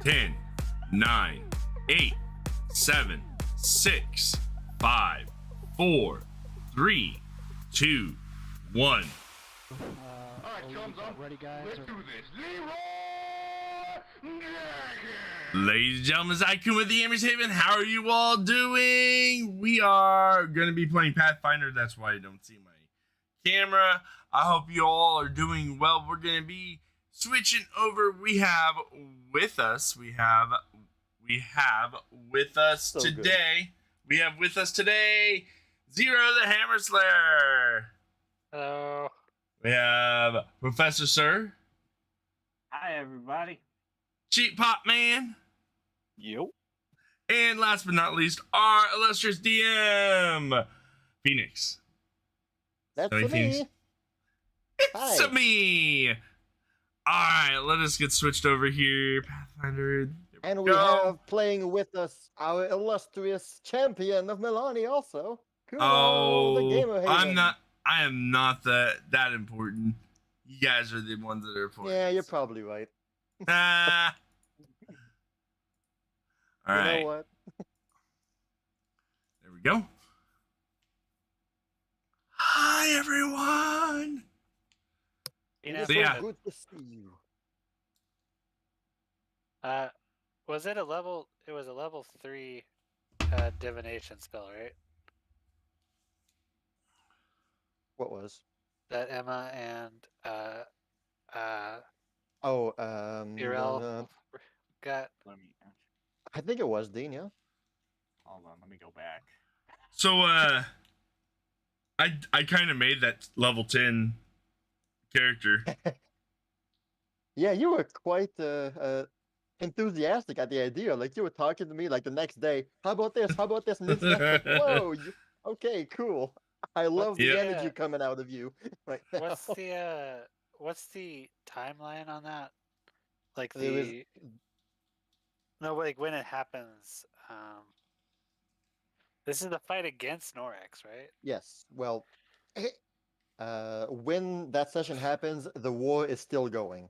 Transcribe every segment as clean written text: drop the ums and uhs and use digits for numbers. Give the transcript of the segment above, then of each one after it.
10, 9, 8, 7, 6, 5, 4, 3, 2, 1. Alright, thumbs up. Ready, guys? Let's do this. Ladies and gentlemen, Zycoon with the Gamerz Haven. How are you all doing? We are going to be playing Pathfinder. That's why you don't see my camera. I hope you all are doing well. We're going to be switching over. We have with us today Zero the Hammer Slayer. Hello. We have Professor Sir. Hi, everybody. CheapPopMan. Yep. And last but not least, our illustrious DM, Phoenix. That's Sorry, me. Phoenix. It's Hi. me. All right, let us get switched over here. Pathfinder. And we have playing with us our illustrious champion of Milani also. Kumo, the Gamer Haven. I am not that important. You guys are the ones that are important. Yeah, you're probably right. Ah. All right. You know what? There we go. Hi, everyone. You know, It is So, yeah. so good to see you. was it a level? It was a level 3 divination spell, right? What was? That Emma and Oh, Irel got. Let me I think it was Dean, yeah? hold on. Let me go back. So, I kind of made that level 10 character. Yeah, you were quite enthusiastic at the idea. Like, you were talking to me like the next day. How about this? How about this? And this, and that. Like, whoa, okay, cool. I love the Yeah. energy coming out of you right now. What's the timeline on that? Like It was- the no, like when it happens. This is the fight against Norex, right? Yes. Well, when that session happens, the war is still going.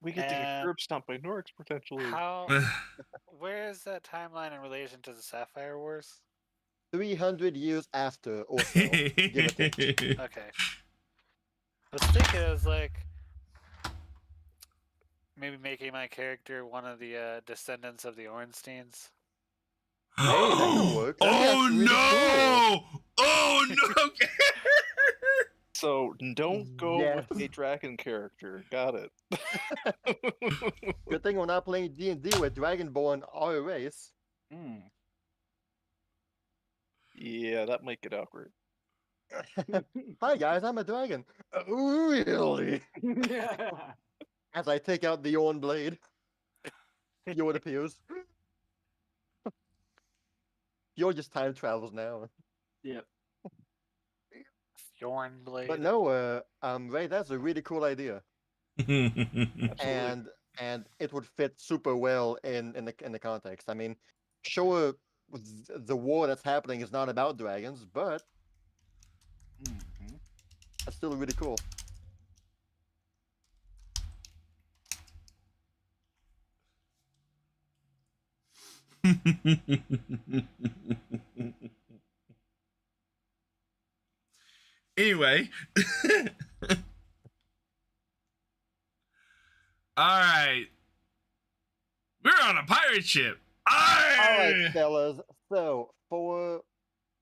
We get to get And curb stomped by Norix potentially. How? Where is that timeline in relation to the Sapphire Wars? 300 years after, or so, give or take. Okay. I was thinking it was like maybe making my character one of the descendants of the Ornsteins. Hey, that could work. That'd be Oh actually really no! Oh no! So don't go Yes. with a dragon character. Got it. Good thing we're not playing D&D with Dragonborn our race. Hmm. Yeah, that might get awkward. Hi guys, I'm a dragon. Really? As I take out the Yorn blade, Fjord appears. Fjord just time travels now. Yep. Fjord blade. But no, Ray, that's a really cool idea, Absolutely. and it would fit super well in the context. I mean, sure, the war that's happening is not about dragons, but Mhm. that's still really cool. Anyway. All right. We're on a pirate ship. All right, Arr! fellas. So for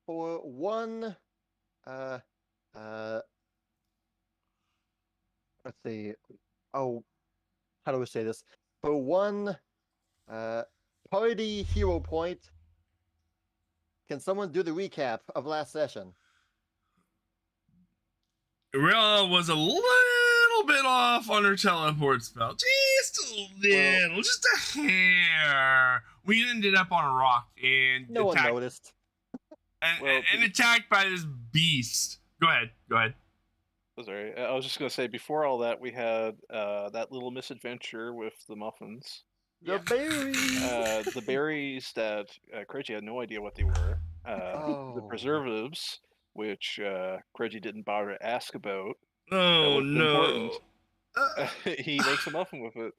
one, let's see. Oh, how do we say this? For one, party hero point. Can someone do the recap of last session? Rella was a little bit off on her teleport spell. Just a little, just a hair. We ended up on a rock and No one noticed. and attacked by this beast. Go ahead. Oh, sorry. I was just gonna say before all that we had that little misadventure with the muffins. The berries. The berries that Kireji had no idea what they were. The Oh. preservatives, which Kireji didn't bother to ask about. Oh was no. important. He makes a muffin with it.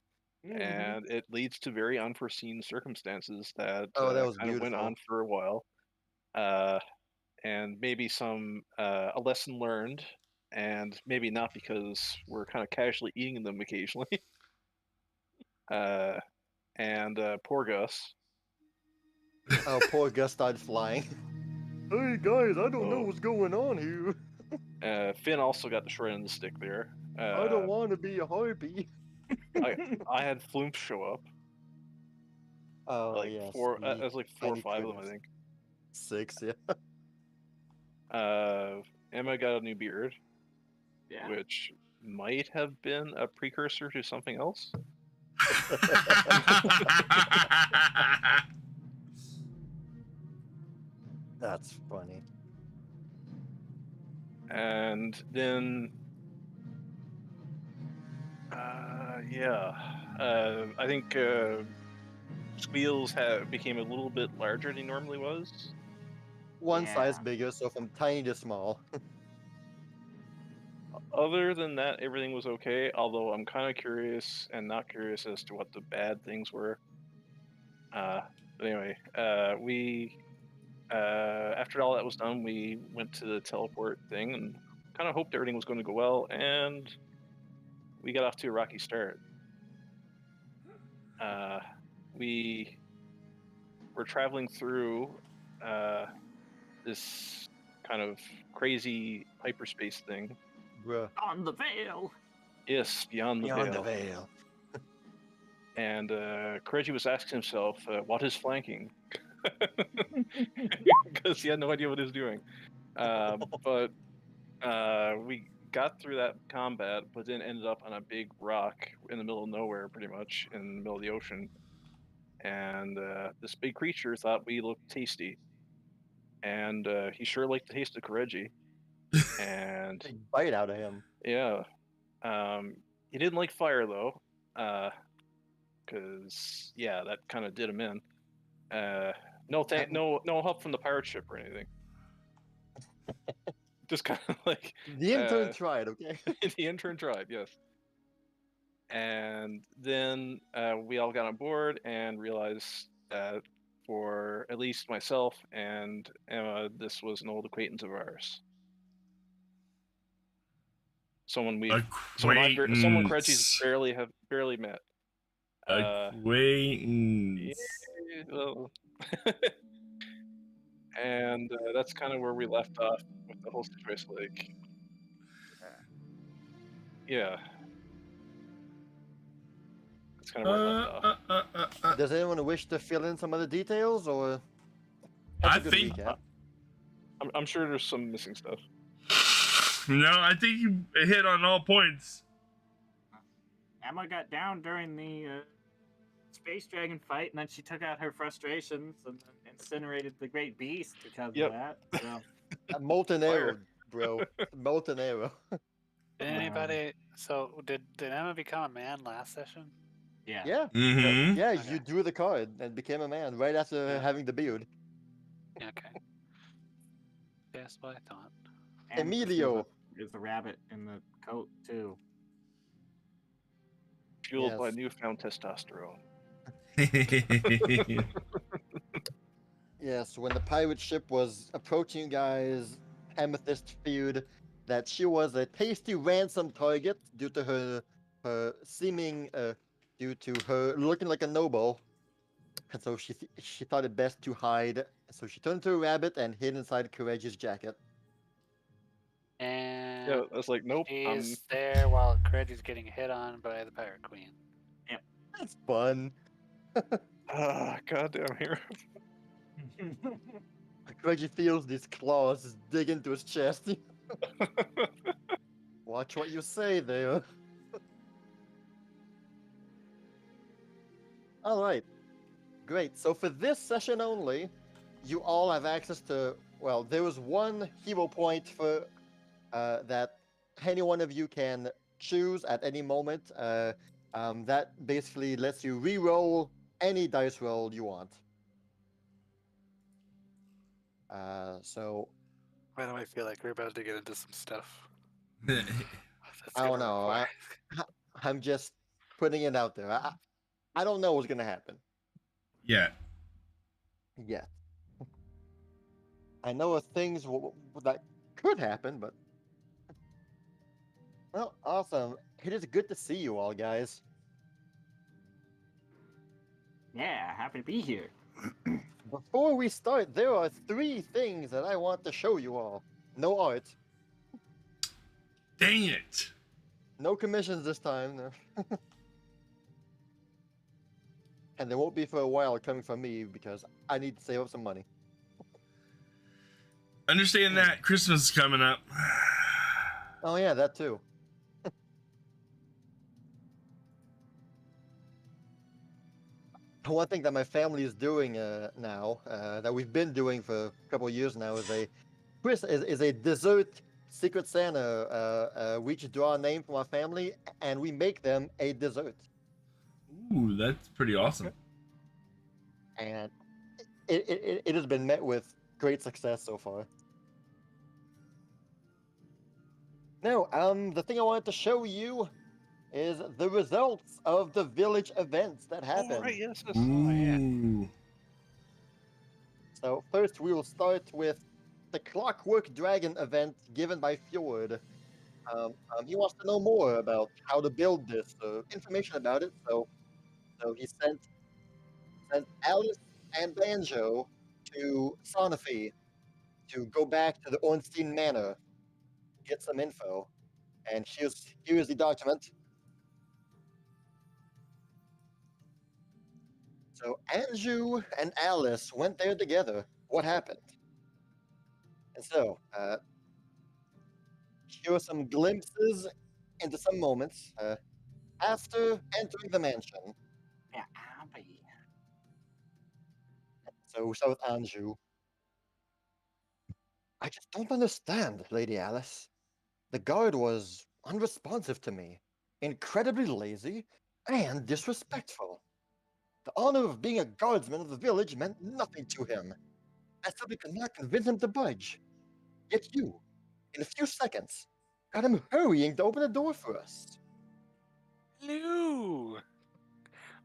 and it leads to very unforeseen circumstances that Oh, that was kind of went beautiful. on for a while, and maybe some a lesson learned, and maybe not because we're kind of casually eating them occasionally. And poor Gus. Oh, poor Gus started flying. Hey guys, I don't know Oh. what's going on here. Finn also got the short end of the stick there. I don't want to be a harpy. I had Floomp show up. Oh Like yes, four. the There's like 4 or tiny 5 of them, I critters. think. 6, yeah. Emma got a new beard, Yeah. which might have been a precursor to something else. That's funny. And then, I think Squeals became a little bit larger than he normally was. One size Yeah. bigger, so from tiny to small. Other than that, everything was okay, although I'm kind of curious and not curious as to what the bad things were. But anyway, we after all that was done, we went to the teleport thing and kind of hoped everything was going to go well, and we got off to a rocky start. We were traveling through this kind of crazy hyperspace thing. Bruh. On the veil. Yes, beyond the Beyond veil. the veil. And Kireji was asking himself, what is flanking? Because he had no idea what he was doing. But we got through that combat, but then ended up on a big rock in the middle of nowhere, pretty much, in the middle of the ocean. And this big creature thought we looked tasty. And he sure liked the taste of Kireji. And Big bite out of him. yeah. He didn't like fire, though. Because, yeah, that kind of did him in. No help from the pirate ship or anything. Just kind of like The intern tried, okay? the intern tribe, yes. And then we all got on board and realized that for at least myself and Emma, this was an old acquaintance of ours. Someone Kireji's barely met. Acquaintance. Yeah, well, and that's kind of where we left off with the whole situation. Like, yeah, that's kind of where I left off. Does anyone wish to fill in some other details, or? I That's a good think- recap. I'm sure there's some missing stuff. No, I think you hit on all points. Emma got down during the space dragon fight, and then she took out her frustrations and then incinerated the great beast because Yep. of that. So. Molten Fire. arrow, bro. Molten arrow. Did anybody? So did Emma become a man last session? Yeah. Yeah. Mm-hmm. Yeah, Okay. you drew the card and became a man right after Yeah. having the beard. Yeah, okay. That's what I thought. And Emilio. is the rabbit in the coat too. Fueled by Yes. newfound testosterone. Yes, when the pirate ship was approaching you guys, Amethyst feared that she was a tasty ransom target due to her seeming due to her looking like a noble, and so she thought it best to hide. So she turned into a rabbit and hid inside Kireji's jacket. And Yeah, I was like, nope. she's there while Kireji's getting hit on by the pirate queen. That's fun. Goddamn hero. Kireji feels these claws dig into his chest. Watch what you say there. All right. Great. So for this session only, you all have access to, well, there was one hero point for that any one of you can choose at any moment. That basically lets you re-roll any dice roll you want. So Why do I feel like we're about to get into some stuff? I don't know. I'm just putting it out there. I don't know what's gonna happen Yeah. yet. I know of things that could happen, but well, awesome. It is good to see you all, guys. Yeah, happy to be here. Before we start, there are 3 things that I want to show you all. No art, Dang it. no commissions this time, no. And there won't be for a while coming from me because I need to save up some money. Understand that Christmas is coming up. Oh yeah, that too. One thing that my family is doing now, that we've been doing for a couple of years now, is a dessert Secret Santa. We each draw a name from our family, and we make them a dessert. Ooh, that's pretty awesome. And it has been met with great success so far. Now, the thing I wanted to show you is the results of the village events that happened. Oh, right, yes. Ooh. So first, we will start with the Clockwork Dragon event given by Fjord. He wants to know more about how to build this, information about it. So he sent Alice and Banjo to Sanofi to go back to the Ornstein Manor, get some info. And here's the document. So Anju and Alice went there together. What happened? And so, here are some glimpses into some moments after entering the mansion. Yeah, I'll be. So we start with Anju. I just don't understand, Lady Alice. The guard was unresponsive to me, incredibly lazy, and disrespectful. The honor of being a guardsman of the village meant nothing to him. I simply could not convince him to budge. Yet you, in a few seconds, got him hurrying to open the door for us. Lou!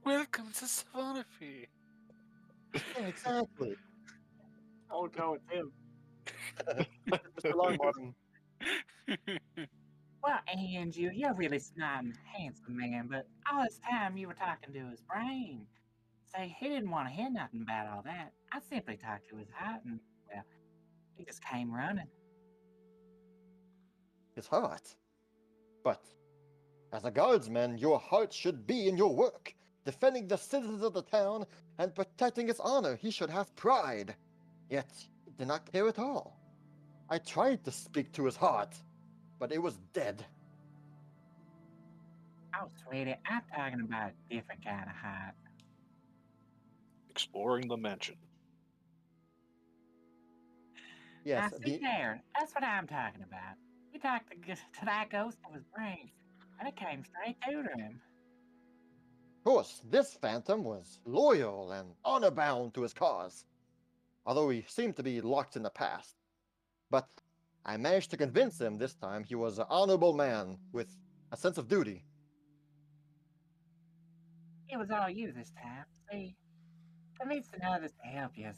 Welcome to Savonafi. Yeah, exactly. I'll go with him. Mr. Longbottom. Well, Andrew, you're really smart and handsome, man, but all this time you were talking to his brain. Say, he didn't want to hear nothing about all that. I simply talked to his heart, and, well, he just came running. His heart. But, as a guardsman, your heart should be in your work. Defending the citizens of the town and protecting its honor, he should have pride. Yet, he did not care at all. I tried to speak to his heart, but it was dead. Oh, sweetie, I'm talking about a different kind of heart. Exploring the mansion. Yes, Now, see there, that's what I'm talking about. You talked to that ghost of his brain, and it came straight through to him. of course, this phantom was loyal and honor-bound to his cause, although he seemed to be locked in the past. But I managed to convince him this time he was an honorable man with a sense of duty. It was all you this time. See, convincing others to help you.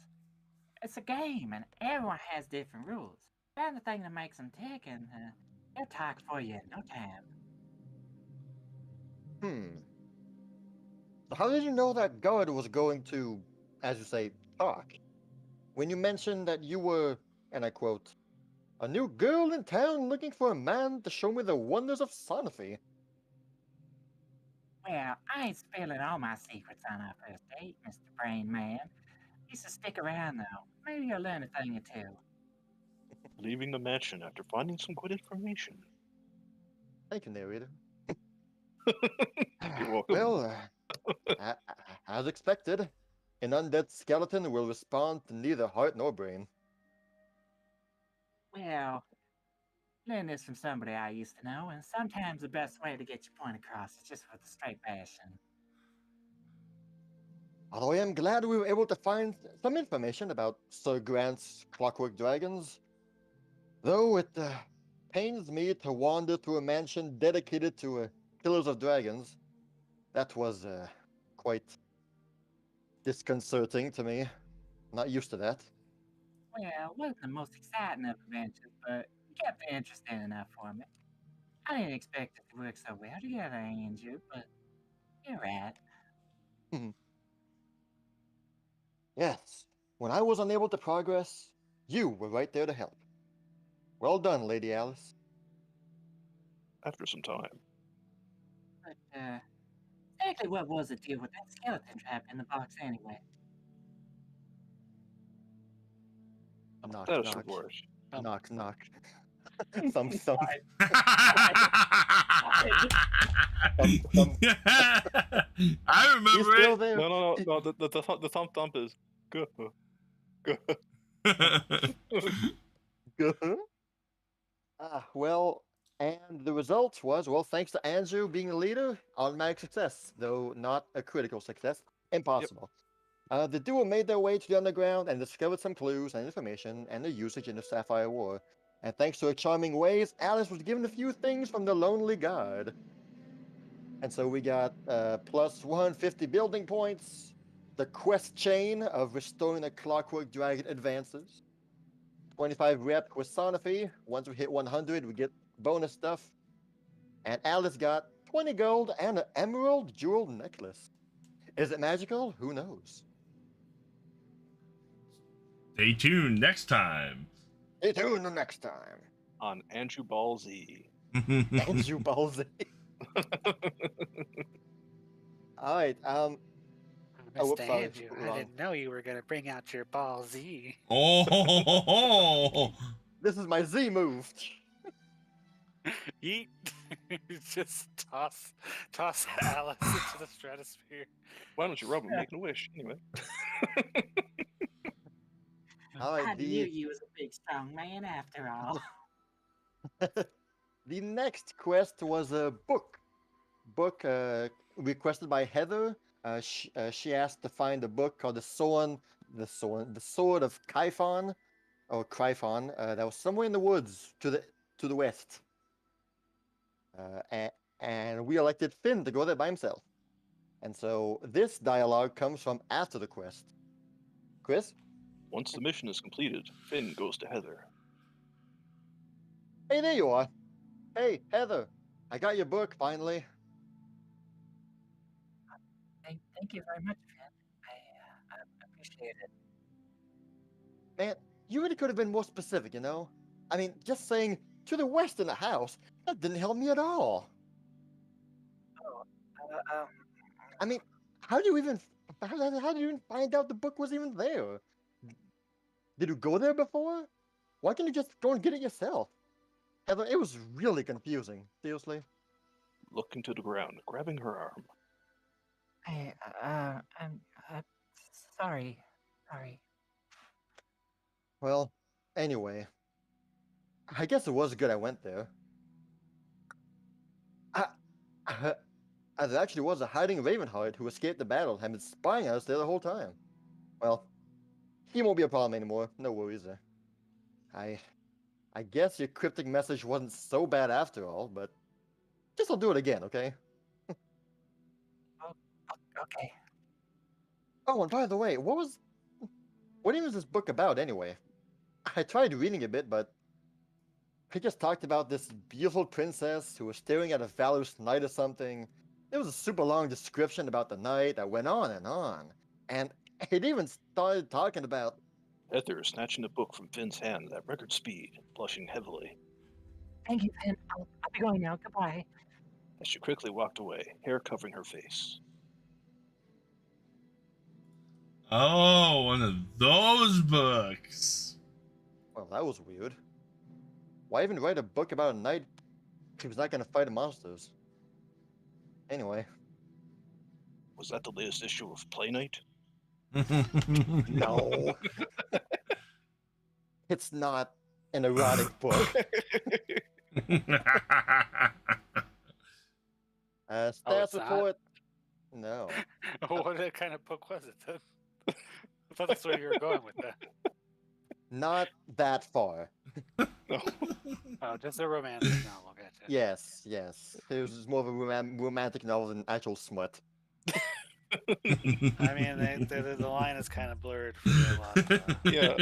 It's a game, and everyone has different rules. Find the thing that makes them tick, and they'll talk for you in no time. So how did you know that guard was going to, as you say, talk? When you mentioned that you were, and I quote, a new girl in town looking for a man to show me the wonders of Sanofi. Well, I ain't spilling all my secrets on our first date, Mr. Brain Man. You should stick around, though. Maybe you'll learn a thing or two. Leaving the mansion after finding some good information. Thank you, narrator. You're welcome. Well, as expected, an undead skeleton will respond to neither heart nor brain. Well, learn this from somebody I used to know, and sometimes the best way to get your point across is just with a straight passion. Although I am glad we were able to find some information about Sir Grant's clockwork dragons, though it pains me to wander through a mansion dedicated to killers of dragons. That was quite disconcerting to me. Not used to that. Well, it wasn't the most exciting of adventures, but you kept it interesting enough for me. I didn't expect it to work so well together, Andrew, but you're right. Yes, when I was unable to progress, you were right there to help. Well done, Lady Alice. After some time. But, exactly what was the deal with that skeleton trap in the box anyway? Knock, That is knock. for worse. Knock, knock. Thump, thump. I You remember still it. there? No. The thump thump is good. Well, and the result was, well, thanks to Andrew being the leader, automatic success, though not a critical success. Impossible. The duo made their way to the underground and discovered some clues and information and their usage in the Sapphire War. And thanks to her charming ways, Alice was given a few things from the Lonely God. And so we got plus 150 building points, the quest chain of restoring the Clockwork Dragon advances, 25 rep questography. Once we hit 100, we get bonus stuff. And Alice got 20 gold and an emerald jewel necklace. Is it magical? Who knows? Stay tuned next time. Stay tuned the next time. On Andrew Ball Z. Andrew Ball Z. All right. Oh, whoops, Mr. sorry, Andrew, I wrong. didn't know you were gonna bring out your ball Z. Oh, This is my Z move. Yeet! Just toss Alice into the stratosphere. Why don't you rub him making a wish? Anyway. All I right. knew you was a big, strong man after all. The next quest was a book. Book requested by Heather. She asked to find a book called the Sword of Kyphon, or Kryphon, that was somewhere in the woods to the west. And we elected Finn to go there by himself. And so this dialogue comes from after the quest. Chris? Once the mission is completed, Finn goes to Heather. Hey, there you are. Hey, Heather. I got your book finally. Thank you very much, Finn. I appreciate it. Man, you really could have been more specific, you know? I mean, just saying to the west in the house, that didn't help me at all. I mean, how did you even find out the book was even there? Did you go there before? Why can't you just go and get it yourself? Heather, it was really confusing. Seriously. Looking to the ground, grabbing her arm. I'm sorry. Well, anyway, I guess it was good I went there. There actually was a hiding Ravenheart who escaped the battle and been spying on us there the whole time. Well, he won't be a problem anymore. No worries there. I guess your cryptic message wasn't so bad after all, but guess I'll do it again, okay? Okay. Oh, and by the way, what even was this book about anyway? I tried reading a bit, but it just talked about this beautiful princess who was staring at a valorous knight or something. There was a super long description about the knight that went on. And it even started talking about... Heather snatching the book from Finn's hand at record speed, blushing heavily. Thank you, Finn. I'll be going now. Goodbye. As she quickly walked away, hair covering her face. oh, one of those books. Well, that was weird. Why even write a book about a knight if he was not going to fight the monsters? Anyway. Was that the latest issue of Play Night? No. It's not an erotic book. Stats it's not? report. No. What kind of book was it then? I thought that's where you were going with that. Not that far. Oh, just a romantic novel, gotcha. Yes. It was more of a romantic novel than actual smut. I mean, the line is kind of blurred for a lot of. Yeah.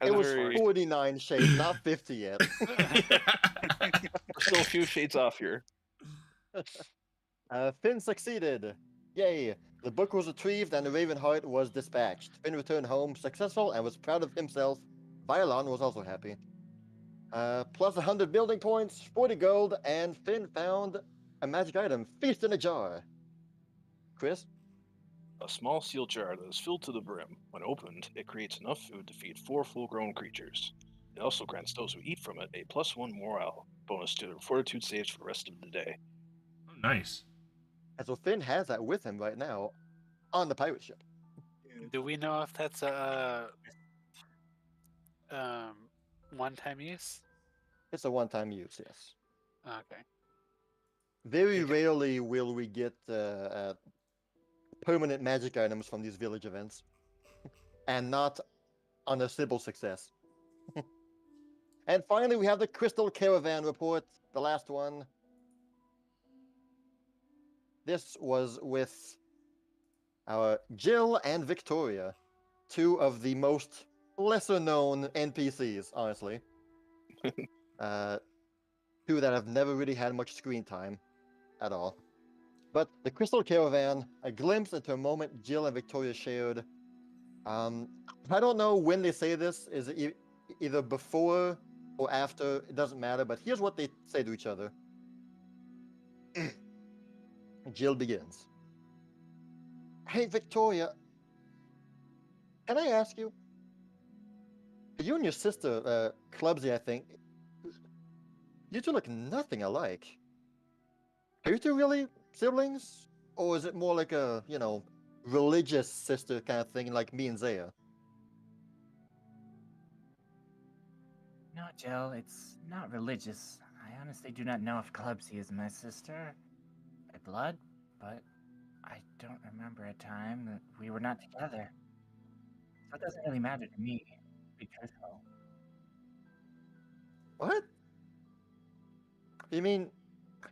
Has It a was very, 49 shades, not 50 yet. we're still a few shades off here. Finn succeeded. Yay! The book was retrieved and the Raven Heart was dispatched. Finn returned home successful and was proud of himself. Violon was also happy. Plus 100 building points, 40 gold, and Finn found a magic item, Feast in a Jar. Chris? A small sealed jar that is filled to the brim. When opened, it creates enough food to feed 4 full-grown creatures. It also grants those who eat from it a +1 morale bonus to their fortitude saves for the rest of the day. Oh, nice. And so Finn has that with him right now on the pirate ship. Do we know if that's a one-time use? It's a one-time use, yes. Okay. Very Okay. rarely will we get permanent magic items from these village events. And not on a simple success. And finally, we have the Crystal Caravan report, the last one. This was with our Jill and Victoria, two of the most lesser-known NPCs, honestly. Two that have never really had much screen time at all. But the Crystal Caravan, a glimpse into a moment Jill and Victoria shared. I don't know when they say this. Is it either before or after? It doesn't matter. But here's what they say to each other. Jill begins. Hey, Victoria. Can I ask you? You and your sister, Clubsy, I think, you two look nothing alike. Are you two really siblings? Or is it more like a, religious sister kind of thing like me and Zaya? No, Jill, it's not religious. I honestly do not know if Clubsy is my sister by blood, but I don't remember a time that we were not together. So it doesn't really matter to me, to be truthful. What? You mean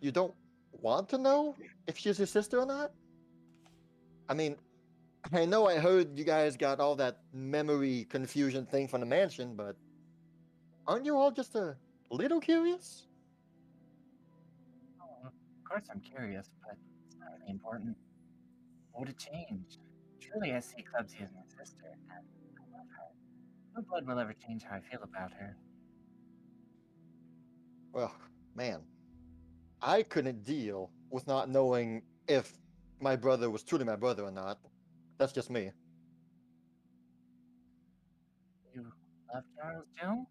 you don't want to know if she's your sister or not? I mean, I know I heard you guys got all that memory confusion thing from the mansion, but aren't you all just a little curious? Oh, of course I'm curious, but it's not really important. What would it change? Truly, I see Clubsy as my sister, and I love her. No blood will ever change how I feel about her. Well, man, I couldn't deal with not knowing if my brother was truly my brother or not. That's just me. You love Charles, Jill?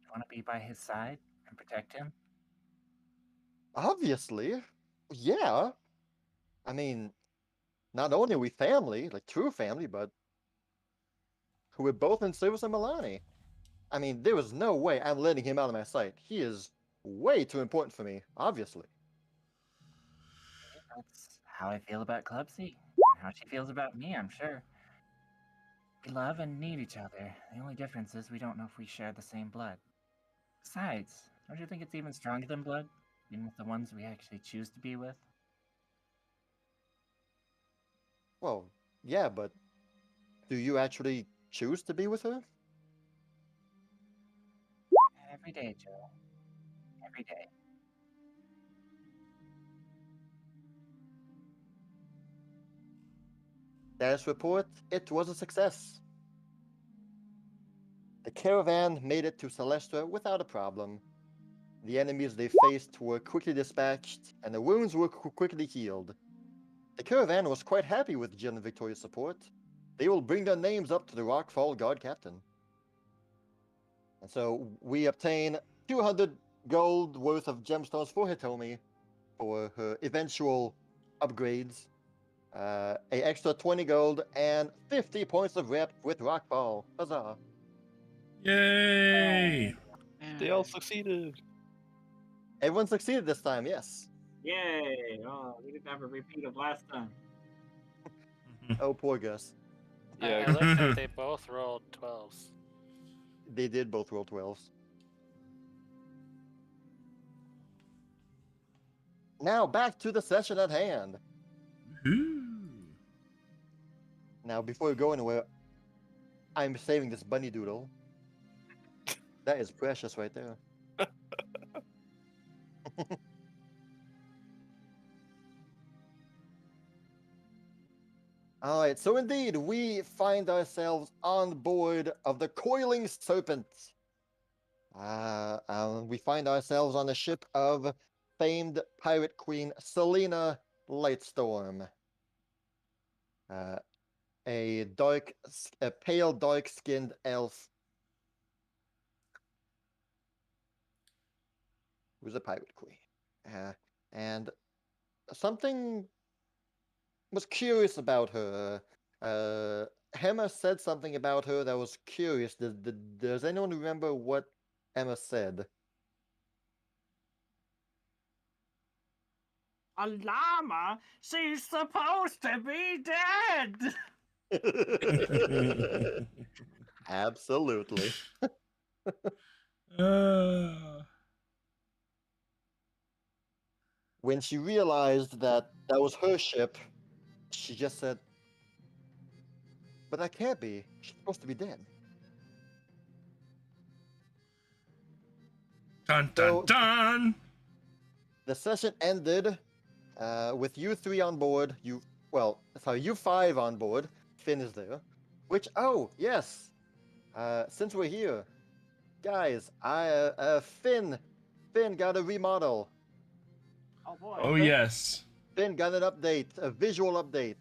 You want to be by his side and protect him? Obviously, yeah. I mean, not only are we family, like true family, but we're both in service of Milani. I mean, there was no way I'm letting him out of my sight. He is way too important for me, obviously. That's how I feel about Clubsy, and how she feels about me, I'm sure. We love and need each other. The only difference is we don't know if we share the same blood. Besides, don't you think it's even stronger than blood, even with the ones we actually choose to be with? Well, yeah, but do you actually choose to be with her? Every day, Joe. Every day. Status report, it was a success. The caravan made it to Celestra without a problem. The enemies they faced were quickly dispatched, and the wounds were quickly healed. The caravan was quite happy with Jill and Victoria's support. They will bring their names up to the Rockfall God Captain. And so we obtain 200 gold worth of gemstones for Hitomi for her eventual upgrades. A extra 20 gold and 50 points of rep with Rockfall. Huzzah! Yay! They all succeeded. Everyone succeeded this time, yes. Yay! Oh, we didn't have a repeat of last time. Oh, poor Gus. Yeah. I looked at they both rolled 12s. They did both roll 12s. Now back to the session at hand. Ooh. Now, before we go anywhere, I'm saving this bunny doodle. That is precious right there. All right, so indeed, we find ourselves on board of the Coiling Serpent. We find ourselves on the ship of famed pirate queen Selena Lightstorm. A pale, dark-skinned elf who's a pirate queen. And something was curious about her. Emma said something about her that was curious. Does anyone remember what Emma said? A llama? She's supposed to be dead! Absolutely. When she realized that that was her ship, she just said, "But that can't be. She's supposed to be dead." Dun So dun dun. the session ended with you three on board. You five on board. Finn is there. Which, oh yes, since we're here, guys, Finn got a remodel. Oh boy. Oh yes. Finn got an update, a visual update.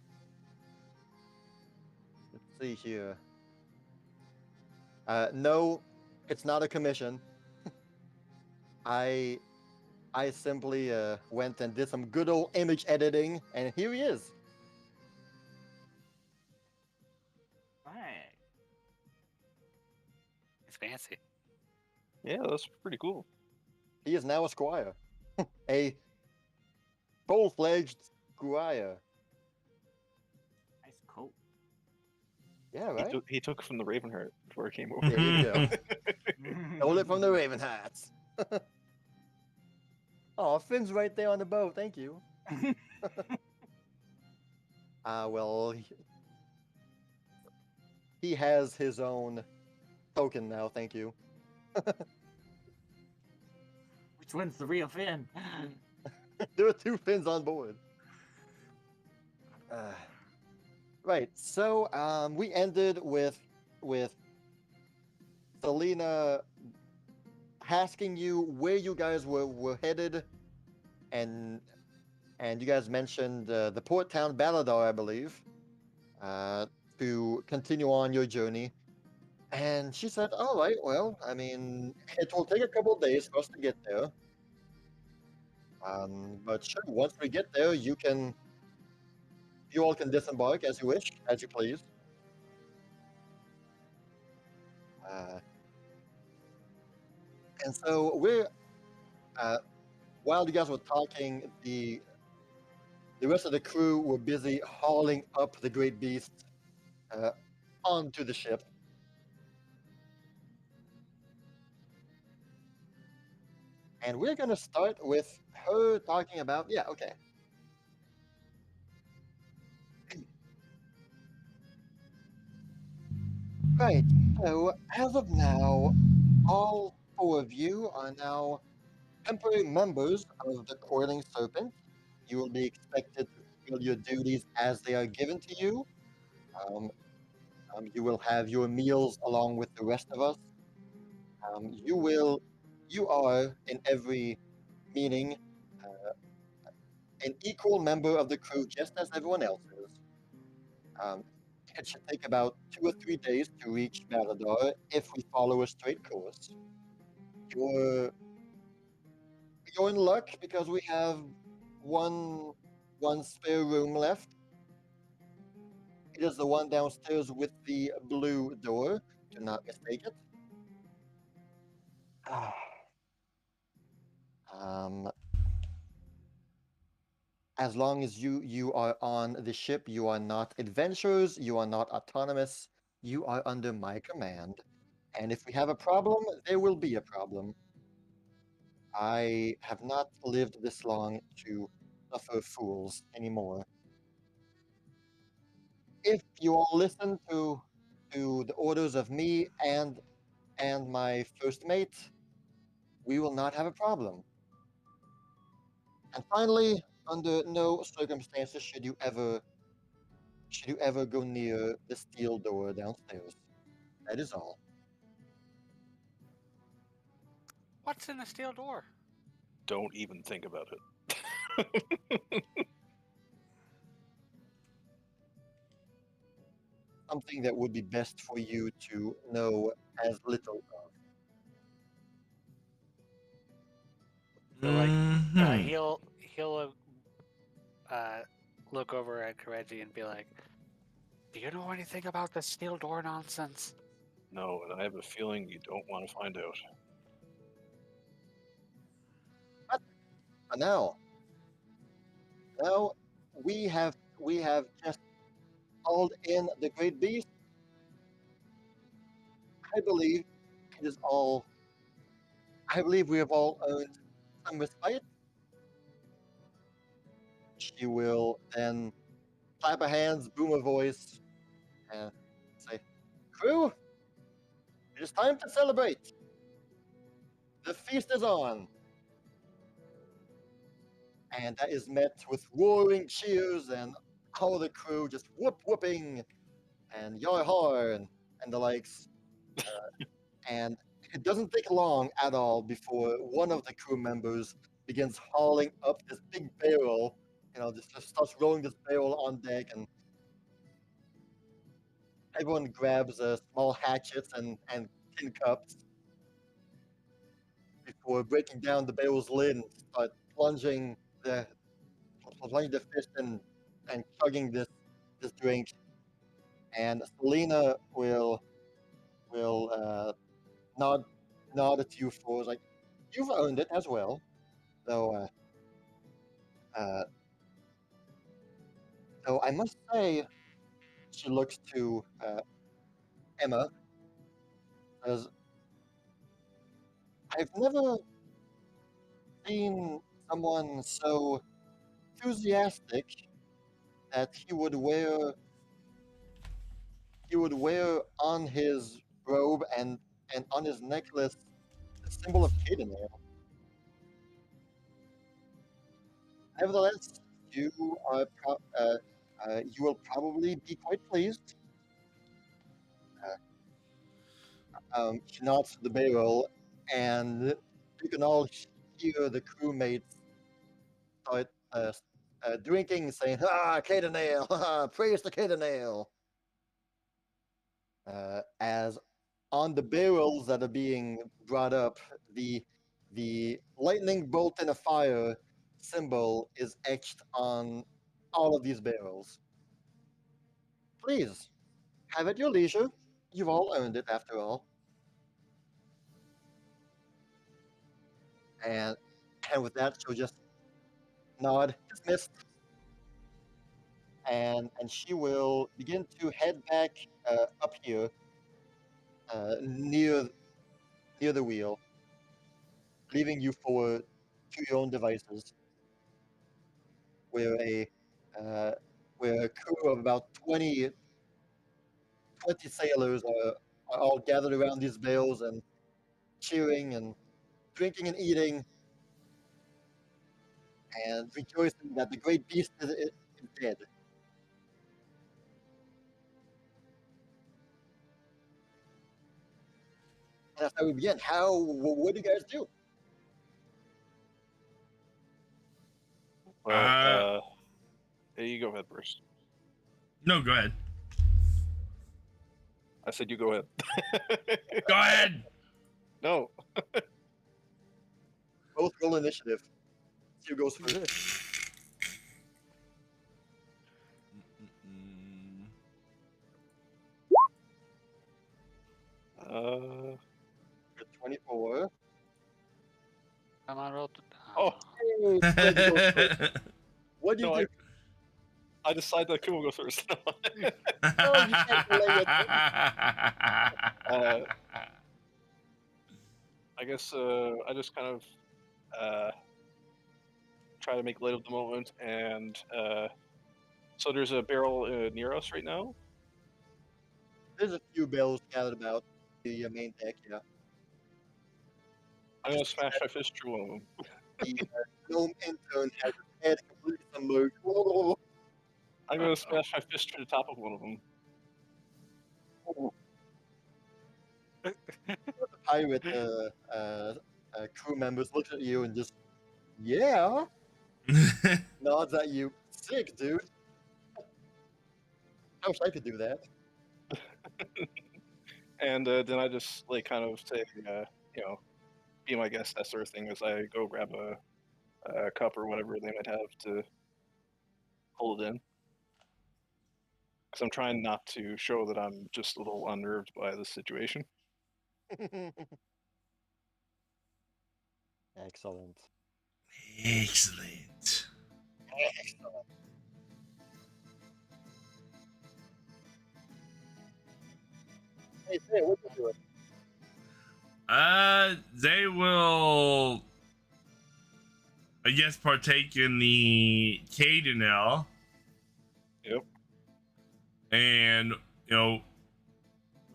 Let's see here. No, it's not a commission. I simply went and did some good old image editing, and here he is. Right. It's fancy. Yeah, that's pretty cool. He is now a squire, a full-fledged squire. Nice coat. Yeah, right. He took from the Ravenheart before he came over. There you go. Stole it from the Ravenhearts. Oh, Finn's right there on the boat. Thank you. Well, he has his own token now. Thank you. Which one's the real Finn? There are two Finns on board. Right. So we ended with Selena asking you where you guys were headed, and you guys mentioned the port town Baladar, I believe, to continue on your journey. And she said, "All right, well, I mean, it will take a couple of days for us to get there. But sure, once we get there, you all can disembark as you wish, as you please." And so while you guys were talking, the rest of the crew were busy hauling up the great beast onto the ship. And we're going to start with her talking about, yeah, okay. Right, so as of now, all four of you are now temporary members of the Coiling Serpent. You will be expected to fulfill your duties as they are given to you. You will have your meals along with the rest of us. You are, in every meaning, an equal member of the crew, just as everyone else is. It should take about 2 or 3 days to reach Baladar if we follow a straight course. You're in luck because we have one spare room left. It is the one downstairs with the blue door. Do not mistake it. As long as you are on the ship, you are not adventurers, you are not autonomous, you are under my command. And if we have a problem, there will be a problem. I have not lived this long to suffer fools anymore. if you all listen to the orders of me and my first mate, we will not have a problem. And finally, under no circumstances should you ever go near the steel door downstairs. That is all. What's in the steel door? Don't even think about it. Something that would be best for you to know as little of. So like, Mhm. he'll look over at Kireji and be like, "Do you know anything about the steel door nonsense?" No, and I have a feeling you don't want to find out. But now we have just called in the great beast. I believe it is all. I believe we have all earned some respite. She will then clap her hands, boom her voice, and say, "Crew, it is time to celebrate. The feast is on." And that is met with roaring cheers and all the crew just whooping and yar har and the likes. And it doesn't take long at all before one of the crew members begins hauling up this big barrel, just starts rolling this barrel on deck, and everyone grabs small hatchets and tin cups before breaking down the barrel's lid and start the plunging the fish and chugging this drink. And Selena will nod at you for like you've earned it as well. Though uh, though I must say, she looks to Emma as I've never seen someone so enthusiastic that he would wear on his robe and on his necklace the symbol of Cadenale. Nevertheless, you are you will probably be quite pleased. She nods to the barrel, and you can all hear the crewmates start drinking, saying, "Ah, Cadenale! Praise to Cadenale!" As on the barrels that are being brought up, the lightning bolt and a fire symbol is etched on all of these barrels. Please, have at your leisure. You've all earned it after all. And with that, she'll just nod, dismissed, and she will begin to head back up here near the wheel, leaving you to your own devices, where uh, a crew of about 20 sailors are all gathered around these bales and cheering and drinking and eating and rejoicing that the great beast is dead. And that's how we begin. What do you guys do? Well, Uh, hey, you go ahead first. no, go ahead. I said you go ahead. Go ahead. No. Both roll initiative. See who goes first. Uh, Good 24. Come on, roll. Oh. Hey, Fred goes first. What do you No, do? I decided that Kumo goes first. Oh, you can't delay it. I guess I just kind of try to make light of the moment and So there's a barrel near us right now. There's a few bells scattered about the main deck. Yeah. I'm gonna smash my fist through one of them. The gnome intern has his head completely submerged. Whoa. I'm gonna smash my fist through the top of one of them. The pirate crew members looks at you and just, yeah, nods at you. Sick, dude. I wish I could do that. And then I just like kind of say, you know, be my guest, that sort of thing, as I go grab a cup or whatever they might have to hold it in. Because I'm trying not to show that I'm just a little unnerved by the situation. Excellent. Excellent. Excellent. Hey, Say, what you doing? They will, I guess, partake in the Cadenel. Yep. And,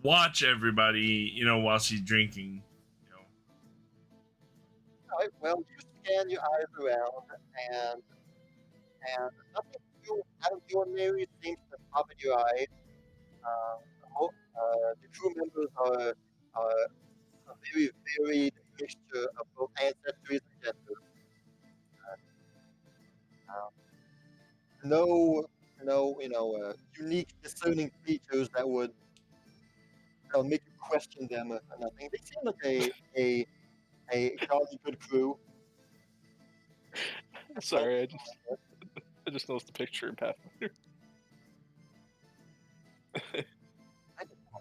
watch everybody, while she's drinking. All right, well, you scan your eyes around, and nothing too out of the ordinary seems to pop in your eye. The crew members are a very varied mixture of both ancestries and genders. No, unique discerning features that would make you question them or nothing. They seem like a jolly good crew. Sorry, I just noticed the picture in Pathfinder.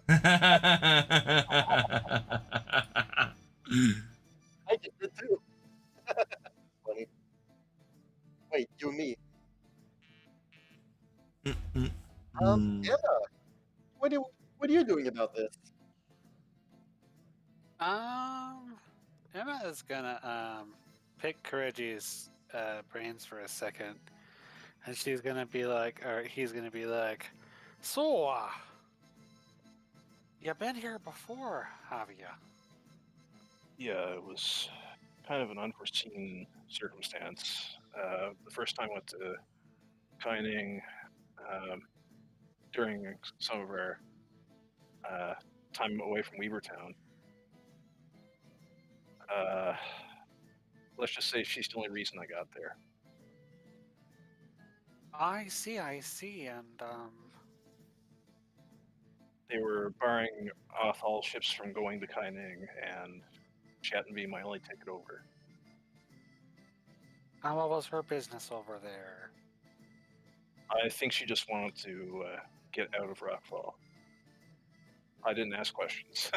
I just did too. Funny. Wait, you and me. Emma, what are you doing about this? Emma is gonna pick Kireji's brains for a second, and she's gonna be like, or he's gonna be like, so you been here before, have you? Yeah, it was kind of an unforeseen circumstance. The first time I went to Kining during some of our time away from Weavertown. Let's just say she's the only reason I got there. I see, and They were barring off all ships from going to Kining, and she happened to be my only ticket over. what was her business over there? I think she just wanted to get out of Rockfall. I didn't ask questions.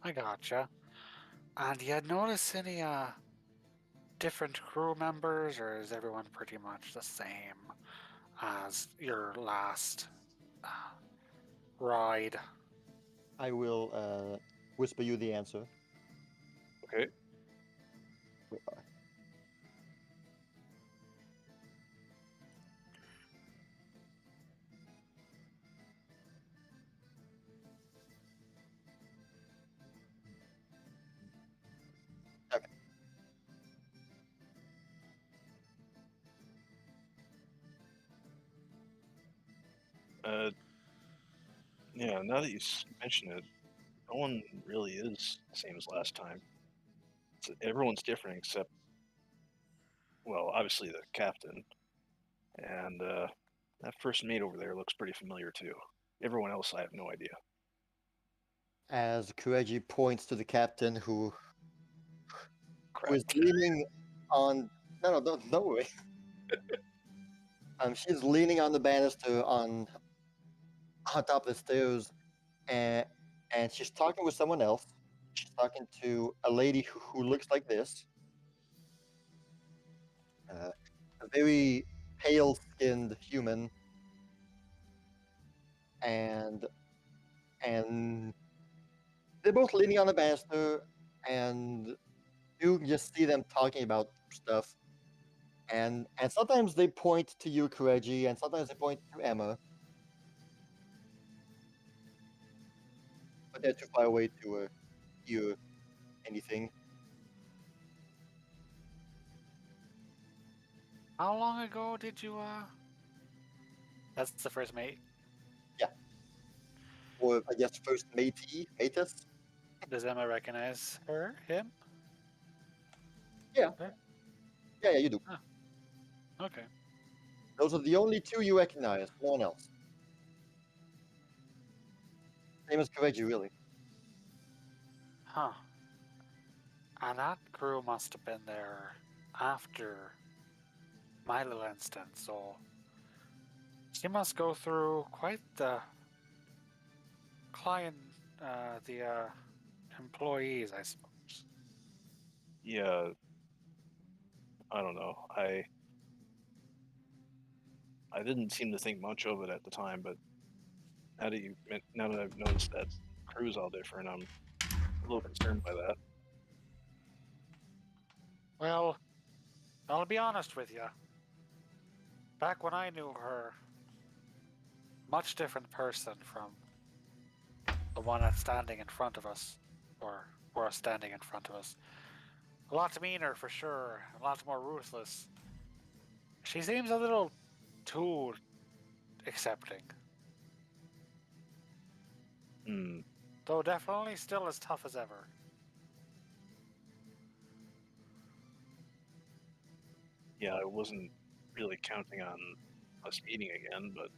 I gotcha. And you notice any different crew members, or is everyone pretty much the same as your last ride? I will whisper you the answer. Okay. Yeah, now that you mention it, no one really is the same as last time. Everyone's different except, well, obviously the captain. And that first mate over there looks pretty familiar too. Everyone else, I have no idea. As Kireji points to the captain who Crap. is leaning on. No, don't worry. She's leaning on the banister on top of the stairs, and she's talking with someone else. She's talking to a lady who looks like this. A very pale-skinned human, and they're both leaning on the banister, and you just see them talking about stuff. And sometimes they point to you, Kireji, and sometimes they point to Emma. But they're too far away to hear anything. How long ago did you, That's the first mate. Or I guess first Matus. Does Emma recognize him? Yeah, you do. Okay. Those are the only two you recognize. No one else. Same as Kireji, really. Huh. And that crew must have been there after my little instance, so she must go through quite the client, the employees, I suppose. Yeah, I don't know. I didn't seem to think much of it at the time, but now that I've noticed that crew's all different, I'm a little concerned by that. Well, I'll be honest with you. Back when I knew her, much different person from the one that's standing in front of us, or standing in front of us. A lot meaner for sure, a lot more ruthless. She seems a little too accepting, Hmm. though definitely still as tough as ever. Yeah, I wasn't really counting on us meeting again, but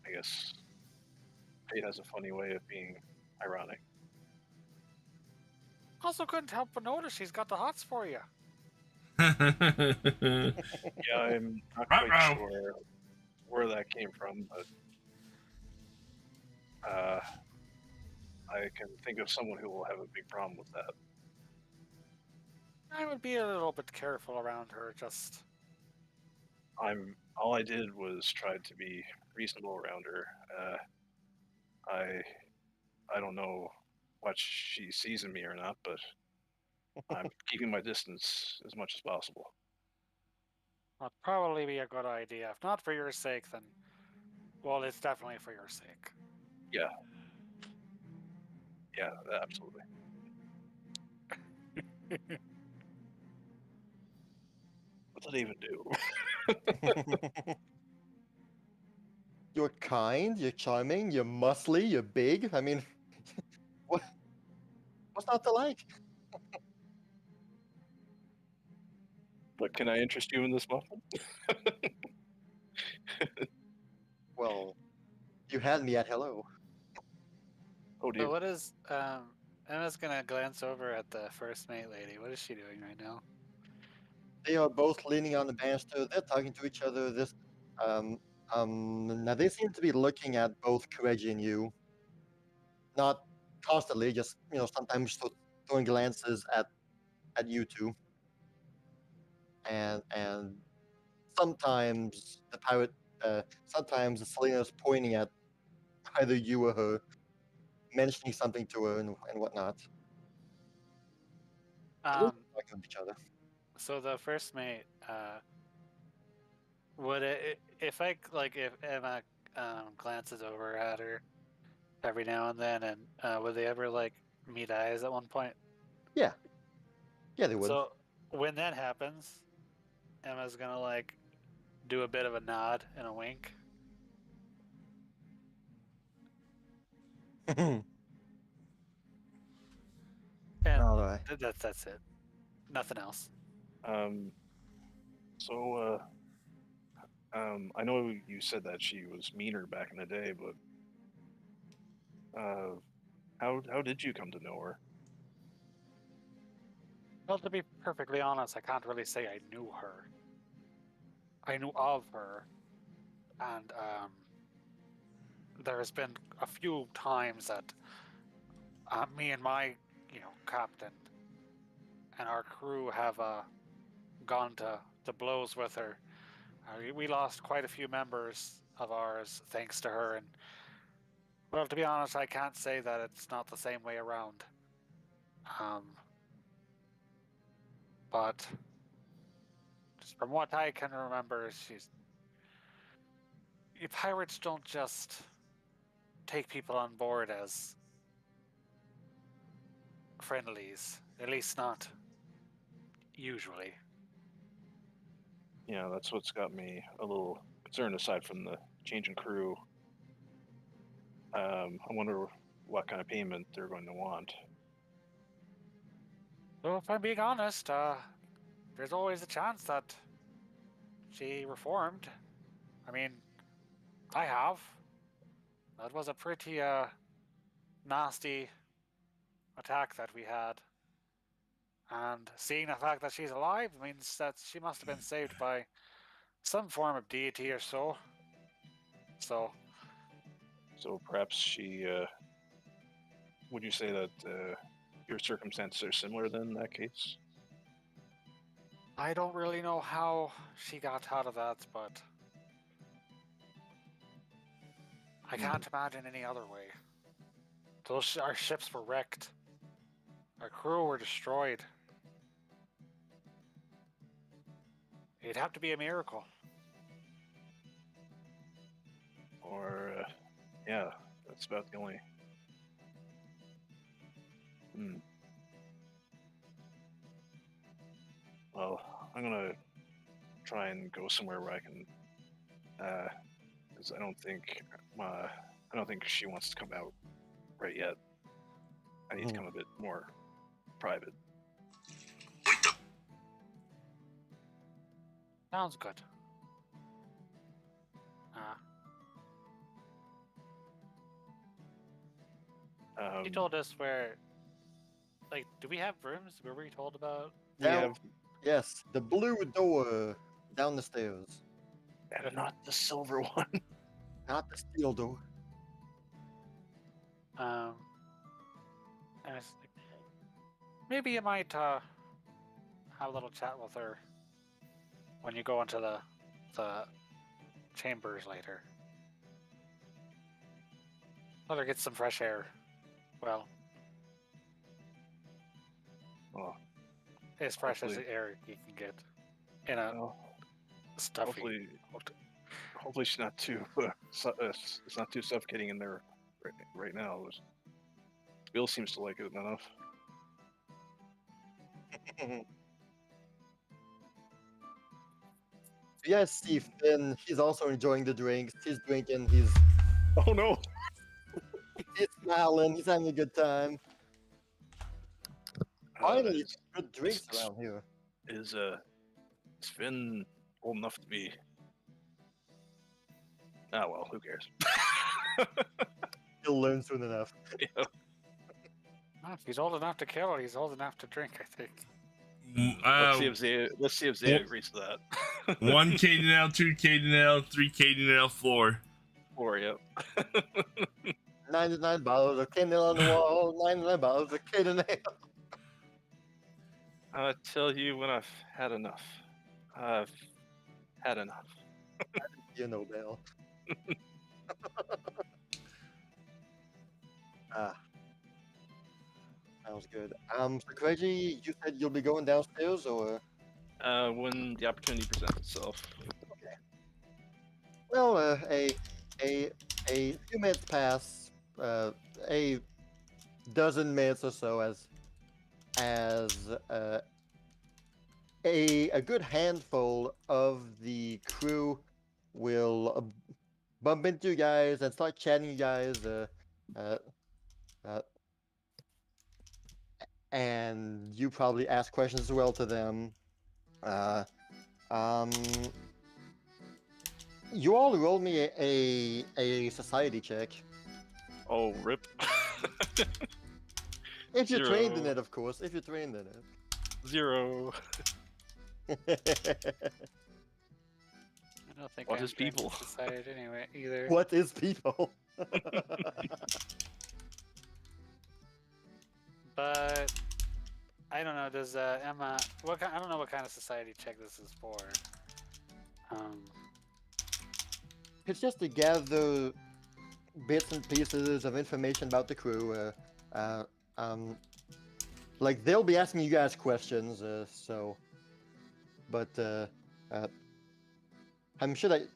I guess fate has a funny way of being ironic. Also couldn't help but notice she's got the hots for you. Yeah, I'm not quite Ruh-roh. sure where that came from, but I can think of someone who will have a big problem with that. I would be a little bit careful around her, just... All I did was try to be reasonable around her. I don't know what she sees in me or not, but I'm keeping my distance as much as possible. That'd probably be a good idea. If not for your sake, then... Well, it's definitely for your sake. Yeah, absolutely. What did I even do? You're kind, you're charming, you're muscly, you're big. I mean, what's not to like? But can I interest you in this muffin? Well, you had me at hello. Oh dear. So what is, Emma's gonna glance over at the first mate lady. What is she doing right now? They are both leaning on the banister. They're talking to each other. Now they seem to be looking at both Kireji and you. Not constantly, just sometimes throwing glances at you two. And sometimes sometimes Selena's pointing at either you or her, mentioning something to her and whatnot. They look talking with each other. So the first mate, would it, if Emma glances over at her every now and then, and would they ever meet eyes at one point? Yeah, they would. So when that happens, Emma's gonna do a bit of a nod and a wink. And All right. that's it. Nothing else. So, I know you said that she was meaner back in the day, but how did you come to know her? Well, to be perfectly honest, I can't really say I knew her. I knew of her, and there's been a few times that me and my, captain and our crew have gone to blows with her. We lost quite a few members of ours thanks to her, and well, to be honest, I can't say that it's not the same way around. But from what I can remember, pirates don't just take people on board as friendlies. At least not usually. Yeah, that's what's got me a little concerned. Aside from the change in crew, I wonder what kind of payment they're going to want. So if I'm being honest, there's always a chance that she reformed. I mean, I have. That was a pretty nasty attack that we had. And seeing the fact that she's alive means that she must have been saved by some form of deity or so. So perhaps she. Would you say that your circumstances are similar then in that case? I don't really know how she got out of that, but I can't imagine any other way. Our ships were wrecked. Our crew were destroyed. It'd have to be a miracle. Or, yeah, that's about the only. Well, I'm gonna try and go somewhere where I can, because I don't think she wants to come out right yet. I need to come a bit more private. Sounds good. You told us where, like, do we have rooms? Were we told about? Yes, the blue door down the stairs. And not the silver one. Not the steel door. And it's like, maybe you might have a little chat with her when you go into the chambers later. Let her get some fresh air. Well, as fresh as the air you can get in a stuffy. Hopefully she's not too. It's not too suffocating in there right now. Bill seems to like it enough. You guys see Finn. He's also enjoying the drinks. He's drinking. He's Oh no! he's smiling. He's having a good time. Finally, good drinks around here. Is Finn old enough to be? Ah, well, who cares? He'll learn soon enough. Yeah. If he's old enough to kill, he's old enough to drink, I think. Let's see if Zay agrees to that. 1 Cadenel, 2 Cadenel, 3 Cadenel, 4. 4, yep. 99 bottles of candle on the wall. 99 bottles of candle. I tell you when I've had enough. I've had enough. You know, Bill. Sounds good. So Kireji, you said you'll be going downstairs, or? When the opportunity presents itself. Okay. Well, a few minutes pass. A dozen minutes or so as a good handful of the crew will bump into you guys and start chatting you guys. And you probably ask questions as well to them. You all roll me a society check. Oh, rip. If you're trained in 0. it, of course. If you're trained in it. 0. I don't think What I'm is trained in people? society anyway either. What is people? But I don't know. Does Emma? I don't know what kind of society check this is for. It's just to gather bits and pieces of information about the crew. Like they'll be asking you guys questions. But I'm sure that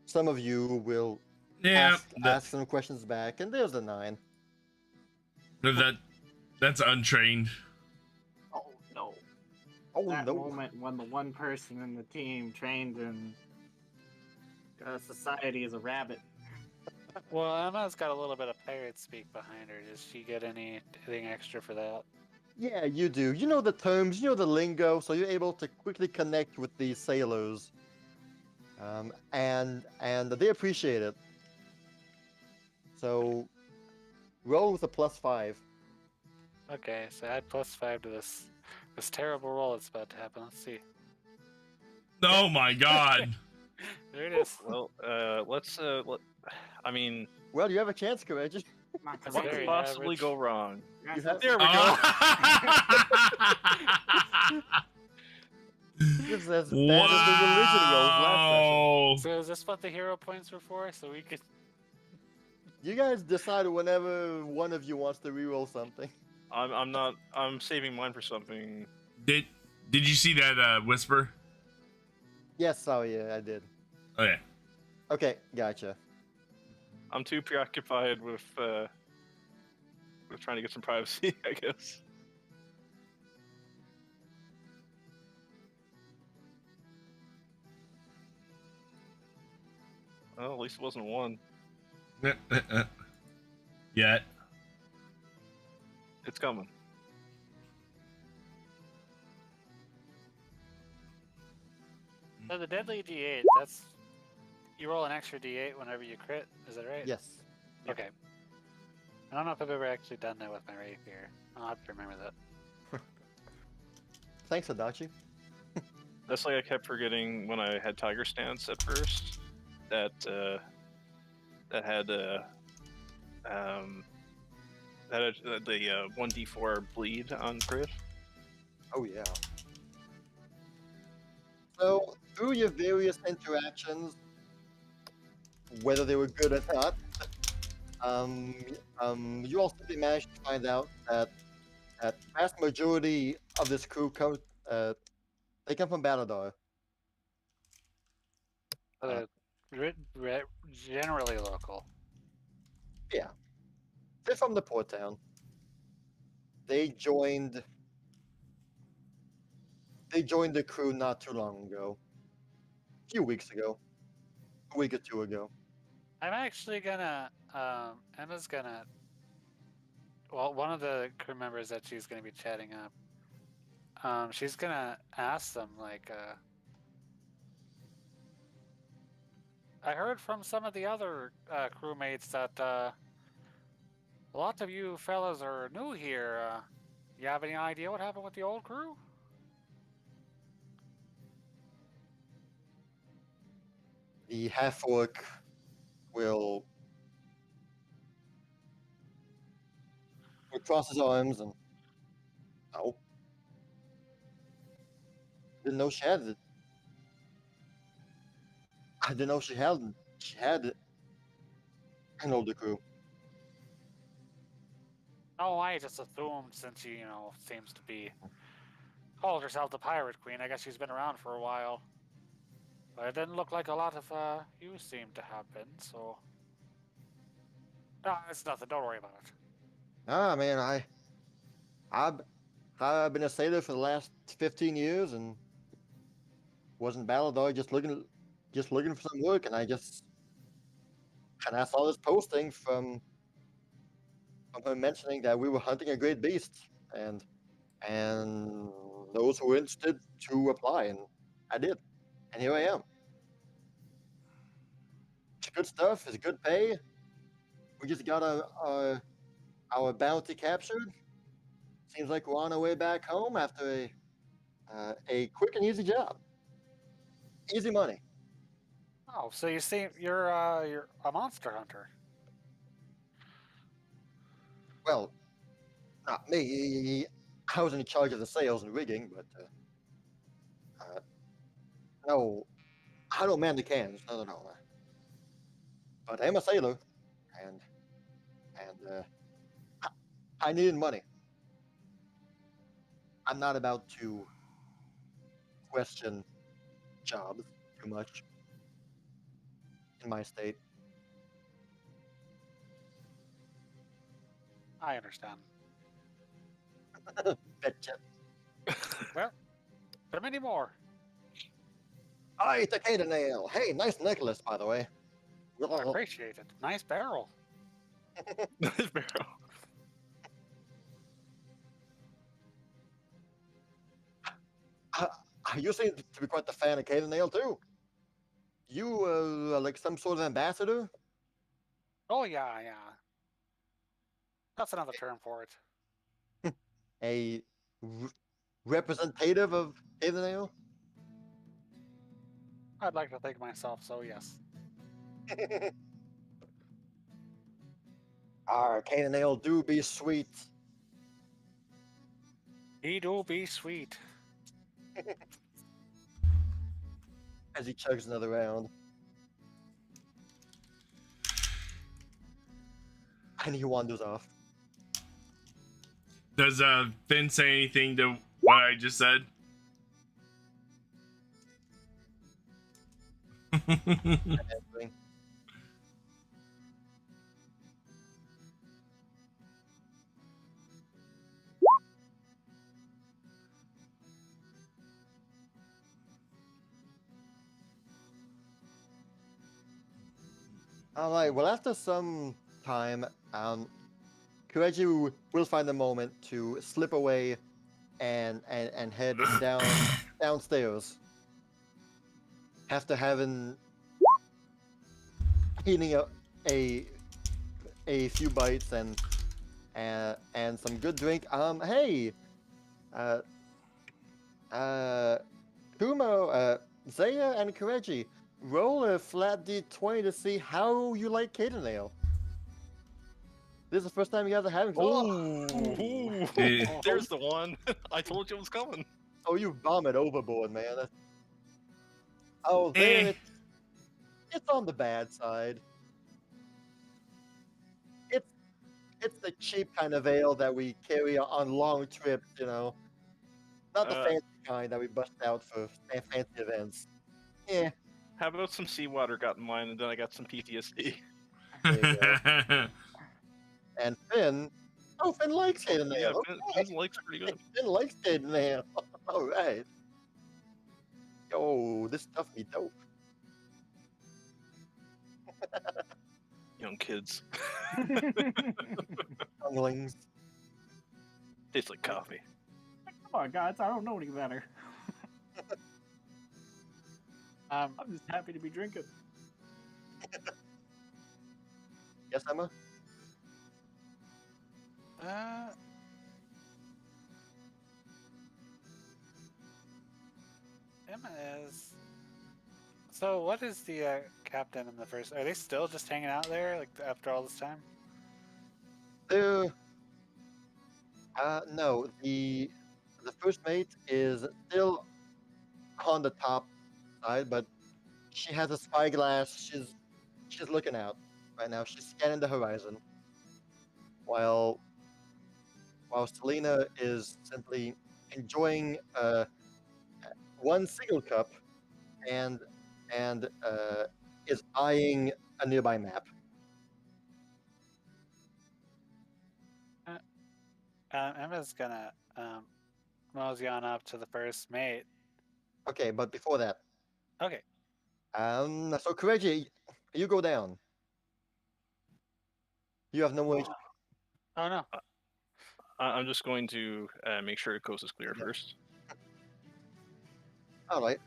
some of you will Yeah, ask some questions back, and there's a 9. that's untrained. Oh no! Oh That no! moment when the one person in the team trained in society is a rabbit. Well, Emma's got a little bit of pirate speak behind her. Does she get anything extra for that? Yeah, you do. You know the terms, you know the lingo, so you're able to quickly connect with these sailors, and they appreciate it. So roll with a +5. Okay, so add +5 to this terrible roll that's about to happen. Let's see. Oh my god. There it is. Well, let's. I mean, Well, you have a chance, Kireji. Not That's what today. could very possibly average. go wrong? Yes, You have- There we go. It's as bad as the religion rolls last session. Wow. So is this what the hero points were for? So we could. You guys decide whenever one of you wants to reroll something. I'm not. I'm saving mine for something. Did you see that whisper? Yes, oh yeah, I did. Okay. Okay, gotcha. I'm too preoccupied with trying to get some privacy, I guess. Well, at least it wasn't 1. Yet. It's coming. So the deadly D8, that's. You roll an extra D8 whenever you crit, is that right? Yes. Okay. I don't know if I've ever actually done that with my rapier. I'll have to remember that. Thanks, Adachi. That's like I kept forgetting when I had Tiger Stance at first. That had the 1d4 bleed on crit. Oh yeah. So through your various interactions, whether they were good or not, you also managed to find out that the vast majority of this crew they come from Baladar. Generally local. Yeah, they're from the port town. They joined the crew not too long ago, a few weeks ago, a week or two ago. I'm actually gonna. Emma's gonna. Well, one of the crew members that she's gonna be chatting up. She's gonna ask them like. I heard from some of the other crewmates that a lot of you fellas are new here. You have any idea what happened with the old crew? The half-orc will cross his arms and no. Didn't know she had it. I didn't know she had an older crew. Oh, I just assumed since she, seems to be called herself the Pirate Queen. I guess she's been around for a while. But it didn't look like a lot of you seemed to have been, so. No, it's nothing. Don't worry about it. Ah, man, I've been a sailor for the last 15 years and wasn't Baladar just looking for some work, and I saw this posting from her mentioning that we were hunting a great beast, and those who were interested to apply, and I did, and here I am. It's good stuff. It's good pay. We just got our bounty captured. Seems like we're on our way back home after a quick and easy job. Easy money. Oh, so you seem you're a monster hunter. Well, not me. I was in charge of the sails and rigging, but no, I don't man the cans. No. But I'm a sailor, and I needed money. I'm not about to question jobs too much in my state. I understand. Betcha. Well, there are many more. I take a nail. Hey, nice necklace, by the way. I appreciate it. Nice barrel. Nice barrel. You seem to be quite the fan of Caden Nail too. You are like some sort of ambassador? Oh yeah, yeah. That's another term for it. A representative of Caden Nail? I'd like to think myself, so yes. Caden Nail do be sweet. He do be sweet. As he chugs another round. And he wanders off. Does Finn say anything to what I just said? Alright, well, after some time, Kireji'Garou will find a moment to slip away and head downstairs. After having eating a few bites and some good drink. Hey, Kumo, Zaya, and Kireji, roll a flat D20 to see how you like Caden Ale. This is the first time you guys are having. Ooh, Yeah. there's the one. I told you it was coming. Oh, you vomit overboard, man. Oh, there it's on the bad side. It's the cheap kind of ale that we carry on long trips, you know. Not the fancy kind that we bust out for fancy events. Yeah. How about some seawater got in mine, and then I got some PTSD. There you go. And Finn, Finn likes Caden Yeah, Ale. Finn likes pretty good. Finn likes Caden Ale. All right. Yo, this stuff be dope. Young kids. Younglings. Tastes like coffee. Come on, guys, I don't know any better. I'm just happy to be drinking. Yes, Emma? Emma is. So, what is the captain and the first? Are they still just hanging out there, like after all this time? No. The first mate is still on the top side, but she has a spyglass. She's looking out right now. She's scanning the horizon, while Selena is simply enjoying one single cup and is eyeing a nearby map. Emma's gonna mosey on up to the first mate. Okay, but before that, Okay. so Kireji, you go down. You have no way. Oh no. I'm just going to make sure the coast is clear first. All right.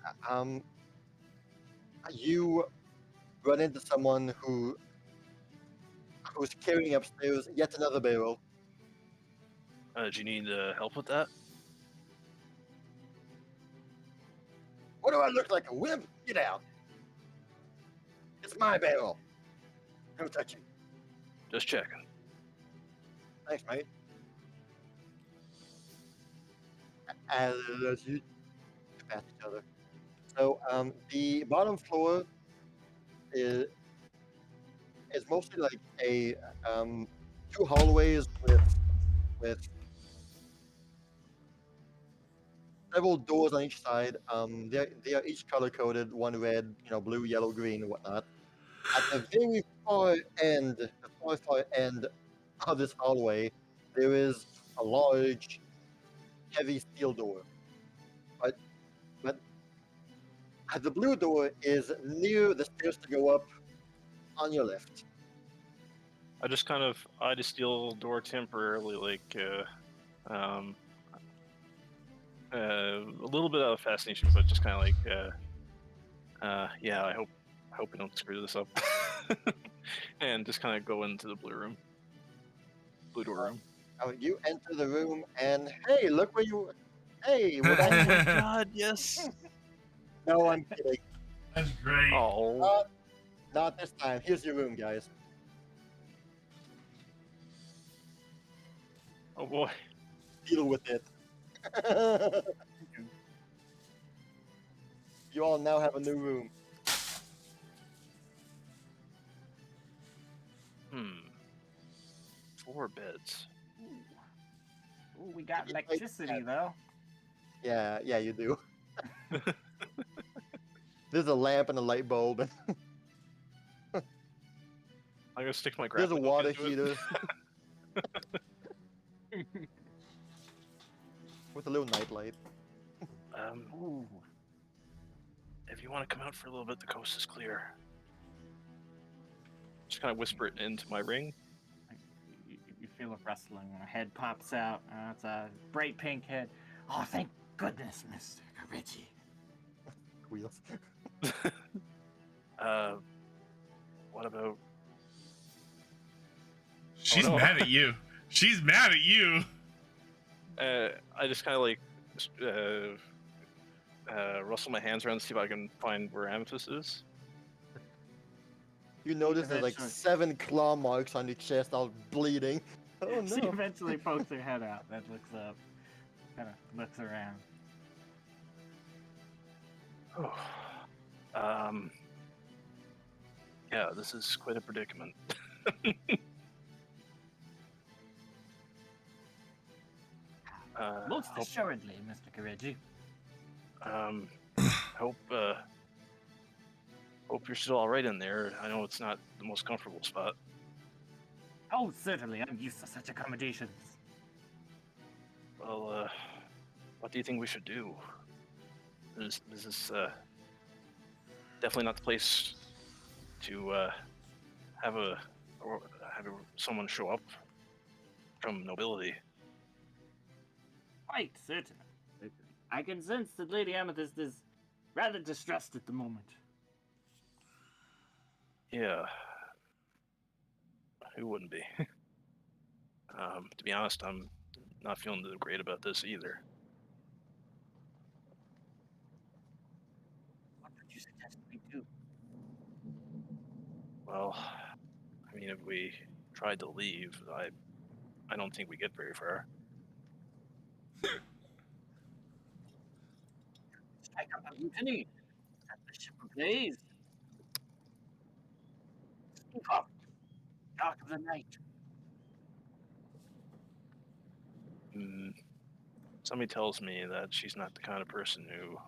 You run into someone who's carrying upstairs yet another barrel. Do you need help with that? What do I look like, a wimp? Get out! It's my barrel. Don't touch it. Just checking. Thanks, mate. As you pass each other. So the bottom floor is mostly like a two hallways with several doors on each side. They are each color coded, one red, blue, yellow, green, and whatnot. At the very far end, the far end of this hallway, there is a large, heavy steel door. But the blue door is near the stairs to go up on your left. I just kind of eyed a steel door temporarily, a little bit out of fascination, but just kind of yeah, I hope we don't screw this up, and just kind of go into the blue door room. You enter the room, and hey, look where you. Hey, what Oh I? my god, yes! No, I'm kidding. That's great. Oh, Not this time. Here's your room, guys. oh boy. Deal with it. You all now have a new room. 4 beds. Ooh, we got You like electricity though. Yeah, you do. There's a lamp and a light bulb. I'm gonna stick my There's a grappling water hook into it. heater with a little nightlight. Ooh. If you want to come out for a little bit, the coast is clear. Just kind of whisper it into my ring. You feel a rustling, and a head pops out. It's a bright pink head. Oh, thank goodness, Mr. Kireji. Wheels. What about? She's Oh, no. mad at you. She's mad at you. I just kind of rustle my hands around to see if I can find where Amethyst is. You notice there's like Eventually. 7 claw marks on your chest, all bleeding. Oh She no. eventually pokes her head out, then looks up, kind of looks around. Yeah, this is quite a predicament. Most assuredly, Mr. Kireji. Hope you're still all right in there. I know it's not the most comfortable spot. Oh, certainly. I'm used to such accommodations. Well, what do you think we should do? This is definitely not the place to have someone show up from nobility. Quite certainly. I can sense that Lady Amethyst is rather distressed at the moment. Yeah. Who wouldn't be? To be honest, I'm not feeling too great about this either. What would you suggest we do? Well, I mean, if we tried to leave, I don't think we get very far. Strike up a mutiny. Set the ship ablaze. Speak up. Dark of the night. Somebody tells me that she's not the kind of person who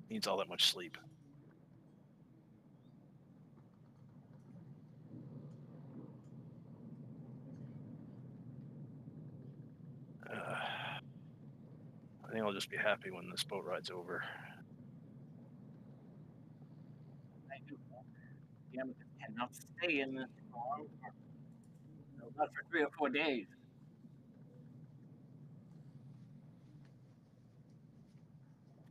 needs all that much sleep. I think I'll just be happy when this boat ride's over. I do. The Amethyst cannot stay in this storm not for 3 or 4 days.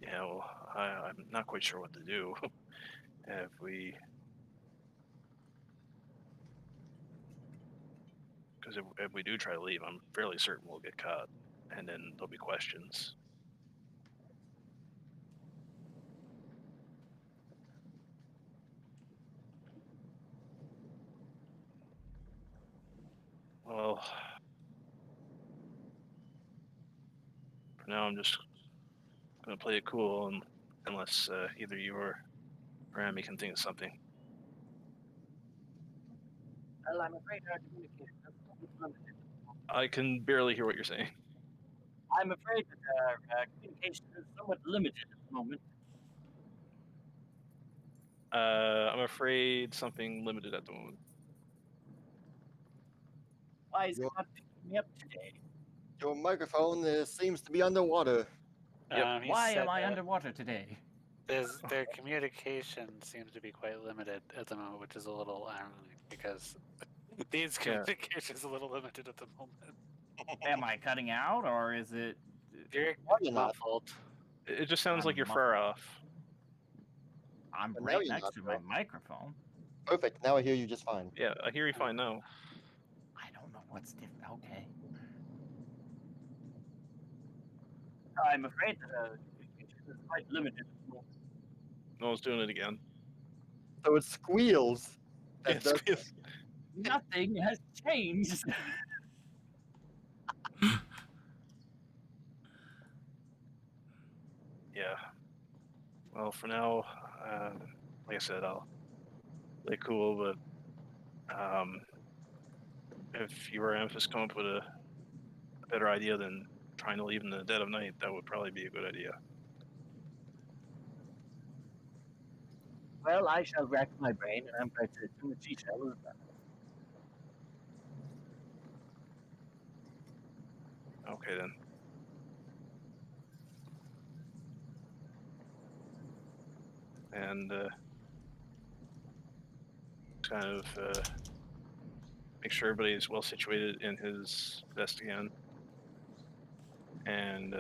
Yeah, well, I'm not quite sure what to do. Because if we do try to leave, I'm fairly certain we'll get caught, and then there'll be questions. Well, for now I'm just gonna play it cool, unless either you or Amy can think of something. Well, I'm afraid our communication. I can barely hear what you're saying. I'm afraid that our communication is somewhat limited at the moment. I'm afraid something limited at the moment. Why is it Your, not picking me up today? your microphone seems to be underwater. Yep. He Why said am I that underwater today? their communication seems to be quite limited at the moment, which is a little ironic because Dean's Yeah. communication is a little limited at the moment. Am I cutting out, or is it? You're You're not. muffled. It just sounds like I'm you're muffled. far off. I'm But now right you're next not, to though. my microphone. Perfect. Now I hear you just fine. Yeah, I hear you fine now. I don't know what's different. Okay. I'm afraid that communication is quite limited at the moment. No one's doing it again. So it squeals. That does. It's Nothing has changed. yeah. Well, for now, like I said, I'll play cool, but if you or Amethyst come up with a better idea than trying to leave in the dead of night, that would probably be a good idea. Well, I shall rack my brain, and I'm going to do what she shall. Okay then. And kind of make sure everybody's well situated in his vest again, and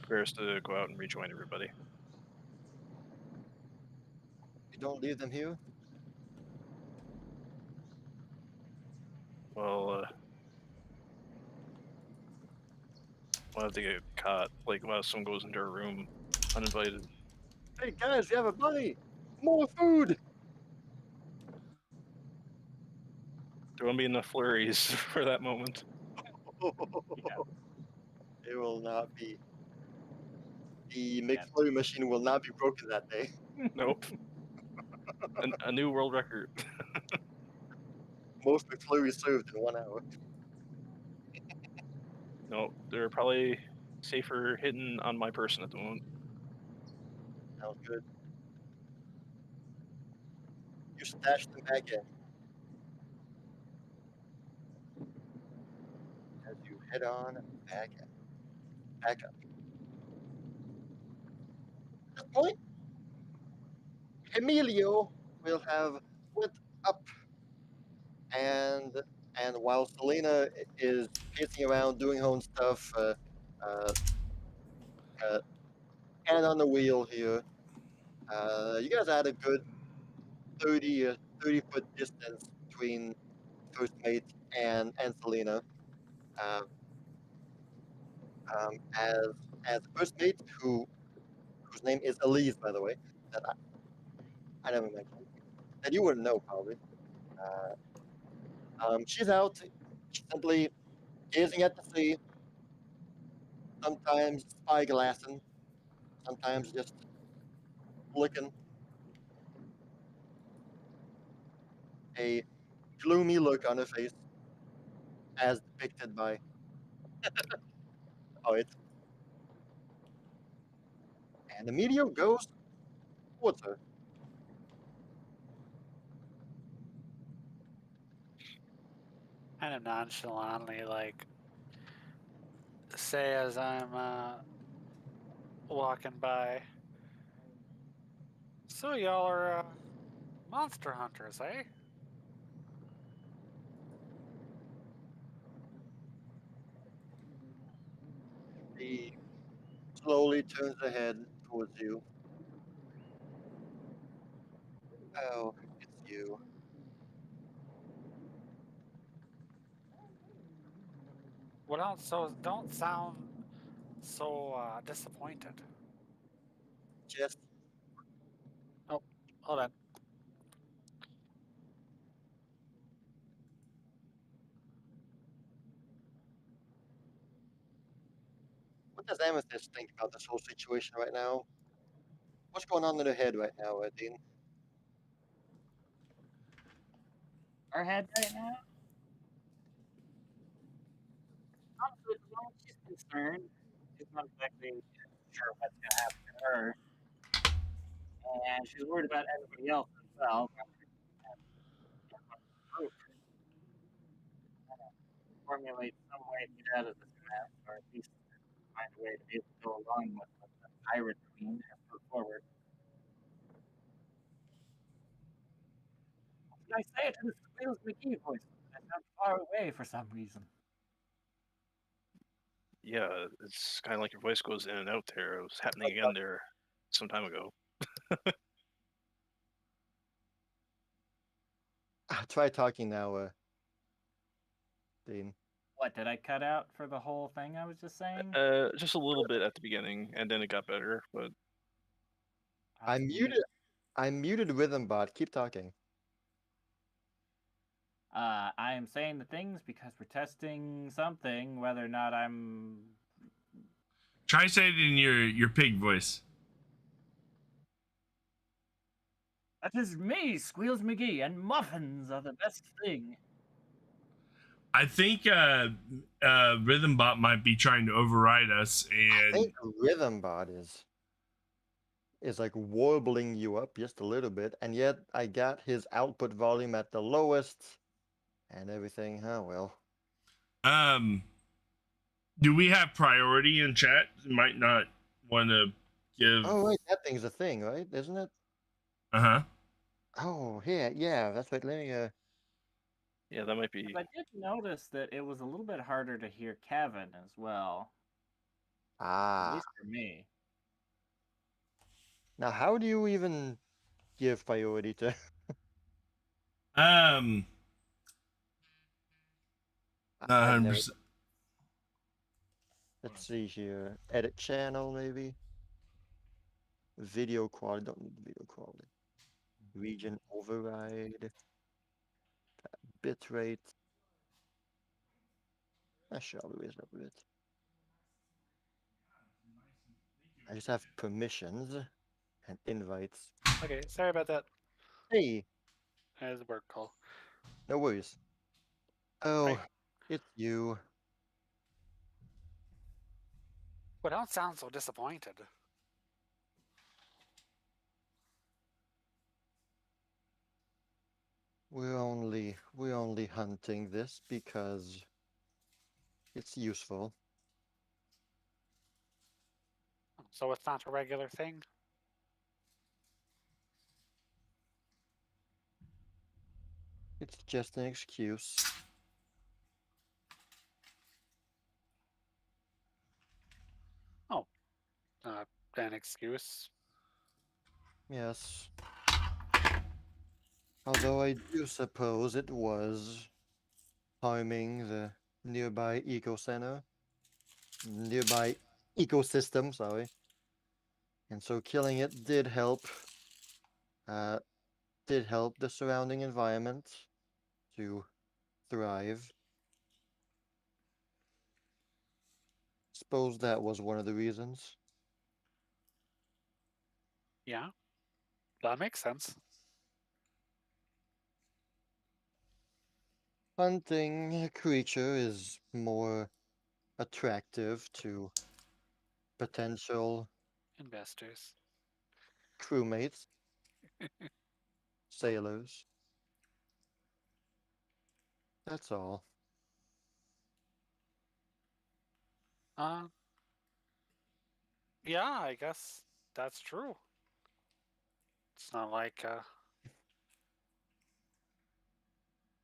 prepares to go out and rejoin everybody. You don't leave them here. Well, we'll have to get caught. Like, while someone goes into a room uninvited. Hey guys, you have a buddy. More food. There won't be enough flurries for that moment. It will not be. The McFlurry machine will not be broken that day. Nope. A new world record. Most McFlurries served in 1 hour. No, they're probably safer hidden on my person at the moment. Sounds good. You stash them back in. As you head on back in. Back up. At this point, Emilio will have went up, and while Selena is pacing around doing her own stuff, uh, hand on the wheel here, you guys had a good 30-foot distance between first mate and Selena. Um, as first mate, whose name is Elise, by the way, that I never mentioned, that you wouldn't know probably. She's out, simply gazing at the sea, sometimes spyglassing, sometimes just looking, a gloomy look on her face, as depicted by poet. And Emilio goes towards her. Kind of nonchalantly, like, say as I'm walking by. So y'all are monster hunters, eh? She slowly turns her head towards you. Oh, it's you. Well, don't sound so disappointed. Just Oh, hold on. what does Amethyst think about this whole situation right now? What's going on in her head right now, Dean? Her head right now. Honestly, as long as she's concerned, she's not exactly sure what's gonna happen to her, and she's worried about everybody else as well. Group formulate some way to get out of this mess, or at least find a way to be able to go along with what the pirate queen has put forward. Did I say it in the Squeals McGee voice? I sound far away for some reason. Yeah, it's kind of like your voice goes in and out there. It was happening again there some time ago. Try talking now, Dean. What, did I cut out for the whole thing I was just saying? Just a little bit at the beginning, and then it got better. But I muted. I muted Rhythmbot. Keep talking. I am saying the things because we're testing something, whether or not I'm. Try say it in your pig voice. That is me, Squeals McGee, and muffins are the best thing. I think Rhythmbot might be trying to override us, I and think Rhythmbot is like warbling you up just a little bit, and yet I got his output volume at the lowest and everything. Oh well. do we have priority in chat? Might not want to give. Oh right, that thing's a thing, right? Isn't it? Uh-huh. Oh yeah. That's right. Let me yeah, that might be. I did notice that it was a little bit harder to hear Kevin as well, at Ah. least for me. Now, how do you even give priority to? Um, not I've never. 100%. Let's see here. Edit channel, maybe. Video quality. Don't need video quality. Region override. Bitrate. I should probably raise it up a bit. I just have permissions and invites. Okay, sorry about that. Hey, As a work call. no worries. Oh, Hi. it's you. But don't sound so disappointed. We're only hunting this because it's useful. So it's not a regular thing? It's just an excuse. Oh, an excuse. Yes. Although I do suppose it was harming the nearby nearby ecosystem, sorry. And so killing it did help the surrounding environment to thrive. Suppose that was one of the reasons. Yeah, that makes sense. Hunting a creature is more attractive to potential Investors. crewmates, sailors. That's all. Uh, yeah, I guess that's true. It's not like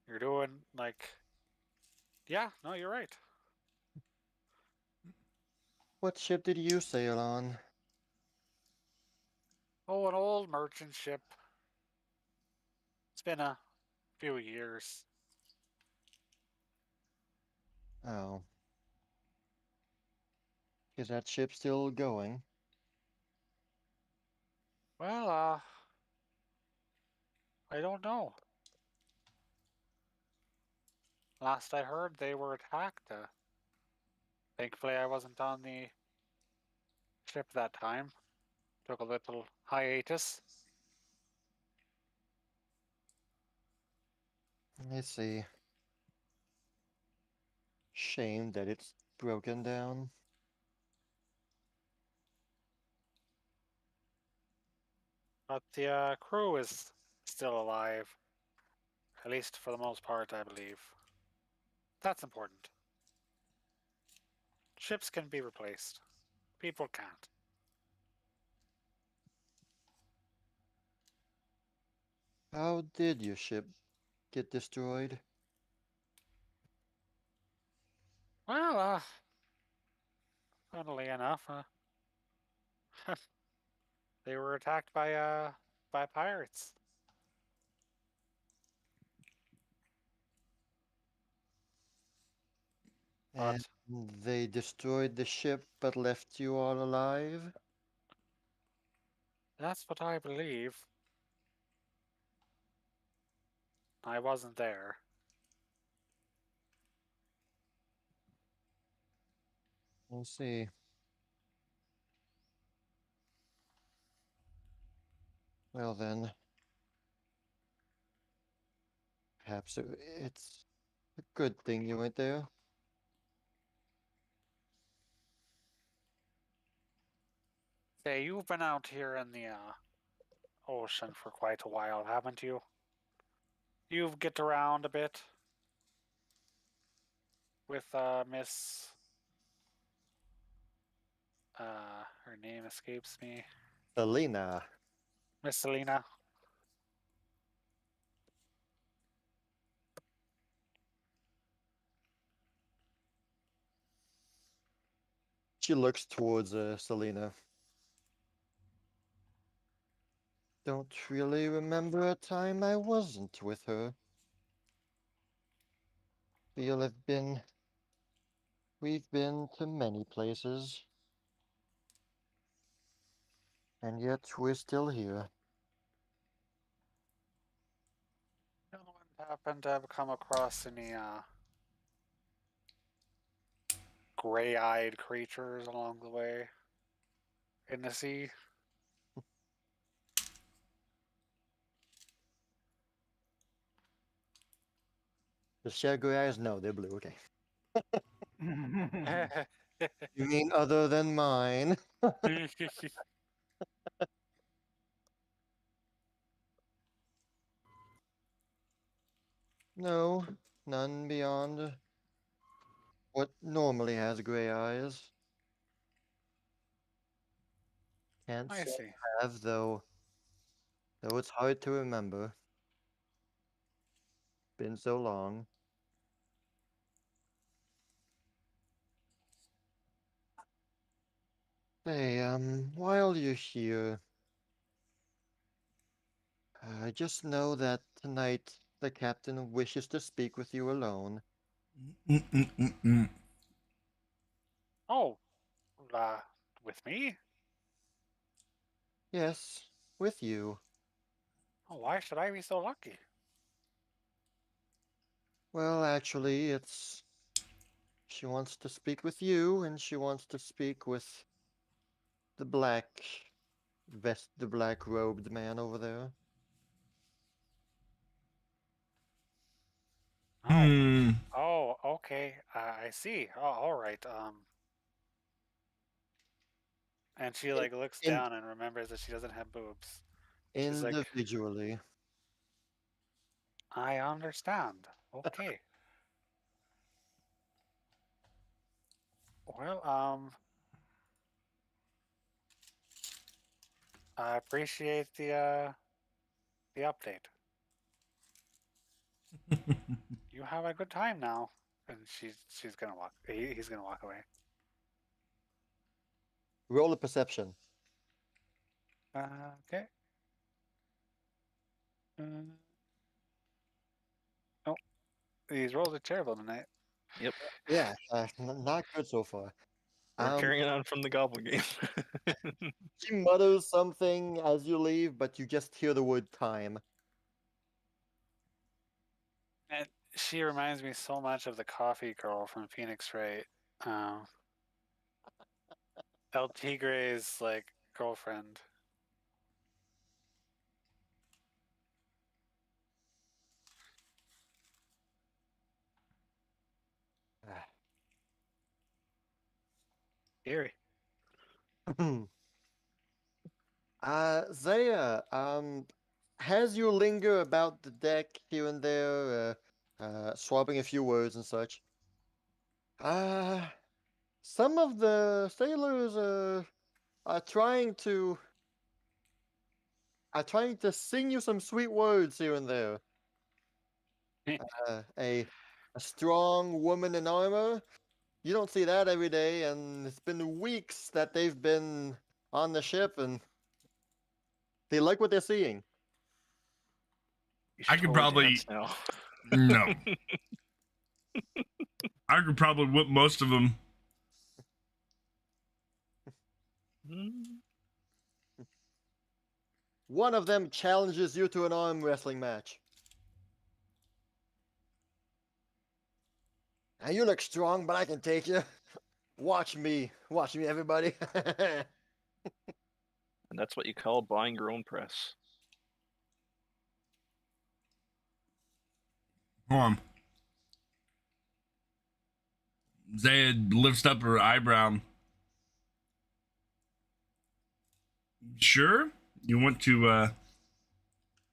you're doing like. Yeah, no, you're right. What ship did you sail on? Oh, an old merchant ship. It's been a few years. Oh. Is that ship still going? Well, I don't know. Last I heard, they were attacked. Thankfully, I wasn't on the ship that time. Took a little hiatus. I see. Shame that it's broken down. But the crew is still alive. At least for the most part, I believe. That's important. Ships can be replaced. People can't. How did your ship get destroyed? Well, funnily enough, they were attacked by pirates. And But they destroyed the ship but left you all alive? that's what I believe. I wasn't there. We'll see. Well then, perhaps it's a good thing you went there. Say, you've been out here in the ocean for quite a while, haven't you? You've get around a bit with Miss. Her name escapes me. Selena. Miss Selena. She looks towards Selena. Don't really remember a time I wasn't with her. We've been to many places, and yet we're still here. You don't happen to have come across any gray-eyed creatures along the way in the sea? The shaggy eyes? No, they're blue. Okay. You mean other than mine? No, none beyond what normally has gray eyes. Can't I say see. I have, though it's hard to remember. Been so long. Hey, while you're here, just know that tonight the captain wishes to speak with you alone. Mm-mm-mm-mm. Oh, uh, with me? Yes, with you. Oh, why should I be so lucky? Well, actually, she wants to speak with you, and she wants to speak with the the black robed man over there. Oh, Hmm. oh, okay. I see. Oh, all right. And she In, like looks in, down and remembers that she doesn't have boobs. She's like, individually. I understand. Okay. Well, I appreciate the update. You have a good time now. And she's gonna walk. He's gonna walk away. Roll a perception. Okay. Oh, these rolls are terrible tonight. Yep, Yeah, not good so far. we're carrying on from the Goblin game. She mutters something as you leave, but you just hear the word time. And she reminds me so much of the coffee girl from Phoenix Wright. Um, El Tigre's like girlfriend. Eerie. Zaya, as you linger about the deck here and there, swapping a few words and such, some of the sailors are trying to sing you some sweet words here and there. A strong woman in armor. You don't see that every day, and it's been weeks that they've been on the ship, and they like what they're seeing. You I should could totally probably dance now. no. I could probably whip most of them. One of them challenges you to an arm wrestling match. Now you look strong, but I can take you. Watch me, everybody. And that's what you call buying your own press. Hold on. Zaya lifts up her eyebrow. Sure? You want to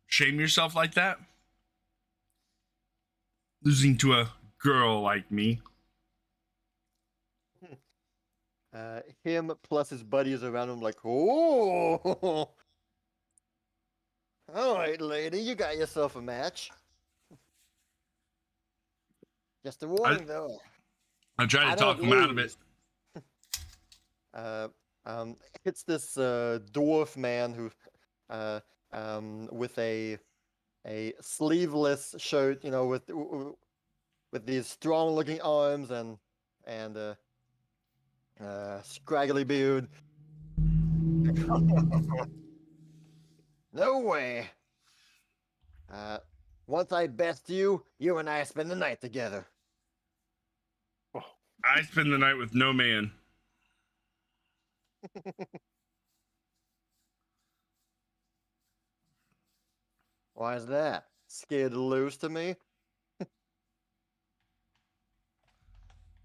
shame yourself like that? Losing to a girl like me. Him plus his buddies around him like, oh, all right, lady, you got yourself a match. Just a warning, though. I try to I talk don't him out of it. lose. It's this dwarf man who, with a sleeveless shirt, you know, with these strong-looking arms and scraggly beard. No way. Once I best you, you and I spend the night together. I spend the night with no man. Why is that? Scared to lose to me?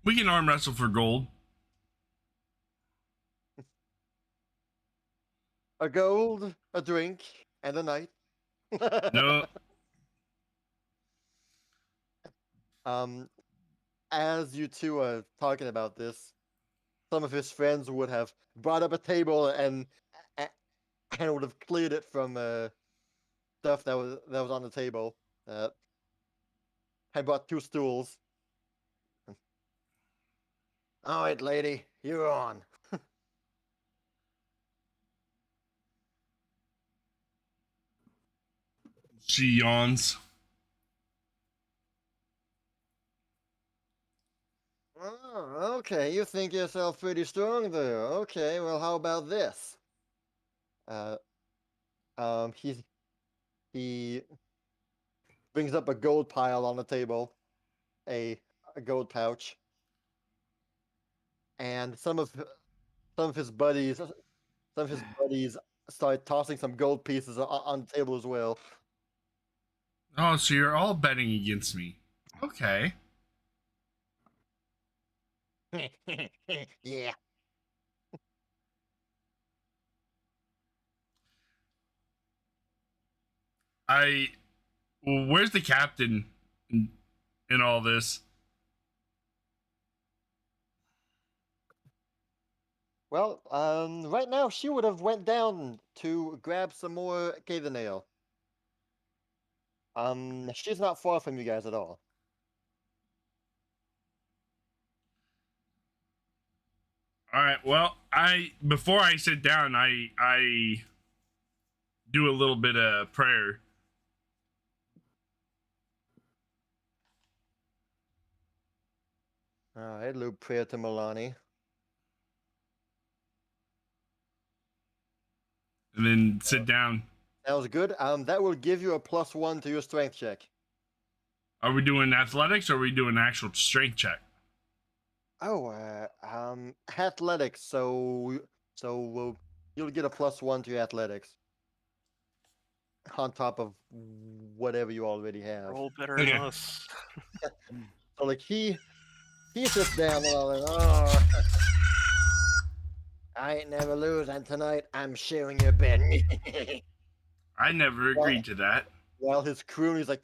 We can arm wrestle for gold. A gold, a drink, and a night. No. As you two are talking about this, some of his friends would have brought up a table and would have cleared it from stuff that was on the table. I brought 2 stools. All right, lady, you're on. She yawns. Oh, okay, you think yourself pretty strong there. Okay, well, how about this? He brings up a gold pile on the table, a gold pouch, and some of his buddies start tossing some gold pieces on the table as well. Oh, so you're all betting against me. Okay. Yeah. Well, where's the captain in all this? Well, right now she would have went down to grab some more cave nail. She's not far from you guys at all. All right. Well, before I sit down, I do a little bit of prayer. All right, little prayer to Milani. And then sit down. That was good. That will give you a +1 to your strength check. Are we doing athletics or are we doing actual strength check? Oh, athletics. So you'll get a +1 to your athletics on top of whatever you already have. Roll better Okay. than us. So like he sits down and all that. Oh. I ain't never lose, and tonight I'm sharing your bed. I never agreed to that. While his crewie's like,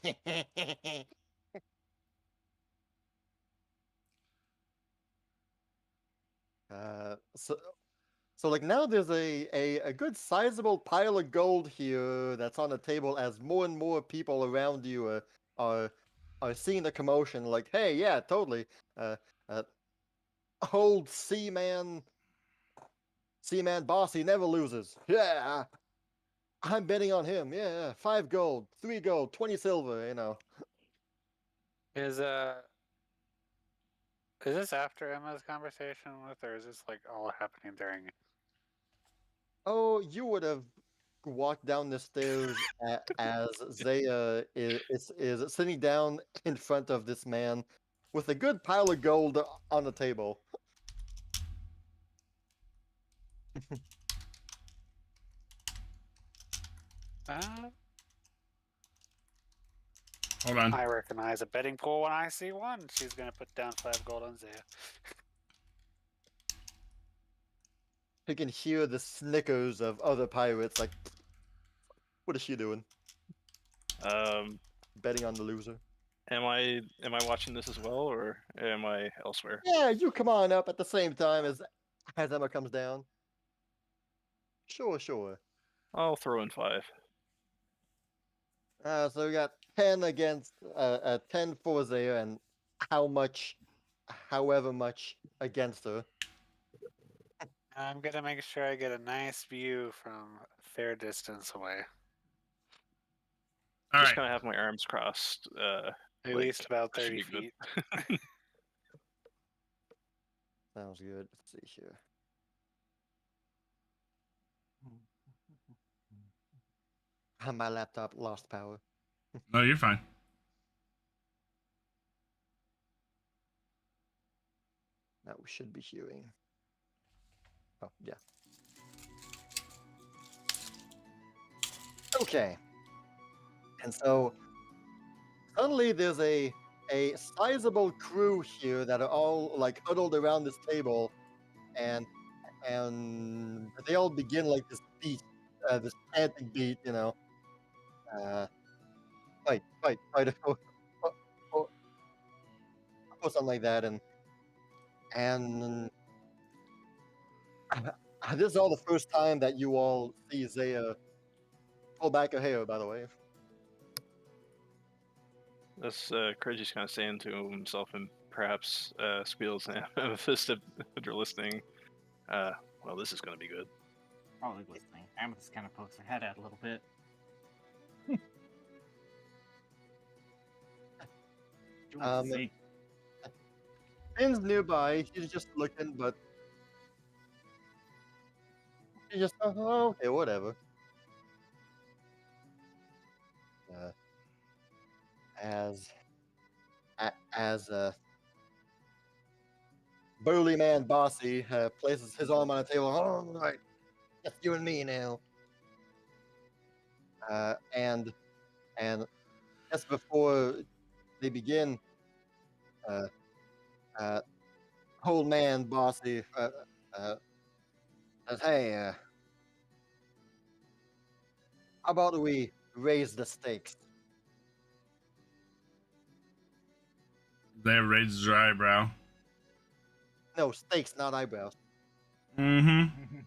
so like now there's a good sizable pile of gold here that's on the table as more and more people around you are are seeing the commotion. Like, hey, yeah, totally. Uh, uh, old Seaman boss, he never loses. Yeah, I'm betting on him. Yeah, 5 gold, 3 gold, 20 silver. You know. Is this after Emma's conversation with, or is this like all happening during it? Oh, you would have walked down the stairs as Zaya is sitting down in front of this man with a good pile of gold on the table. Uh, Hold on. I recognize a betting pool when I see one. She's gonna put down 5 gold on Zaya. You can hear the snickers of other pirates. Like, what is she doing? Betting on the loser. Am I watching this as well, or am I elsewhere? Yeah, you come on up at the same time as Emma comes down. Sure. I'll throw in 5. So we got 10 against 10 for Zaya, and however much against her. I'm gonna make sure I get a nice view from a fair distance away. All Just right. kind of have my arms crossed. At Like, least about that should 30 be good. feet. Sounds good. Let's see here. My laptop lost power. No, you're fine. Now we should be hearing. Oh, yeah. Okay. And so suddenly there's a sizable crew here that are all like huddled around this table, and they all begin like this beat, this chanting beat, you know. Fight, or something like that, and this is all the first time that you all see Zaya pull back her hair, by the way. That's Kireji's kind of saying to himself, and perhaps squeals and Amethyst if they're listening. Well, this is going to be good. Probably listening. Amethyst kind of pokes her head out a little bit. You want to see? Finn's nearby. She's just looking, but she just okay, whatever. As burly man Bossy places his arm on the table. All right, just you and me now. And just before they begin, old man Bossy says, "Hey, how about we raise the stakes?" They raised her eyebrow. No, stakes, not eyebrows. Mm-hmm.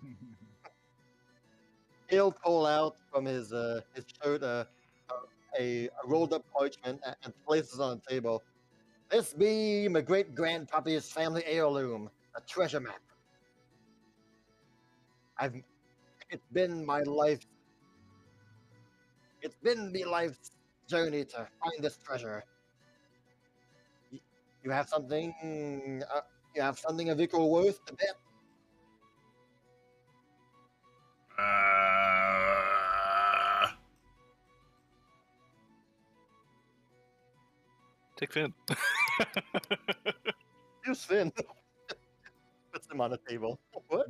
He'll pull out from his shirt a rolled up parchment and places on the table. This be my great grandpappy's family heirloom, a treasure map. It's been my life's journey to find this treasure. You have something of equal worth to bet? Take Finn. Here's Finn. Puts him on the table. What?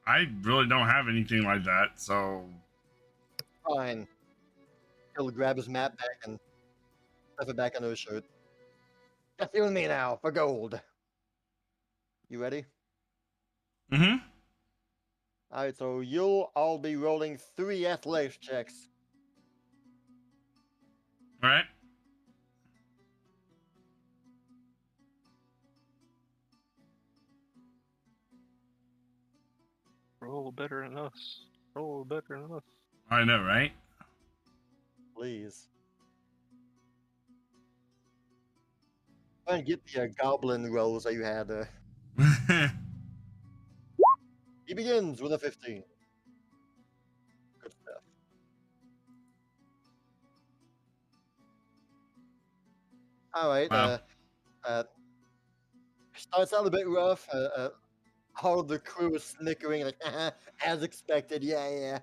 I really don't have anything like that, so Fine. He'll grab his map back and stuff it back under his shirt. Just you and me now for gold. You ready? Mm-hmm. All right, so you'll all be rolling 3 athletics checks. All right. Roll better than us. Roll better than us. I know, right? Please. Try and get the goblin rolls that you had. He begins with a 15. Good stuff. All right. Wow. Starts out a bit rough. All of the crew is snickering, like, as expected. Yeah.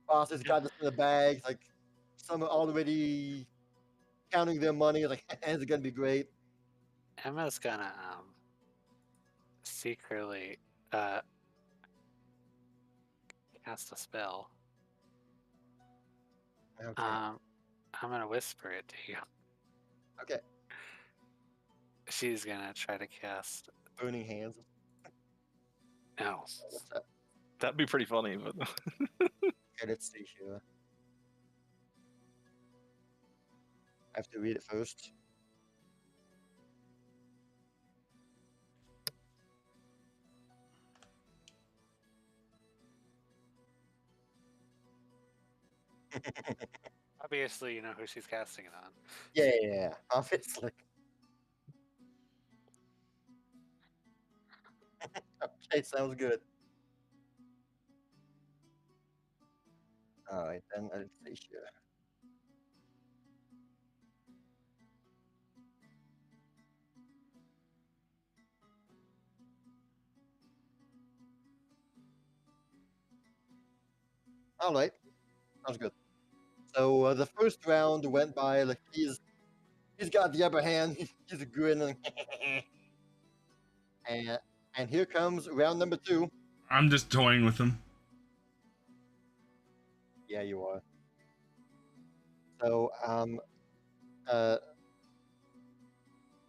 Boss has got this in the bag. Like, some are already counting their money. Like, it's gonna be great. Emma's gonna secretly cast a spell. Okay. I'm gonna whisper it to you. Okay. She's gonna try to cast. Burning hands. No. What's that? That'd be pretty funny, but Okay, let's see here. I have to read it first. Obviously, you know who she's casting it on. Yeah, obviously. Okay, sounds good. All right, then let's see here. All right, sounds good. So the first round went by. Like he's got the upper hand. He's grinning. and here comes round number 2. I'm just toying with him. Yeah, you are. So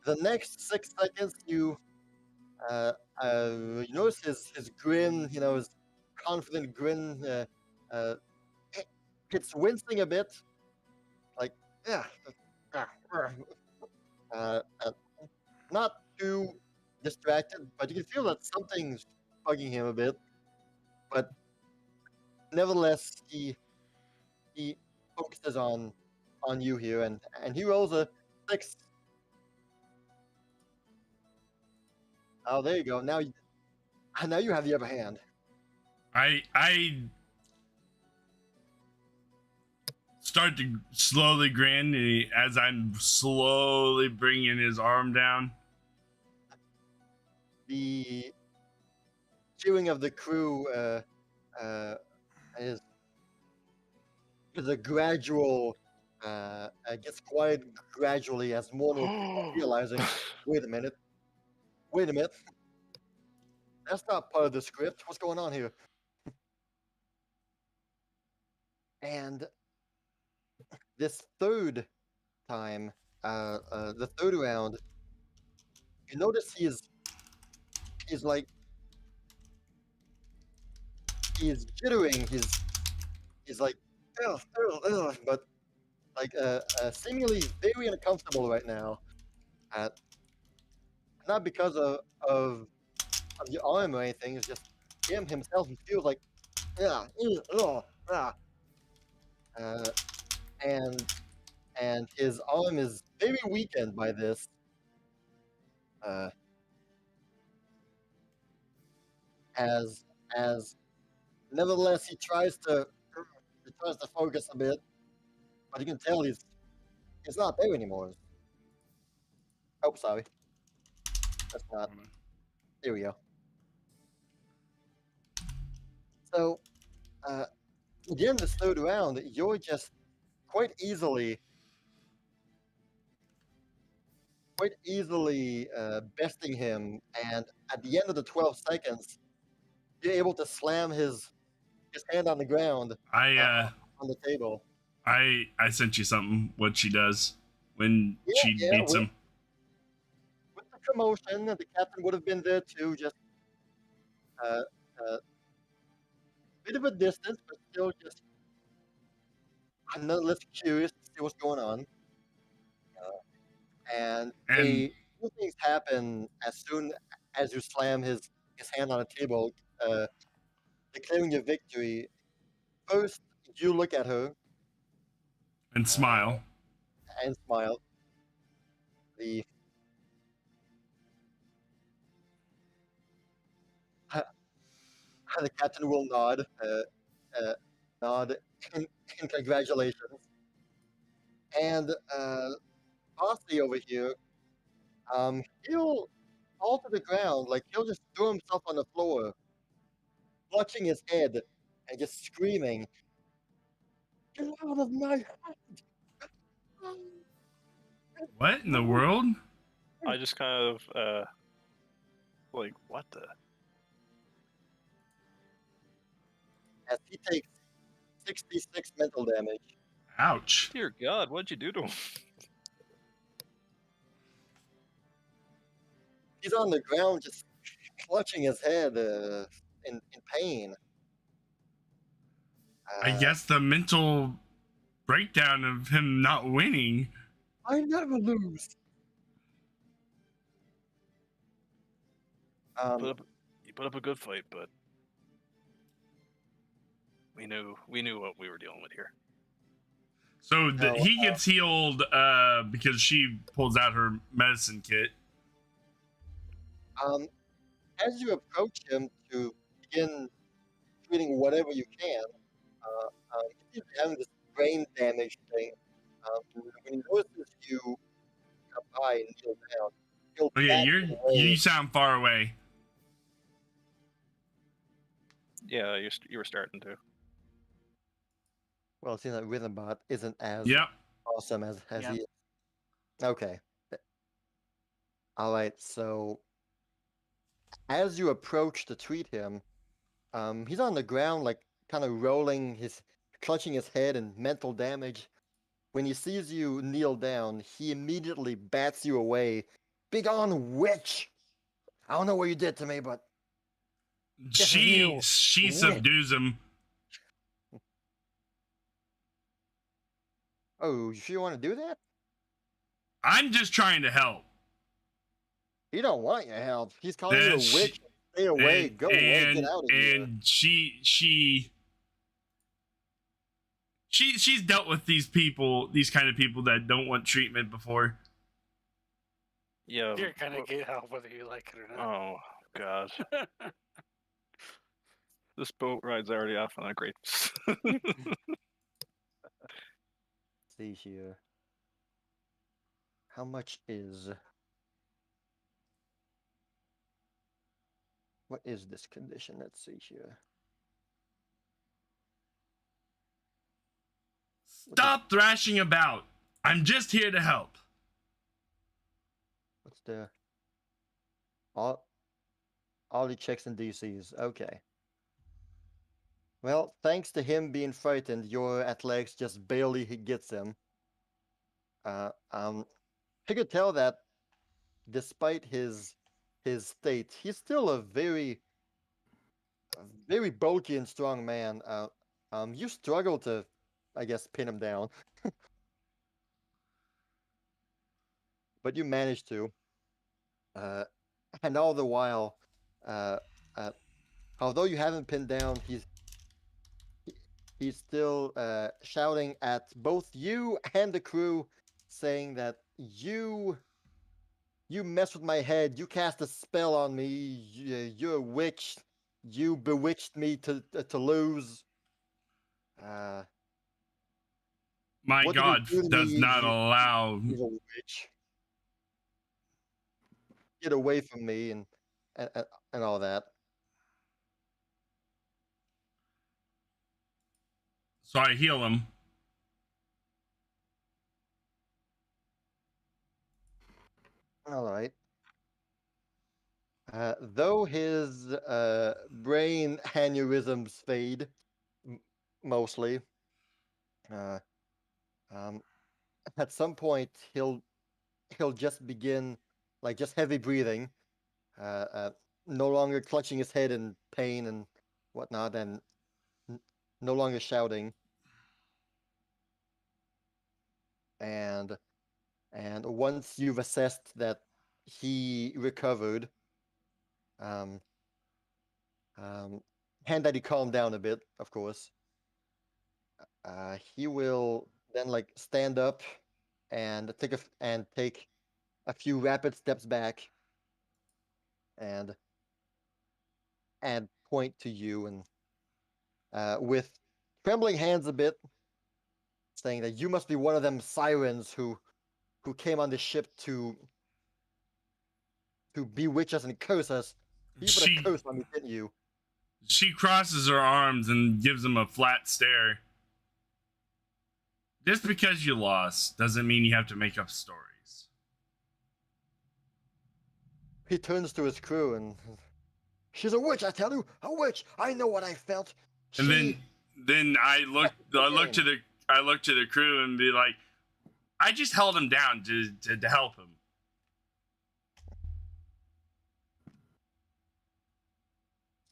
the next 6 seconds you notice his grin. You know, his confident grin. It's wincing a bit. Like yeah. Uh, uh, not too distracted, but you can feel that something's bugging him a bit. But nevertheless, he focuses on you here, and he rolls a 6. Oh, there you go. Now you have the upper hand. I start to slowly grin as I'm slowly bringing his arm down. The cheering of the crew is a gradual. Gets quiet gradually as more and more realizing. Wait a minute. That's not part of the script. What's going on here? And this third time, the third round, you notice he's like he's jittering. He's like ugh, but like seemingly very uncomfortable right now. Not because of the arm or anything. It's just him himself. He feels like yeah, and his arm is very weakened by this. As nevertheless he tries to focus a bit, but you can tell he's not there anymore. Oh, sorry, that's not. There we go. So, at the end of this third round, you're just quite easily besting him, and at the end of the 12 seconds, you're able to slam his hand on the ground I on the table. I sent you something. What she does when she Yeah, beats him. with the commotion, the captain would have been there too, just uh, bit of a distance, but still just nonetheless curious to see what's going on. And And few things happen as soon as you slam his hand on a table, declaring your victory. First, you look at her smile. and smile. The the captain will nod in congratulations. And Bossy over here, he'll fall to the ground, like he'll just throw himself on the floor, clutching his head and just screaming, "Get out of my hand!" What in the world? I just kind of like, what the? As he takes 66 mental damage. Ouch. Dear God, what'd you do to him? He's on the ground, just clutching his head in pain. I guess the mental breakdown of him not winning. I never lose. You put up a good fight, but we knew what we were dealing with here. So No, he gets healed because she pulls out her medicine kit. as you approach him to begin treating whatever you can, he's having this brain damage thing. When he notices you come by and kneel down, he'll Oh yeah, back away. you sound far away. Yeah, you were starting to. Well, it seems like Rhythmbot isn't as Yep. awesome as Yep. he is. Okay. All right. So as you approach to treat him, he's on the ground, like kind of clutching his head in mental damage. When he sees you kneel down, he immediately bats you away. Begone, witch! I don't know what you did to me, but this is you. She Witch. subdues him. Oh, you sure you want to do that? I'm just trying to help. He don't want your help. He's calling you a witch. Stay away. Go away. Get out of here. And she's dealt with these kind of people that don't want treatment before. Yeah. You're gonna get help whether you like it or not. Oh God. This boat ride's already off on a great. See here. How much is... What is this condition? Let's see here. Stop thrashing about. I'm just here to help. What's the... All the checks and DCs. Okay. Well, thanks to him being frightened, your athletics just barely gets him. I could tell that despite his state, he's still a very bulky and strong man. You struggle to, I guess, pin him down, but you manage to. And all the while, although you haven't pinned down, he's still shouting at both you and the crew, saying that you mess with my head. You cast a spell on me. You're a witch. You bewitched me to lose. My What did you God do to does me? not allow. Evil witch. Get away from me and all that. So I heal him. All right. Though his brain aneurysms fade, mostly, At some point, he'll just begin like just heavy breathing, no longer clutching his head in pain and whatnot, and no longer shouting. And once you've assessed that he recovered, um, and that he calmed down a bit, of course, he will then like stand up and take a few rapid steps back and point to you and with trembling hands a bit, saying that you must be one of them sirens who came on the ship to bewitch us and curse us. You put a She curse on me, didn't you? she crosses her arms and gives him a flat stare. Just because you lost doesn't mean you have to make up stories. He turns to his crew and she's a witch, I tell you, a witch. I know what I felt. And then I look to the crew and be like, I just held him down to help him.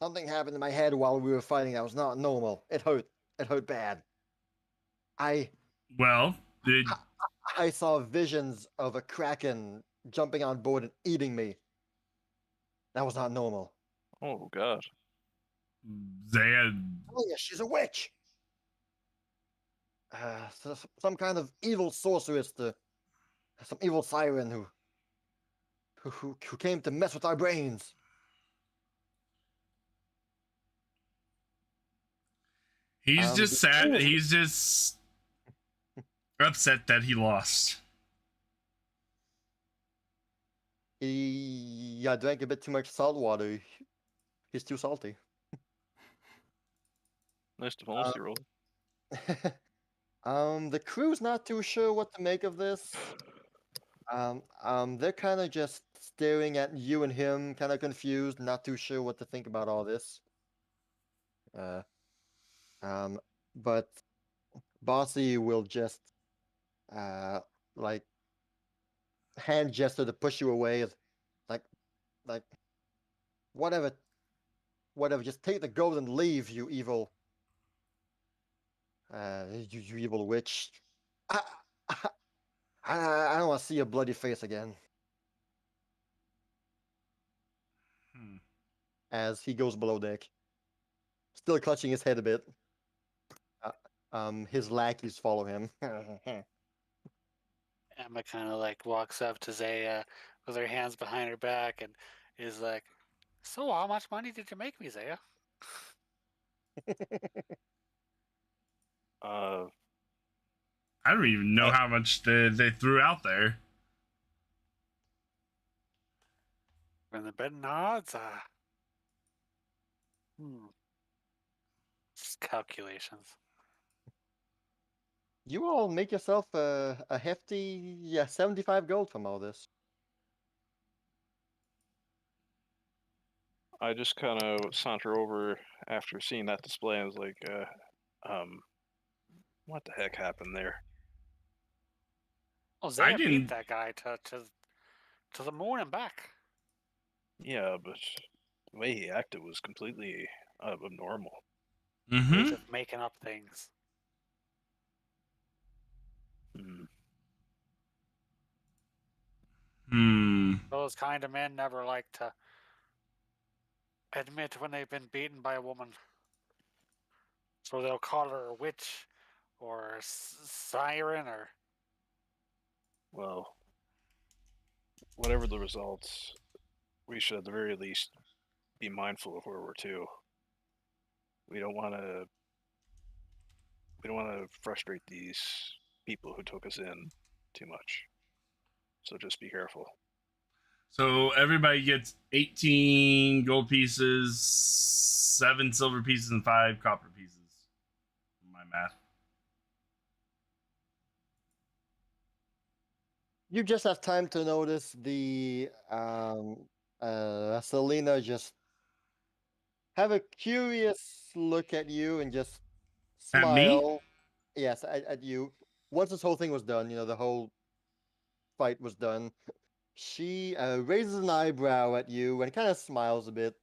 Something happened in my head while we were fighting that was not normal. It hurt. It hurt bad. I saw visions of a kraken jumping on board and eating me. That was not normal. Oh god. Zaya. Oh yeah, she's a witch. Some kind of evil sorceress, some evil siren who came to mess with our brains. He's just sad. He's just upset that he lost. He drank a bit too much salt water. He's too salty. Nice diplomacy roll. The crew's not too sure what to make of this. They're kind of just staring at you and him, kind of confused, not too sure what to think about all this. But Bossy will just, like, hand gesture to push you away, like, whatever, just take the gold and leave, you evil, you evil witch. I don't want to see your bloody face again. As he goes below deck, still clutching his head a bit. His lackeys follow him. Emma kind of like walks up to Zaya with her hands behind her back and is like, "So, how much money did you make me, Zaya?" I don't even know how much they threw out there. From the betting odds, just calculations. You all make yourself a hefty 75 gold from all this. I just kind of saunter over after seeing that display and was like, what the heck happened there? Oh, Zaya beat that guy to the moon and back. Yeah, but the way he acted was completely abnormal. He's just making up things. Those kind of men never like to admit when they've been beaten by a woman. So they'll call her a witch or a siren or... Well, whatever the results, we should at the very least be mindful of where we're to. We don't want to frustrate these people who took us in too much. So just be careful. So everybody gets 18 gold pieces, 7 silver pieces, and 5 copper pieces. My math. You just have time to notice the Selena just have a curious look at you and just smile. At me? Yes, at you once this whole thing was done, the whole fight was done, she raises an eyebrow at you and kind of smiles a bit,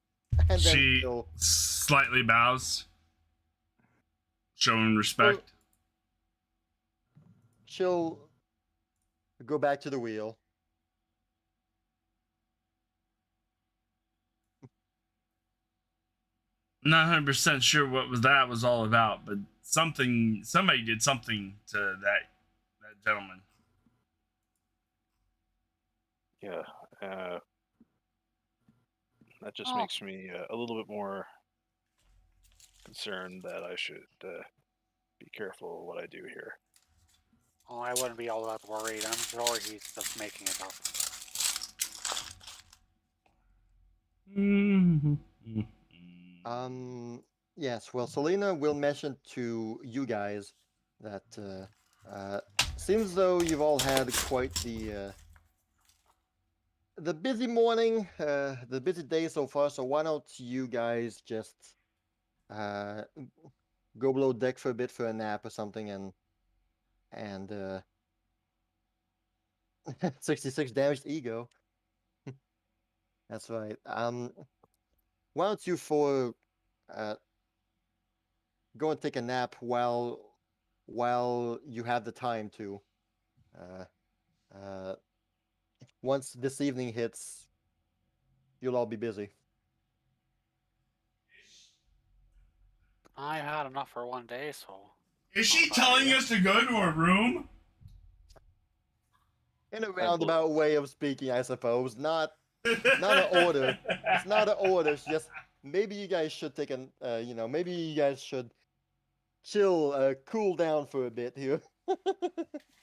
and then She slightly bows, showing respect. she'll go back to the wheel. Not 100% sure what that was all about, but somebody did something to that gentleman. Yeah. That just makes me a little bit more concerned that I should be careful what I do here. Oh, I wouldn't be all that worried. I'm sure he's just making it up. Yes, well, Selena will mention to you guys that seems though you've all had quite the busy morning, the busy day so far. So why don't you guys just go below deck for a bit for a nap or something, and 66 damaged ego. That's right. Why don't you four go and take a nap while you have the time to. Once this evening hits, you'll all be busy. I had enough for one day, so. Is she telling us to go to a room? In a roundabout way of speaking, I suppose. Not an order. It's not an order. It's just maybe you guys should take an. Maybe you guys should chill, cool down for a bit here.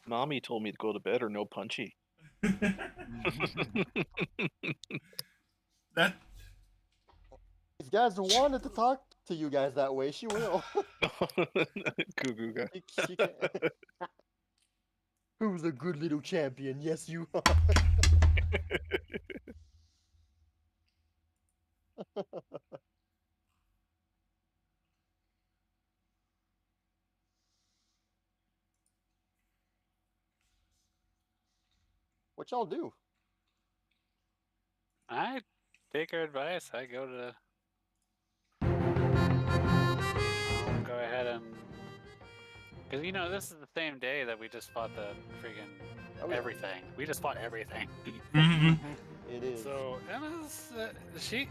Mommy told me to go to bed or no punchy. That If you guys wanted to talk to you guys that way, she will. Goo guy. She can... Who's a good little champion? Yes, you are. What y'all do? I take her advice. I go to. I'll go ahead and. Because, this is the same day that we just fought the friggin' everything. We just fought everything. It is. So,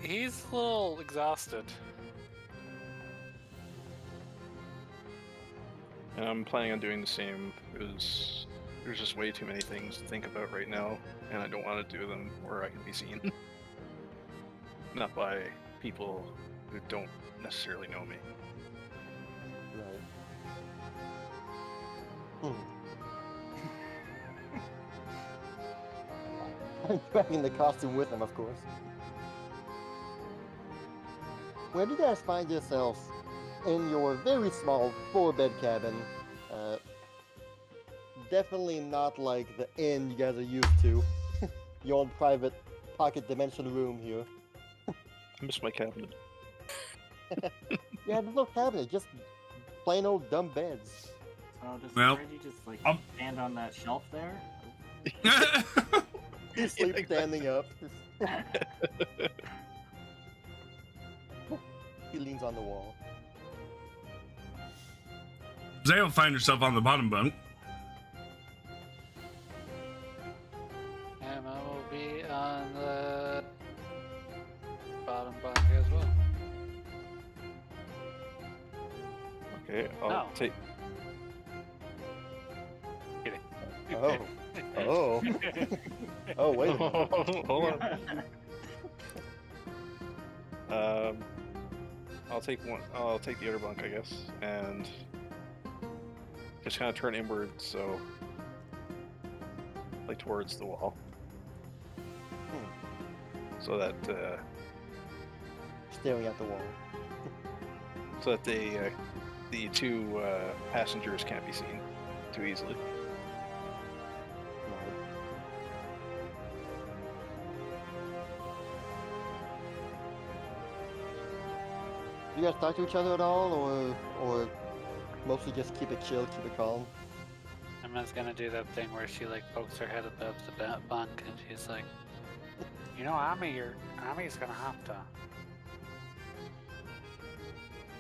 he's a little exhausted. And I'm planning on doing the same. There's just way too many things to think about right now, and I don't want to do them where I can be seen. Not by people who don't necessarily know me. Right. I'm dragging the costume with him, of course. Where do you guys find yourselves in your very small 4-bed cabin? Definitely not like the inn you guys are used to. Your own private pocket dimension room here. I miss my cabinet. Yeah, there's no cabinet, just plain old dumb beds. So does Well, Reggie just stand on that shelf there? He sleeps standing up. He leans on the wall. Zay will find herself on the bottom bunk. Emma will be on the bottom bunk as well. Okay, I'll take. Kidding. Oh. Oh. Oh, wait a minute. Hold on. I'll take one. I'll take the other bunk, I guess, and just kind of turn inward, so like towards the wall, so that Staring at the wall. the two passengers can't be seen too easily. Do you guys talk to each other at all, or mostly just keep it chill, keep it calm? Emma's gonna do that thing where she like pokes her head above the bunk and she's like, you know, Ami's gonna have to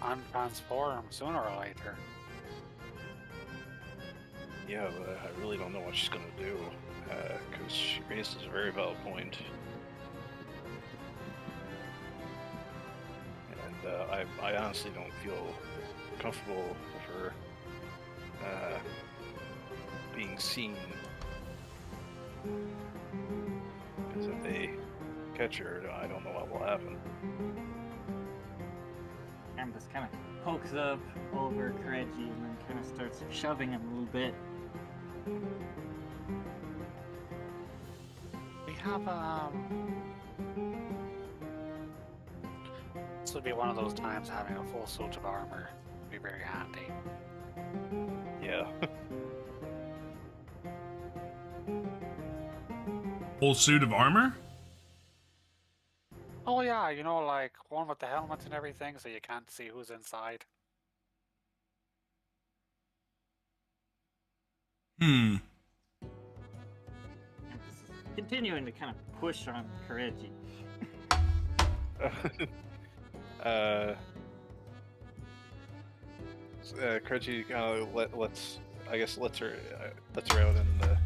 untransform sooner or later. Yeah, but I really don't know what she's gonna do, because she raises a very valid point. And I honestly don't feel comfortable with her being seen. Because if they catch her, I don't know what will happen. Amethyst kind of pokes up over Kireji and then kind of starts shoving him a little bit. We have this would be one of those times having a full suit of armor would be very handy. Yeah. Full suit of armor? Oh yeah, you know, like one with the helmet and everything, so you can't see who's inside. Amethyst is continuing to kind of push on Kireji. Kireji kind of lets her out and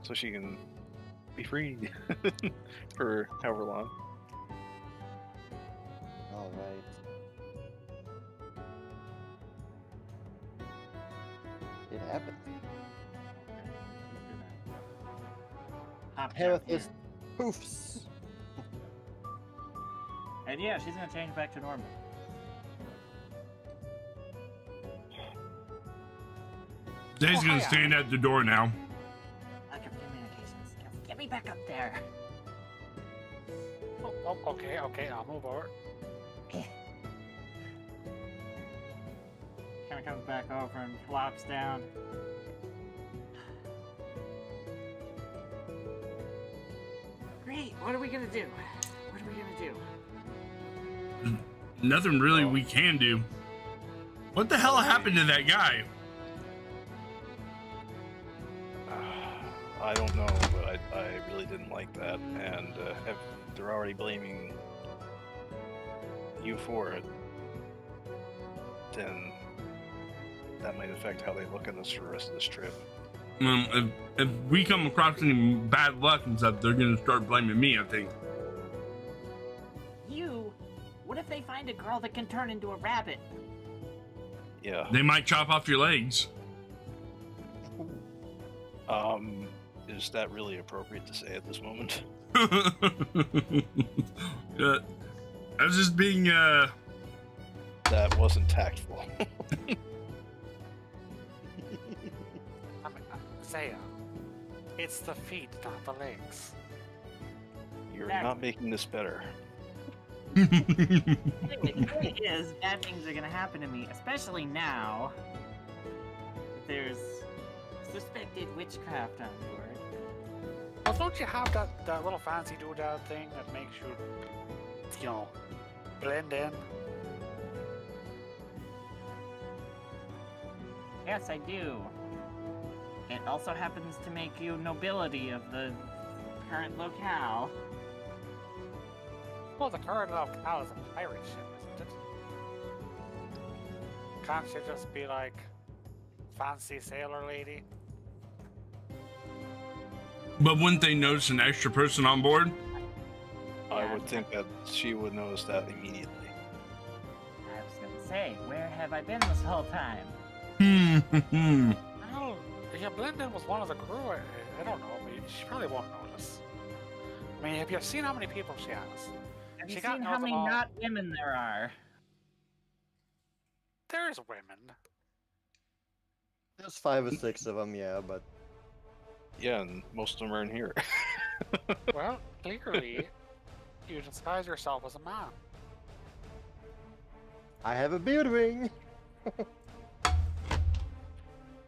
so she can be free for however long. All right. It happened. Amethyst poofs. And yeah, she's gonna change back to normal. Dave's gonna hiya. stand at the door now. Lack of communication skills. Get me back up there. Oh, okay, I'll move over. Kind of comes back over and flops down. Great, what are we gonna do? What are we gonna do? Nothing really we can do. What the hell happened to that guy? I don't know, but I really didn't like that, and if they're already blaming you for it, then that might affect how they look at us for the rest of this trip. If we come across any bad luck and stuff, they're gonna start blaming me, I think. You? What if they find a girl that can turn into a rabbit? Yeah. They might chop off your legs. Is that really appropriate to say at this moment? I was just being, That wasn't tactful. Saya, it's the feet, not the legs. You're not making this better. The thing is, bad things are gonna happen to me, especially now. There's suspected witchcraft on board. Well, don't you have that little fancy doodad thing that makes you, blend in? Yes, I do. It also happens to make you nobility of the current locale. Well, the current locale is a pirate ship, isn't it? Can't you just be like fancy sailor lady? but wouldn't they notice an extra person on board? I would think that she would notice that immediately. I was gonna say, where have I been this whole time? Well, yeah, blend in with one of the crew. I don't know. She probably won't notice. I mean, have you seen how many people she has? Have you She got seen how knows many them all. not women there are? There's women. There's 5 or 6 of them, yeah, but Yeah, and most of them are in here. Well, clearly, you disguise yourself as a man. I have a beard ring.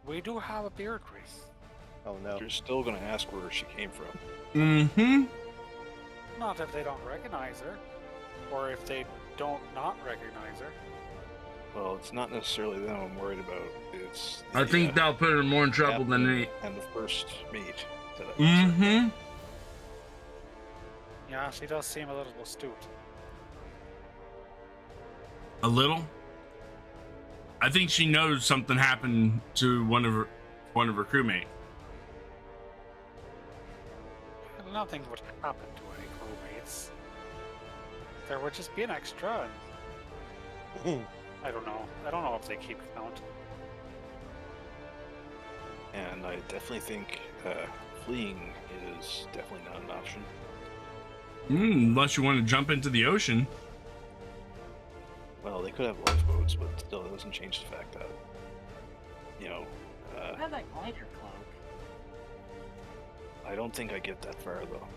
We do have a beard ring. Oh no. You're still gonna ask where she came from. Mm-hmm. Not if they don't recognize her, or if they don't not recognize her. Well, it's not necessarily them I'm worried about. It's I the, think that'll put her more in trouble than captain any. and the first mate. Mm-hmm. Yeah, she does seem a little astute. A little. I think she knows something happened to one of her crewmates. Nothing would happen to any crewmates. There would just be an extra. And I don't know. I don't know if they keep count. And I definitely think fleeing is definitely not an option. Unless you want to jump into the ocean. Well, they could have lifeboats, but still, it doesn't change the fact that, I have that glider cloak. I don't think I get that far, though.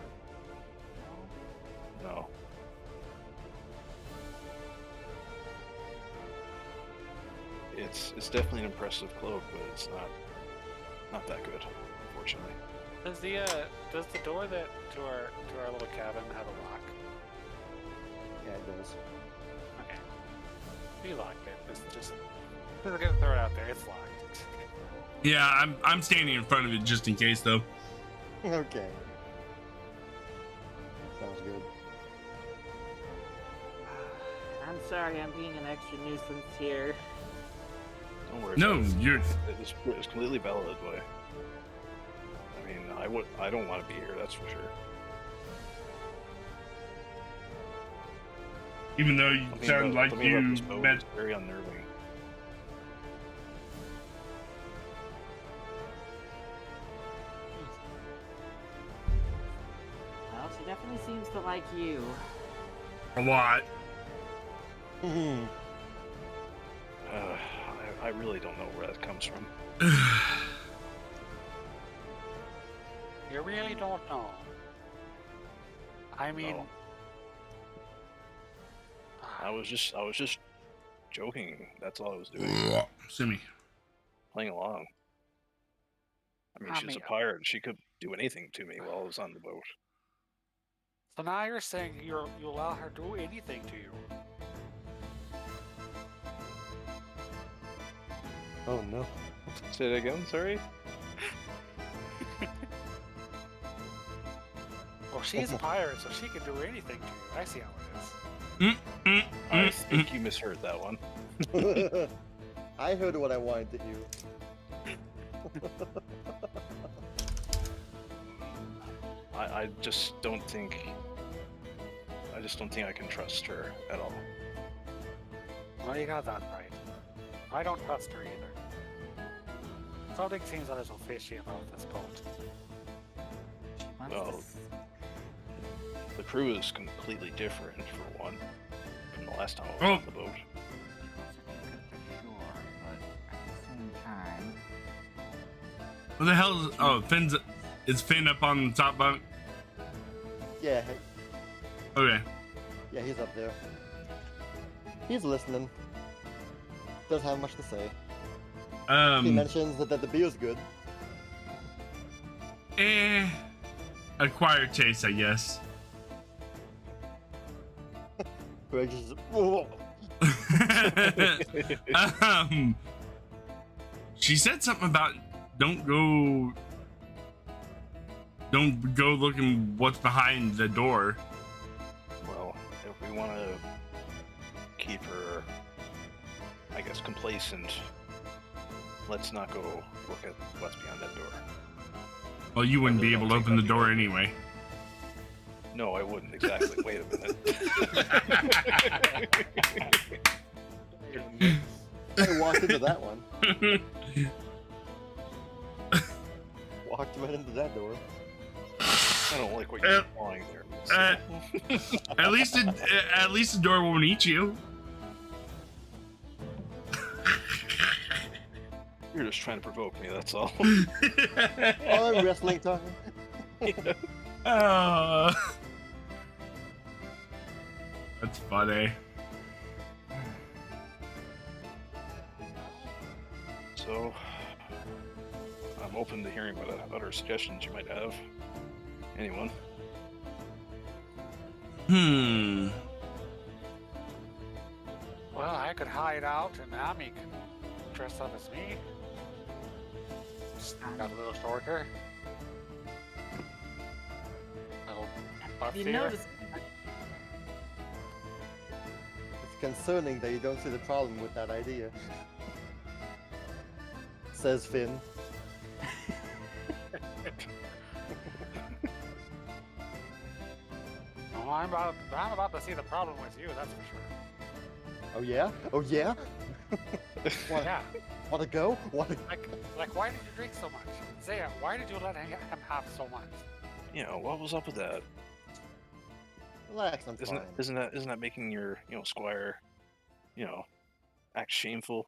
No. It's definitely an impressive cloak, but it's not that good, unfortunately. Does the door that to our little cabin have a lock? Yeah, it does. Okay. We locked it. It's just we're gonna throw it out there. It's locked. Yeah, I'm standing in front of it just in case, though. Okay. Sounds good. I'm sorry, I'm being an extra nuisance here. Don't worry. No, about it. you're. It's completely valid, but I mean, I don't want to be here. That's for sure. Even though you sound like something about you this boat met. is very unnerving. Well, she definitely seems to like you. A lot. I really don't know where that comes from. You really don't know. I mean, No. I was just joking. That's all I was doing. Simi. Playing along. I mean, I she's mean- a pirate. She could do anything to me while I was on the boat. so now you're saying you allow her to do anything to you? Oh no. Say that again. Sorry. Well, she's a pirate, so she can do anything to you. I see how it is. I think you misheard that one. I heard what I wanted to hear. I just don't think. I just don't think I can trust her at all. Well, you got that right. I don't trust her either. Something seems a little fishy about this boat. She wants Well, to The crew is completely different, for one, from the last time I was Oh. on the boat. Sure, but at the same time, What the hell is. Oh, Finn's. Is Finn up on the top bunk? Yeah, Okay. yeah, he's up there. He's listening. Doesn't have much to say. He mentions that the beer's good. Acquired taste, I guess. Greg just, "Whoa." She said something about don't go looking what's behind the door. Well, if we want to keep her, I guess, complacent, let's not go look at what's behind that door. Well, you wouldn't be really able to don't open the think door that'd be anyway. No, I wouldn't. Exactly. Wait a minute. I walked into that one. Walked right into that door. I don't like what you're implying there. At least the door won't eat you. You're just trying to provoke me, that's all. Oh, I'm wrestling talking. That's funny. So, I'm open to hearing what other suggestions you might have. Anyone? Well, Well, I could hide out and Ami can dress up as me. Just got a little shorter. Little Have you buffier. noticed? It's concerning that you don't see the problem with that idea. Says Finn. Oh, I'm about to see the problem with you, that's for sure. Oh yeah? Oh yeah? Wanna, Yeah, wanna go? like why did you drink so much? Zaya, why did you let him have so much? You know, what was up with that? Relax, I'm fine. Isn't that making your, squire, act shameful?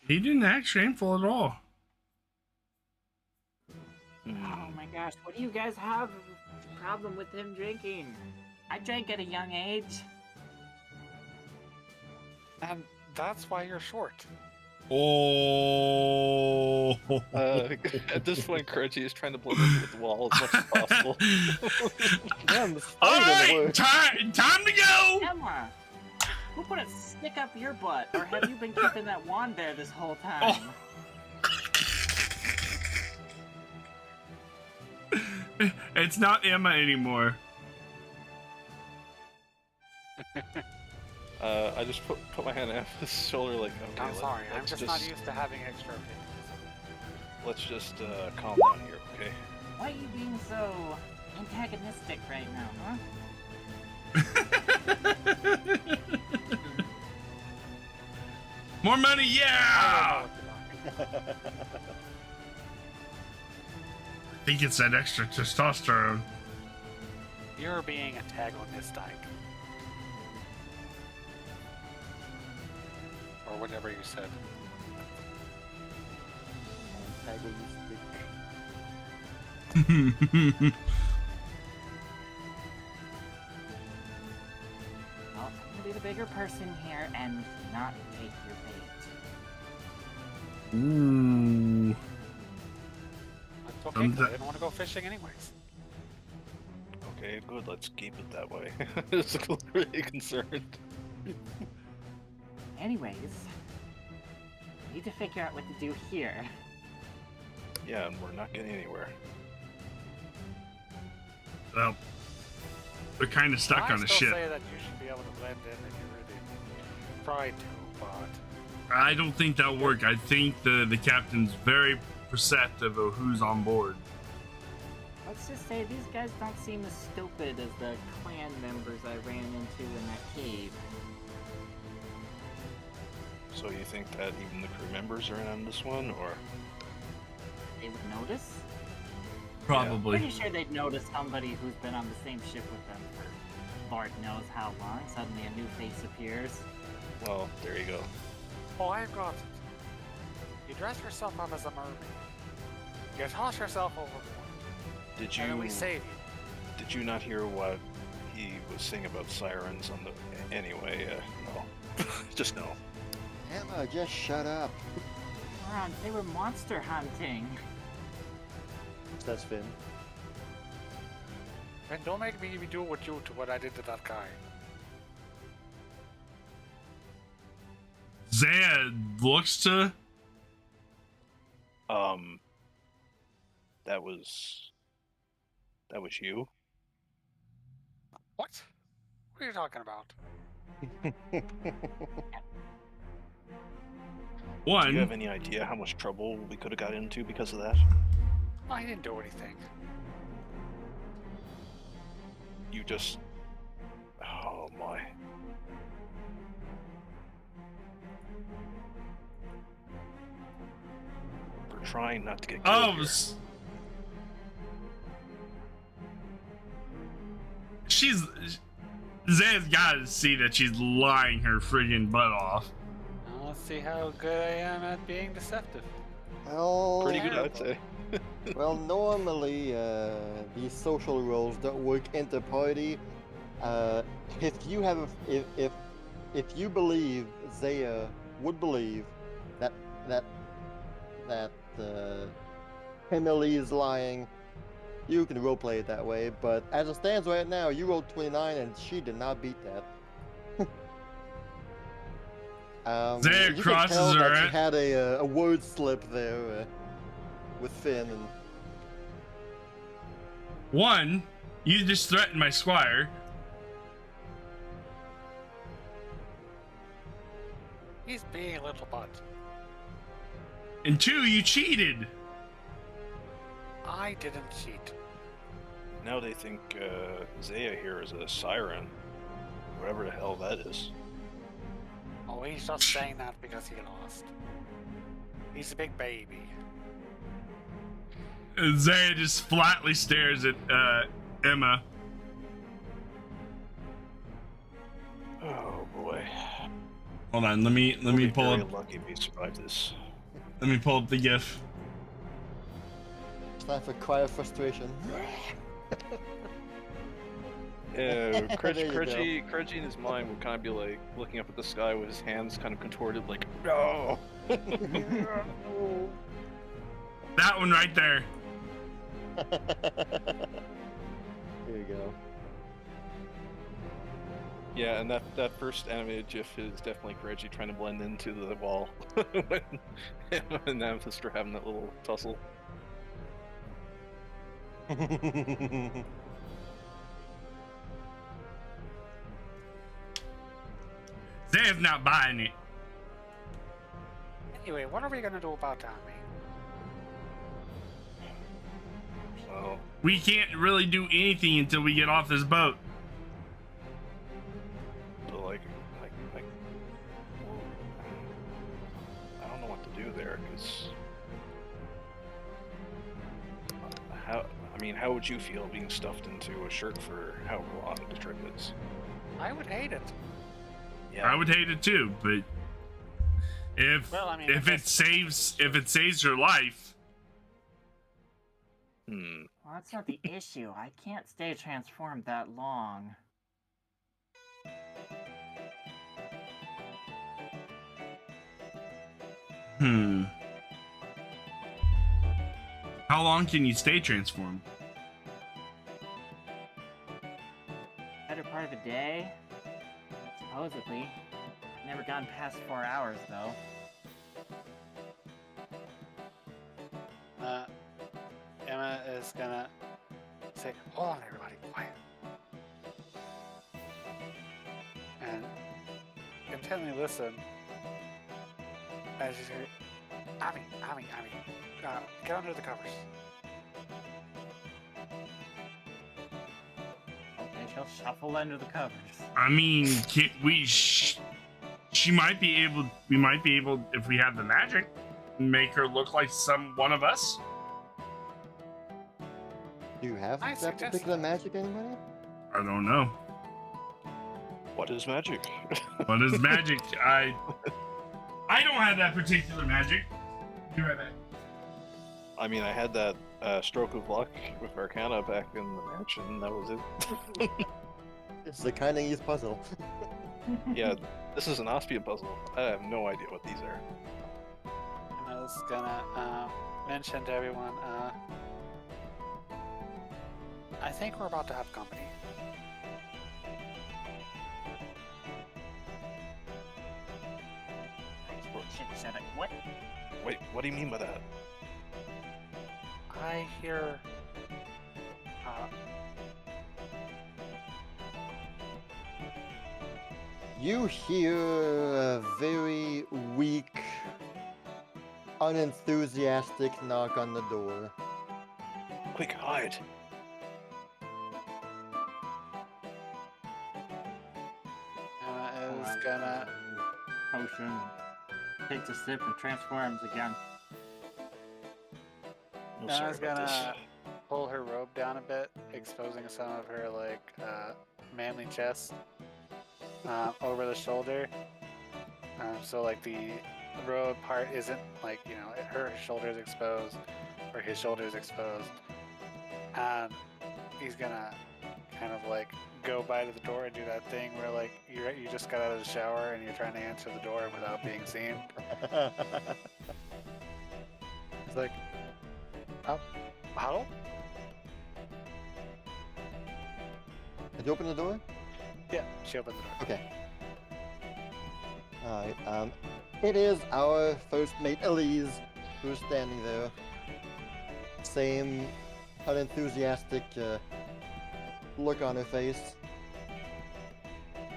He didn't act shameful at all. Oh my gosh, what do you guys have a problem with him drinking? I drank at a young age. And that's why you're short. Oh. At this point, Kireji is trying to blend in with the wall as much as possible. Damn, the All spider right, works. time to go. Emma, who put a stick up your butt? Or have you been keeping that wand there this whole time? It's not Emma anymore. I just put my hand on his shoulder like, okay, I'm sorry, I'm let's just not used to having extra opinions. Let's just calm down here, okay? Why are you being so antagonistic right now, huh? More money, yeah! I think it's that extra testosterone. You're being antagonistic. Or whatever you said. Well, I'm gonna be the bigger person here and not take your bait. Ooh. That's okay, 'cause I didn't want to go fishing anyways. Okay, good, let's keep it that way. It's really concerned. Anyways, need to figure out what to do here. Yeah, and we're not getting anywhere. Well, we're kind of stuck on the I still ship. say that you should be able to blend in if you really tried to, but I don't think that'll work. I think the captain's very perceptive of who's on board. Let's just say these guys don't seem as stupid as the clan members I ran into in that cave. So you think that even the crew members are in on this one, or? They would notice? Probably. Pretty sure they'd notice somebody who's been on the same ship with them for Lord knows how long. Suddenly a new face appears. Well, there you go. oh, I've got it. You dress yourself up as a mermaid. You toss yourself overboard, Did and then we you save you. did you not hear what he was saying about sirens on the? Anyway, no, just no. Emma, just shut up. Ron, they were monster hunting. Says Finn. And don't make me do what you to what I did to that guy. Zaya looks to. That was you. What? What are you talking about? Do you have One, any idea how much trouble we could have got into because of that? I didn't do anything. You just. Oh my. We're trying not to get killed. oh, here. Zaya's gotta see that she's lying her friggin' butt off. Now let's see how good I am at being deceptive. Well, Pretty good, I'd say. well, normally these social roles don't work inter-party. If you have, if you believe Zaya would believe that Emily is lying, you can roleplay it that way. But as it stands right now, you rolled 29 and she did not beat that. Zaya you could crosses tell that her. she had a word slip there with Finn. And... One, you just threatened my squire. He's being a little butt. And two, you cheated. I didn't cheat. Now they think Zaya here is a siren. Whatever the hell that is. Oh, he's just saying that because he lost. He's a big baby. And Zaya just flatly stares at Emma. Oh boy. Hold on, let me pull very up. lucky if we survive this. Let me pull up the GIF. It's time for cry of frustration. Kireji in his mind would kind of be like looking up at the sky with his hands kind of contorted, like, no! That one right there. There you go. Yeah, and that first animated GIF is definitely Kireji trying to blend into the wall when Emma and Amethyst are having that little tussle. Zaya's not buying it. Anyway, what are we gonna do about Tommy? Well, We can't really do anything until we get off this boat. so like, well, I don't know what to do there, because how would you feel being stuffed into a shirt for however long the trip is? I would hate it. Yeah, I would hate it too, but if Well, I mean, if I it guess- saves your life, Well, that's not the issue. I can't stay transformed that long. How long can you stay transformed? Better part of a day? Supposedly. Never gone past 4 hours, though. Emma is gonna say, hold on everybody, quiet. And intently listen as you say, Abby, get under the covers. Okay, she'll shuffle under the covers. I mean, she might be able. We might be able, if we have the magic, make her look like one of us. Do you have I that suggest particular that. magic, anybody? I don't know. what is magic? What is magic? I don't have that particular magic. Be right back. I mean, I had that stroke of luck with Arcana back in the mansion. That was it. It's the kind of easy puzzle. Yeah, this is an Ospian puzzle. I have no idea what these are. Emma's gonna mention to everyone, I think we're about to have company. Shit, said it. What? Wait, what do you mean by that? I hear You hear a very weak, unenthusiastic knock on the door. Quick, hide! Emma is gonna Potion. Takes a sip and transforms again. I'm sorry Emma's about this. gonna pull her robe down a bit, exposing some of her manly chest over the shoulder. So like the robe part isn't like, you know, her shoulder is exposed or his shoulder is exposed. And he's gonna kind of like go by to the door and do that thing where like you just got out of the shower and you're trying to answer the door without being seen. It's like, hello? Did you open the door? Yeah, she opened the door. Okay. Alright, it is our first mate, Elise, who's standing there. Same unenthusiastic look on her face.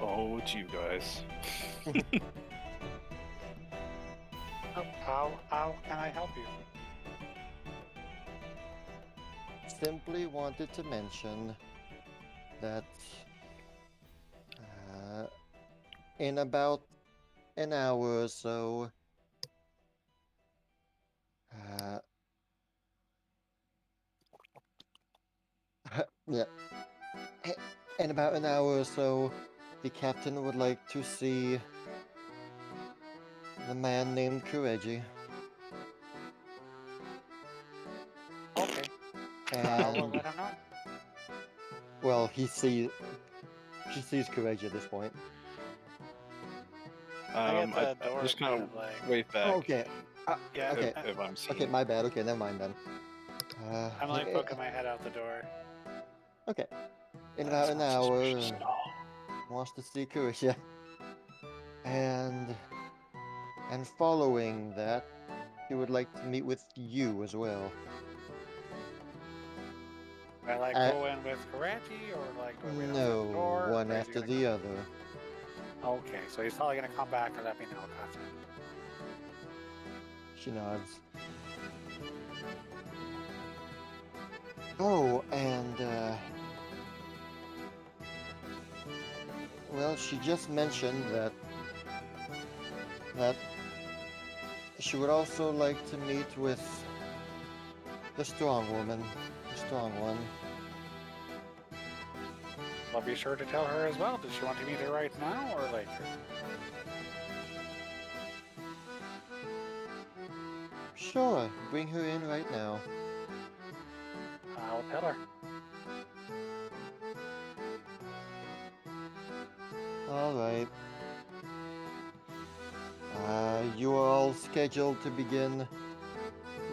Oh, it's you guys. How can I help you? Simply wanted to mention that in about an hour or so, yeah, in about an hour or so, the captain would like to see the man named Kireji. Okay. We'll And let him know. well, she sees Kireji at this point. I get the I door just kind of like, wave back. Okay. yeah. Okay. If I'm seeing. Okay, my bad. Okay, never mind then. I'm like poking my head out the door. Okay. In That's about an not hour, suspicious at all. wants to see Kireji. And following that, he would like to meet with you as well. I like go in with Kireji or like go wait outside No, the door? one Or is he after gonna the other. Okay, so he's probably gonna come back and let me know. Gotcha. She nods. Oh, and well, she just mentioned that she would also like to meet with the strong woman, the strong one. I'll be sure to tell her as well. Does she want to meet her right now or later? Sure, bring her in right now. I'll tell her. Alright. You are all scheduled to begin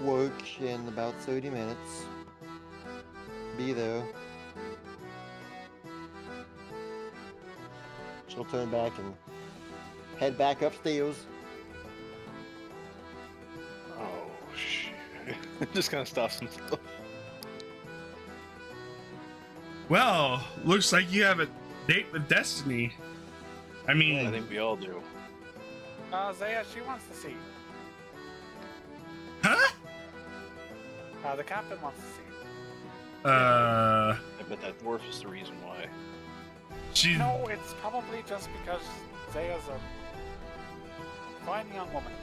work in about 30 minutes. Be there. She'll turn back and head back upstairs. Oh, shit. Just kind of stops himself. Well, looks like you have a date with Destiny. I mean, I think we all do. Zaya, she wants to see you. huh? The captain wants to see you. I bet that dwarf is the reason why. She's No, it's probably just because Zaya's a fine young woman.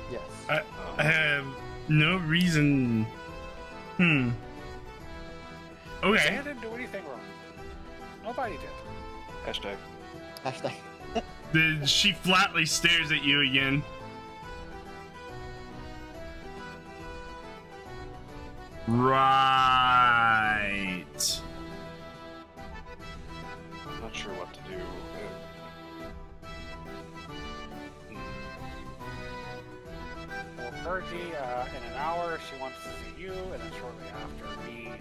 Yes. I have no reason. Okay. Zaya didn't do anything wrong. Nobody did. Hashtag. Hashtag. She flatly stares at you again. Right. I'm not sure what to do. Well, Fergie, in an hour, she wants to see you, and then shortly after me,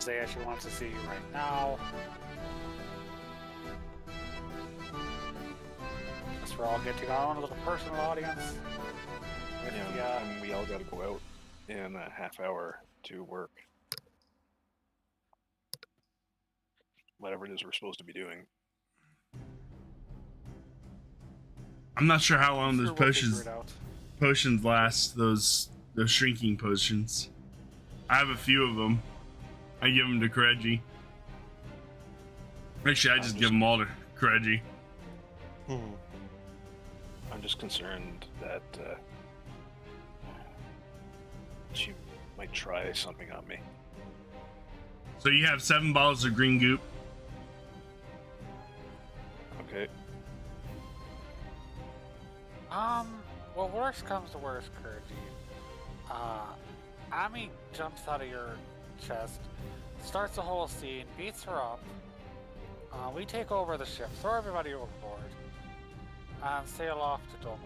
Zaya, she wants to see you right now. Guess we're all getting our own little personal audience. With Yeah, and we all gotta go out in a half hour to work. Whatever it is we're supposed to be doing. I'm not sure how long those Sure, we'll figure potions it out. last. Those shrinking potions. I have a few of them. I give them to Kireji. Actually, I just give them all to Kireji. I'm just concerned that she might try something on me. So you have 7 bottles of green goop. Okay. Well, worst comes to worst, Kireji. Ami jumps out of your chest, starts the whole scene, beats her up. We take over the ship, throw everybody overboard, and sail off to Domodor.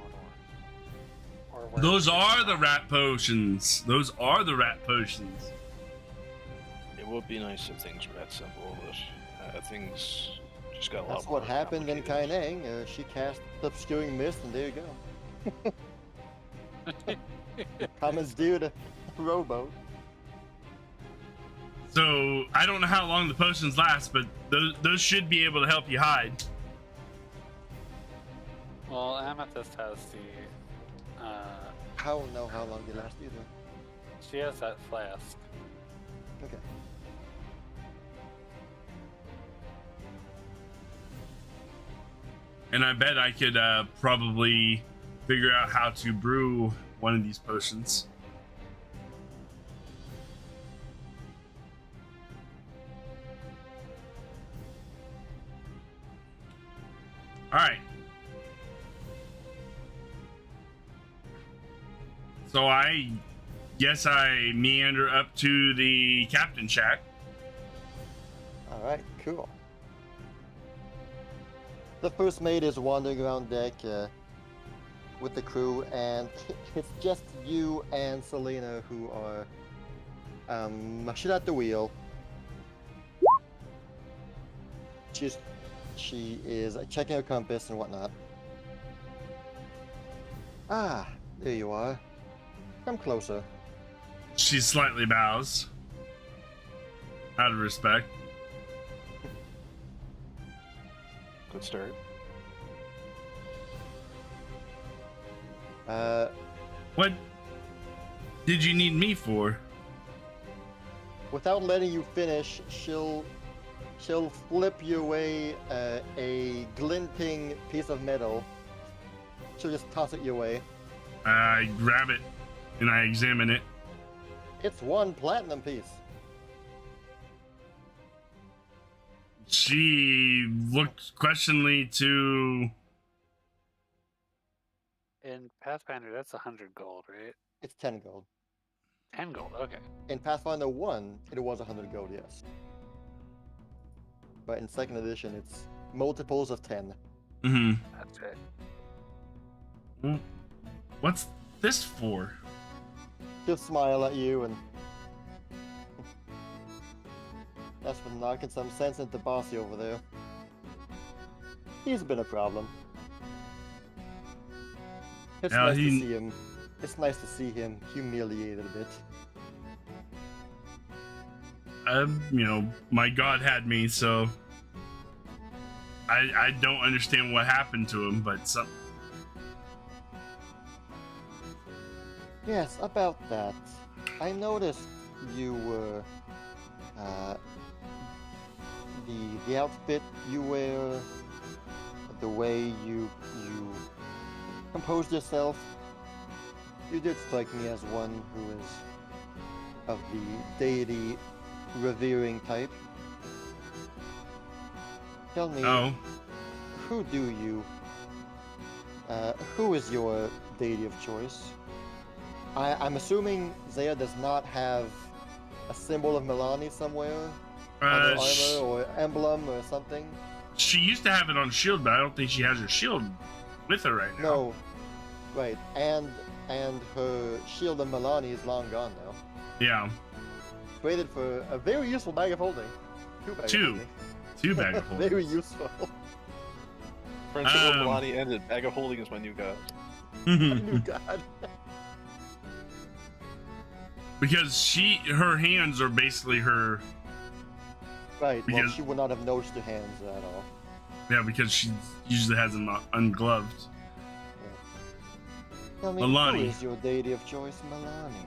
Or where Those are the rat potions. Those are the rat potions. It would be nice if things were that simple, but things just She's got a lot That's more what happened in complicated- Kaineng. She cast Obscuring Mist, and there you go. Comments due to Rowboat. So I don't know how long the potions last, but those should be able to help you hide. Well, Amethyst has the. I don't know how long they last either. She has that flask. Okay. And I bet I could probably figure out how to brew one of these potions. All right. So I guess I meander up to the captain shack. All right. Cool. The first mate is wandering around deck with the crew, and it's just you and Selena who are she's at the wheel. She is checking her compass and whatnot. Ah, there you are. Come closer. She slightly bows out of respect. Good start. What did you need me for? Without letting you finish, she'll flip you away a glinting piece of metal. She'll just toss it your way. I grab it and I examine it. It's one platinum piece. She looked questioningly to. In Pathfinder, that's 100 gold, right? It's 10 gold. 10 gold, okay. In Pathfinder 1, it was 100 gold, yes. But in 2nd edition, it's multiples of 10. Mm-hmm. That's it. What's this for? She'll smile at you and... That's for knocking some sense into Bossy over there. He's been a problem. It's Yeah, nice to see him. It's nice to see him humiliated a bit. My god had me, so I don't understand what happened to him, but some. Yes, about that. I noticed you were the outfit you wear, the way you composed yourself. You did strike me as one who is of the deity revering type. Tell me, who is your deity of choice? I'm assuming Zaya does not have a symbol of Milani somewhere on her armor or emblem or something. She used to have it on shield, but I don't think she has her shield with her right now. No, right, and her shield of Milani is long gone now. Yeah. Traded for a very useful bag of holding. Two bag of holding. Two bag of holding. Very useful. Friendship with Milani ended. Bag of holding is my new god. New god. Because her hands are basically her. Right. Well, Because- she would not have noticed her hands at all. Yeah, because she usually has them ungloved. Tell me, Milani. who is your deity of choice? Milani.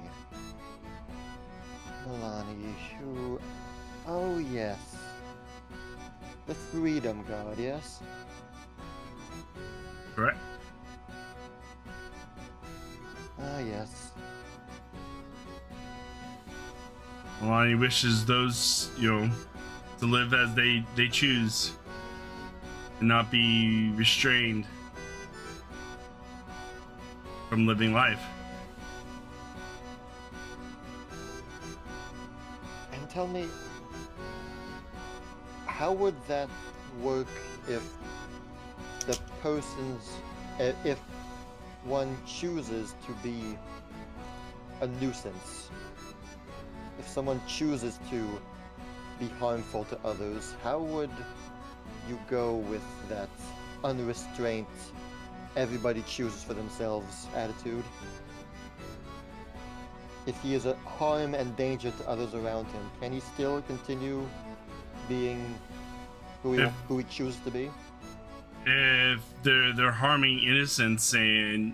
Milani, who... Oh, yes. The freedom god, yes? Correct. Ah, yes. Milani wishes those, to live as they choose and not be restrained from living life. And tell me, how would that work if the if one chooses to be a nuisance? If someone chooses to be harmful to others, how would you go with that unrestrained, everybody chooses for themselves attitude. If he is a harm and danger to others around him, can he still continue being who he chooses to be? If they're harming innocents and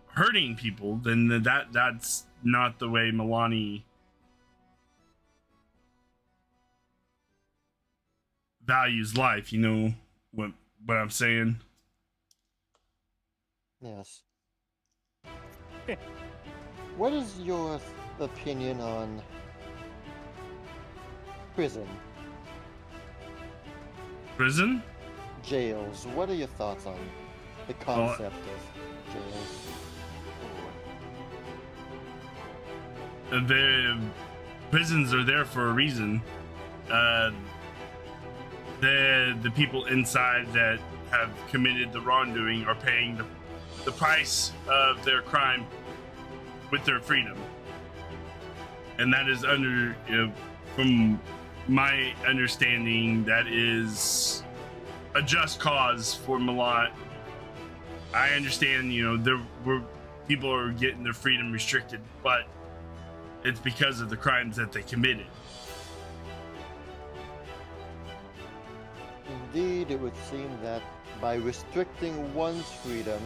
hurting people, then that's not the way Milani values life. You know what I'm saying? Yes. What is your opinion on prison? Prison? Jails. What are your thoughts on the concept of jails? The prisons are there for a reason. The people inside that have committed the wrongdoing are paying the price of their crime with their freedom, and that is from my understanding, that is a just cause for Milan. I understand, people are getting their freedom restricted, but it's because of the crimes that they committed. Indeed, it would seem that by restricting one's freedom,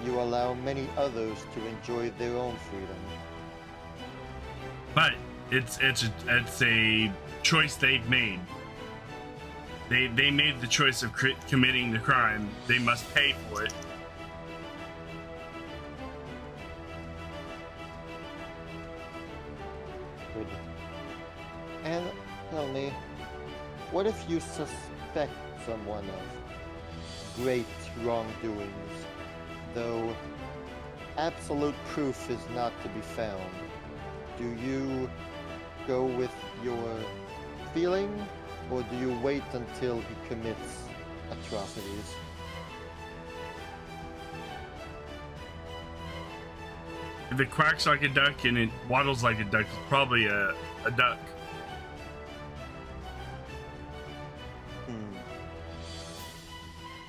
you allow many others to enjoy their own freedom. But it's a choice they've made. They made the choice of committing the crime. They must pay for it. Good. And tell me, what if you suspect someone of great wrongdoings, though absolute proof is not to be found? Do you go with your feeling, or do you wait until he commits atrocities? If it quacks like a duck and it waddles like a duck, it's probably a duck.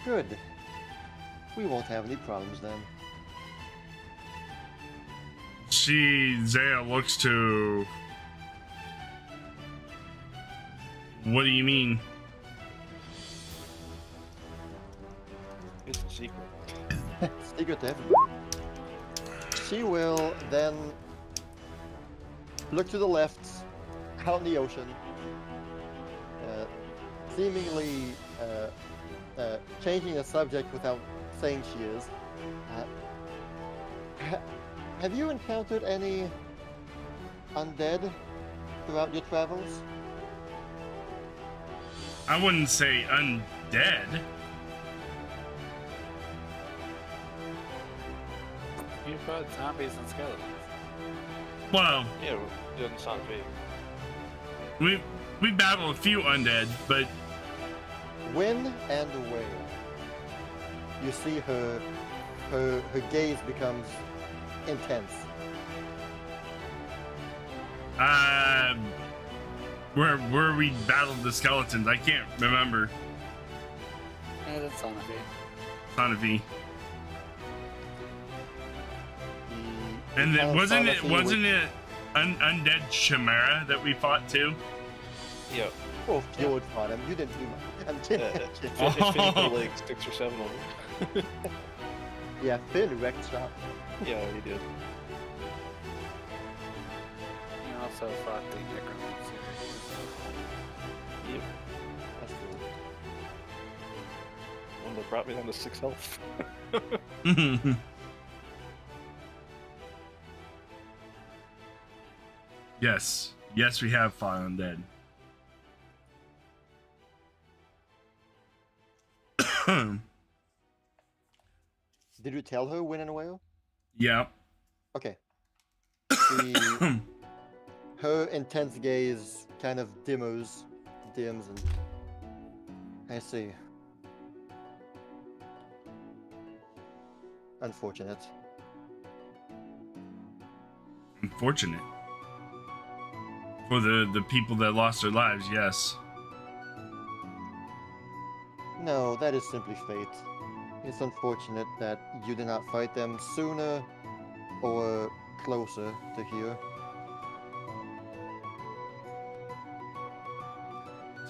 Good. We won't have any problems then. Zaya looks to... What do you mean? It's a secret. Secret to everyone. She will then look to the left, out in the ocean, seemingly changing the subject without saying she is. Have you encountered any undead throughout your travels? I wouldn't say undead. You've fought zombies and skeletons. Well, Yeah, it doesn't sound vague. we battled a few undead, but When and where? You see her gaze becomes intense. where we battled the skeletons, I can't remember. Yeah, that's on a V. Sonavi. And You then found wasn't Sonavi it undead Chimera that we fought too? Yeah. Oh, Fjord fought him. You didn't do much. I'm kidding. It finished for like 6 or 7 of them. Yeah, Finn wrecked shop. Yeah, he did. You also fought the necromancer. Yep. That's cool. One that brought me down to 6 health. Yes, we have fought undead. Did you tell her when and where? Yeah. Okay. Her intense gaze kind of dims, and I see. Unfortunate. For the people that lost their lives, yes. No, that is simply fate. It's unfortunate that you did not fight them sooner or closer to here.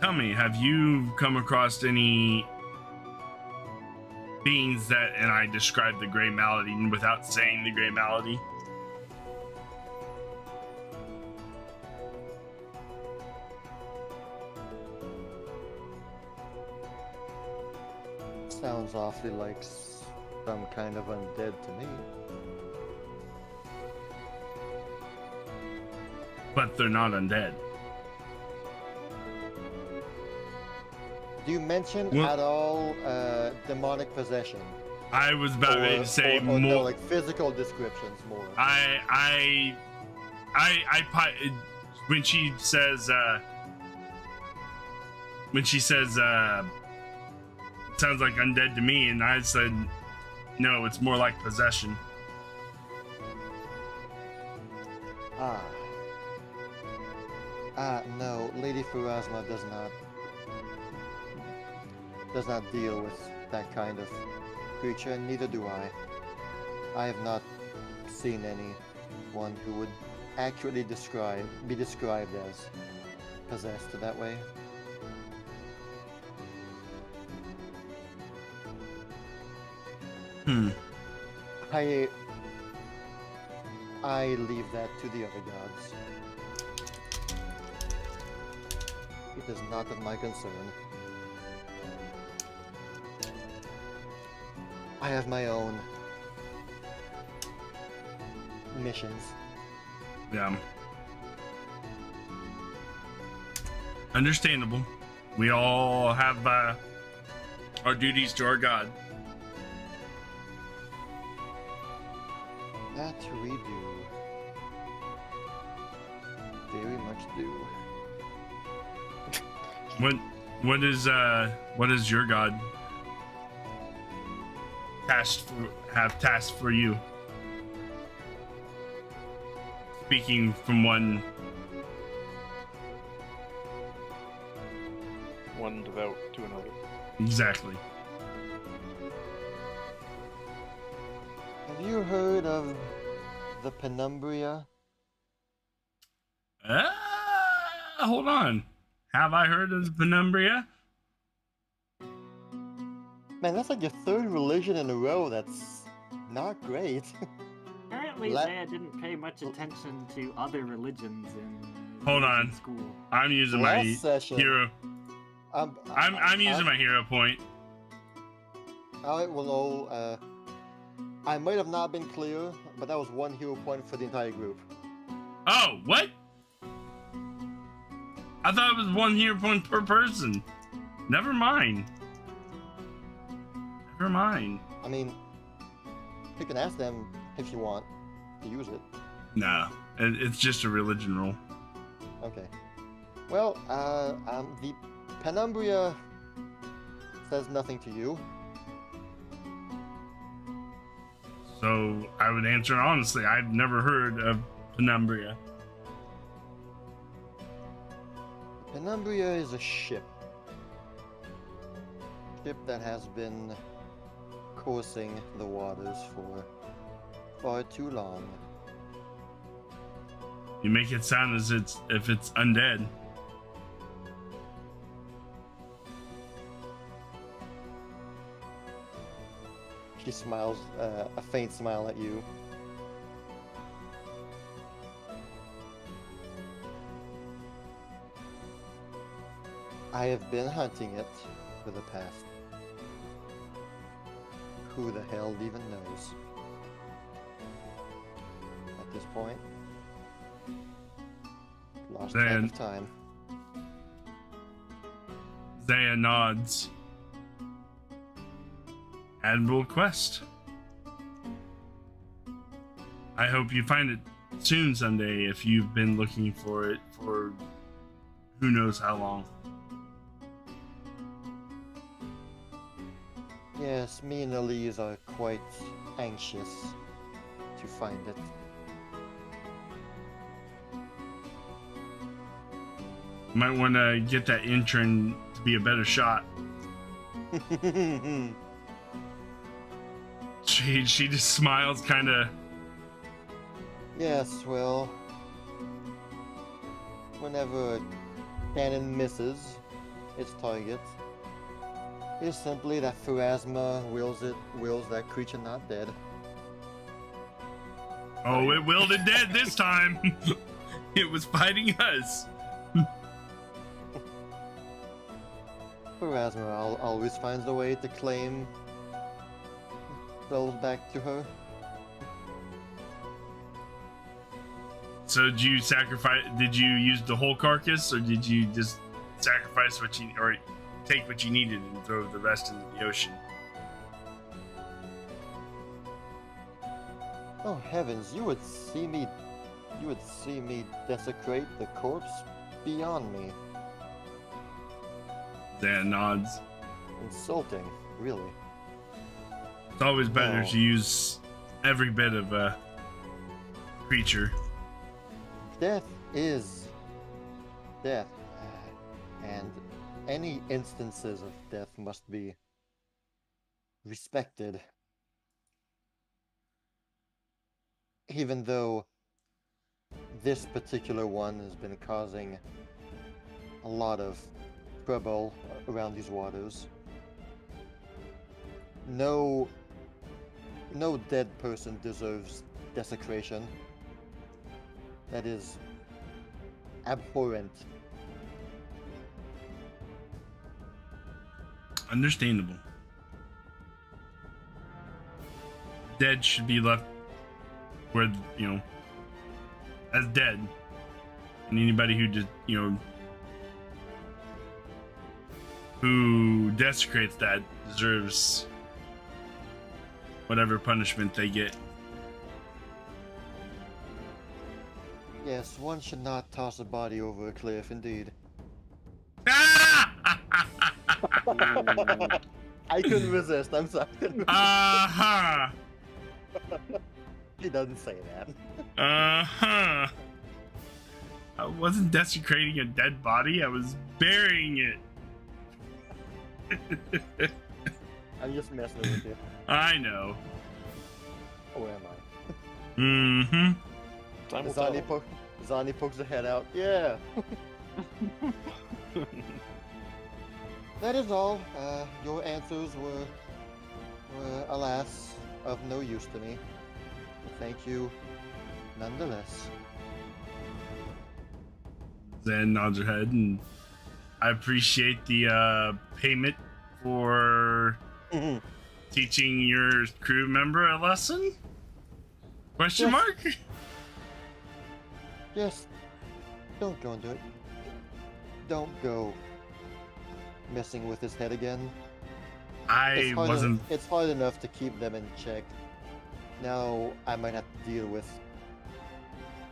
Tell me, have you come across any beings that, and I described the gray malady without saying the gray malady? Sounds awfully like some kind of undead to me. But they're not undead. Do you mention Well- at all demonic possession? I was about ready to say or more. no, like physical descriptions more. When she says, sounds like undead to me, and I said, no, it's more like possession. No, Lady Pharasma does not deal with that kind of creature, and neither do I. I have not seen anyone who would accurately be described as possessed that way. I leave that to the other gods. It is not of my concern. I have my own missions. Yeah. Understandable. We all have our duties to our God. That we do. Very much do. What is your God tasked for you? Speaking from one devout to another. Exactly. Have you heard of the Penumbria? Hold on. Have I heard of the Penumbria? Man, that's like your third religion in a row. That's not great. Apparently, Zaya didn't pay much attention to other religions in Hold on. school. I'm using my Last session, hero. I'm using my hero point. Alright, well, no, I might have not been clear, but that was one hero point for the entire group. Oh, what? I thought it was one hero point per person. Never mind. Never mind. I mean, you can ask them if you want to use it. Nah, it's just a religion rule. Okay. Well, the Penumbria says nothing to you. So I would answer honestly, I've never heard of Penumbria. Penumbria is a ship. Ship that has been coursing the waters for far too long. You make it sound as if it's undead. She smiles, a faint smile at you. I have been hunting it for the past. Who the hell even knows? At this point, lost track of time. Zaya nods. Admirable quest. I hope you find it soon someday if you've been looking for it for who knows how long. Yes, me and Elise are quite anxious to find it. Might want to get that intern to be a better shot. She just smiles, kind of. Yes, well, whenever a cannon misses its target, it's simply that Pharasma wills that creature not dead. Oh, it willed it dead this time. It was fighting us. Pharasma always finds a way to claim those back to her. So did you sacrifice? Did you use the whole carcass, or did you just sacrifice what you, or take what you needed and throw the rest into the ocean? Oh heavens, you would see me desecrate the corpse beyond me. Dan nods. Insulting, really. It's always better Oh. to use every bit of a creature. Death is death, and any instances of death must be respected. Even though this particular one has been causing a lot of trouble around these waters. No dead person deserves desecration. That is abhorrent. Understandable. Dead should be left where, you know, as dead. And anybody who just, you know, who desecrates that deserves whatever punishment they get. Yes, one should not toss a body over a cliff, indeed. I couldn't resist, I'm sorry. Uh-huh. He doesn't say that. Uh-huh. I wasn't desecrating a dead body, I was burying it. I'm just messing with you. I know. Oh, where am I? Mm-hmm. Time will tell. Zani pokes her head out. Yeah. That is all. Your answers were, alas, of no use to me. But thank you, nonetheless. Zen nods her head, and I appreciate the payment for teaching your crew member a lesson? Question Yes. mark? Just don't go into it. Don't go messing with his head again. I wasn't. It's hard enough to keep them in check. Now I might have to deal with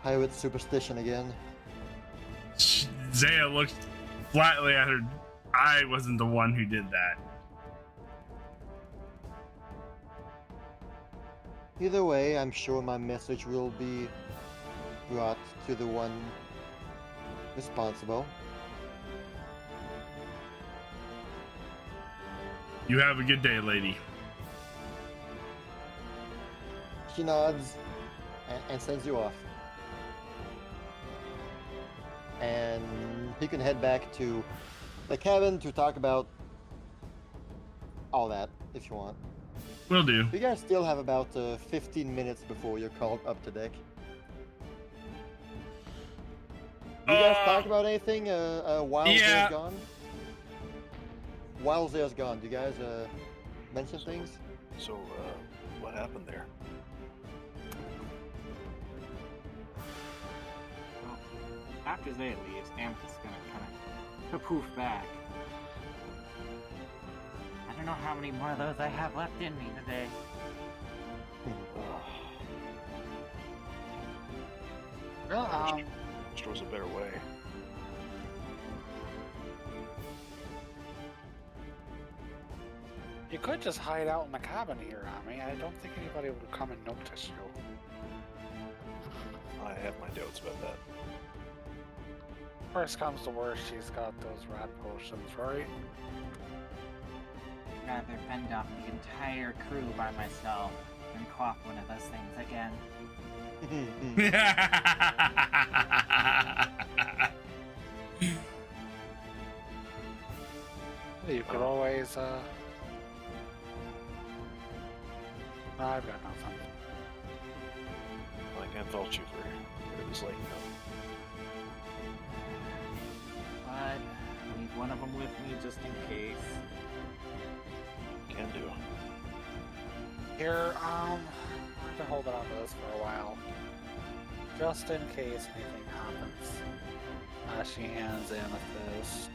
pirate superstition again. Zaya looked flatly at her. I wasn't the one who did that. Either way, I'm sure my message will be brought to the one responsible. You have a good day, lady. She nods and sends you off. And he can head back to the cabin to talk about all that, if you want. Will do. You guys still have about 15 minutes before you're called up to deck. You guys talk about anything while yeah. Zare's gone? While Zare's gone, do you guys mention things? So, what happened there? Well, after Zay leaves, Amethyst is gonna kind of poof back. I don't know how many more of those I have left in me today. Well, There was a better way. you could just hide out in the cabin here, Ami. I don't think anybody would come and notice you. I have my doubts about that. Worst comes to worst, she's got those rat potions, right? Rather fend off the entire crew by myself than quaff one of those things again. You could always, no, I've got nothing. I can't fault you for this late. But leave one of them with me just in case. Can do. Here, I've been holding on to this for a while. Just in case anything happens. She hands Amethyst.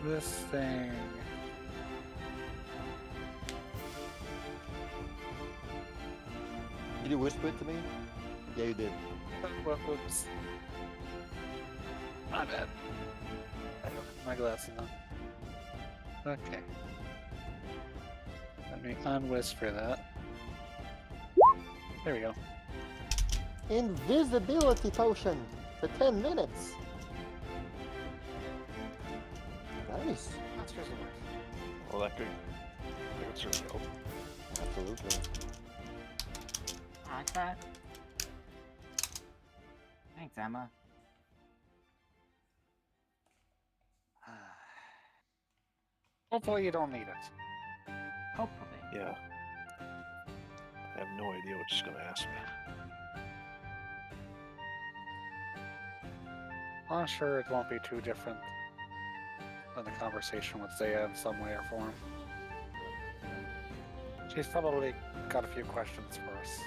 This thing. Did you whisper it to me? Yeah, you did. Whoops. My bad. I don't have my glasses on. Okay. Let me unwhisper that. There we go. Invisibility potion for 10 minutes. Nice. That's just nice. Well, that could certainly help. Absolutely. I like that. Thanks, Emma. Hopefully you don't need it. Hopefully. Yeah. I have no idea what she's going to ask me. I'm sure it won't be too different than the conversation with Zaya in some way or form. She's probably got a few questions for us.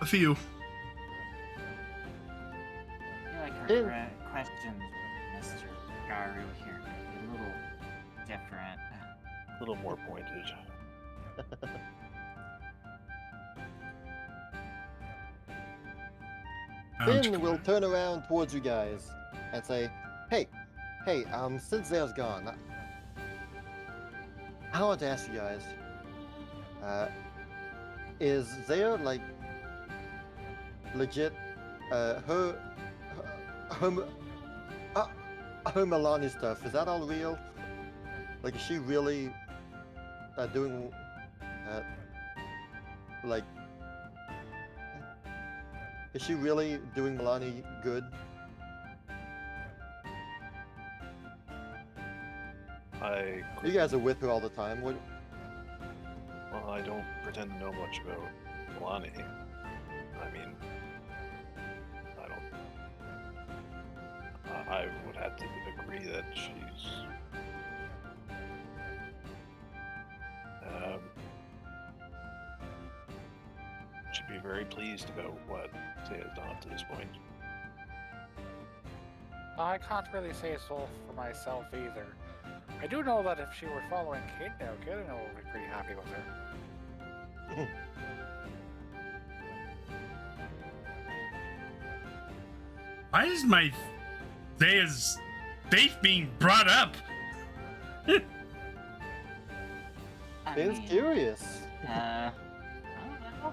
A few. I feel like her Yeah. questions with Mr. Garou here could be a little different. A little more pointed. Finn will turn around towards you guys and say, hey, since Zaya's gone, I want to ask you guys, is Zaya, like, legit, her Milani stuff, is that all real? Like, is she really, doing, like, is she really doing Milani good? You guys are with her all the time. What? Well, I don't pretend to know much about Milani. I mean, I don't. I would have to agree that she's. Should be very pleased about what Zaya's done up to this point. I can't really say so for myself either. I do know that if she were following Kate now, Kate would be pretty happy with her. Why is my Zaya's faith being brought up? I Finn's mean, curious. I don't know.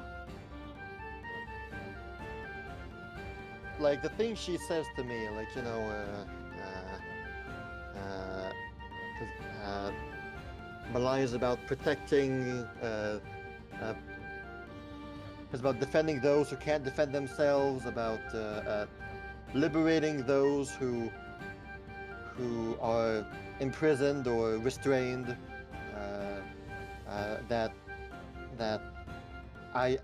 Like the things she says to me, like, you know, Malaya is about protecting, is about defending those who can't defend themselves, about liberating those who are imprisoned or restrained. That I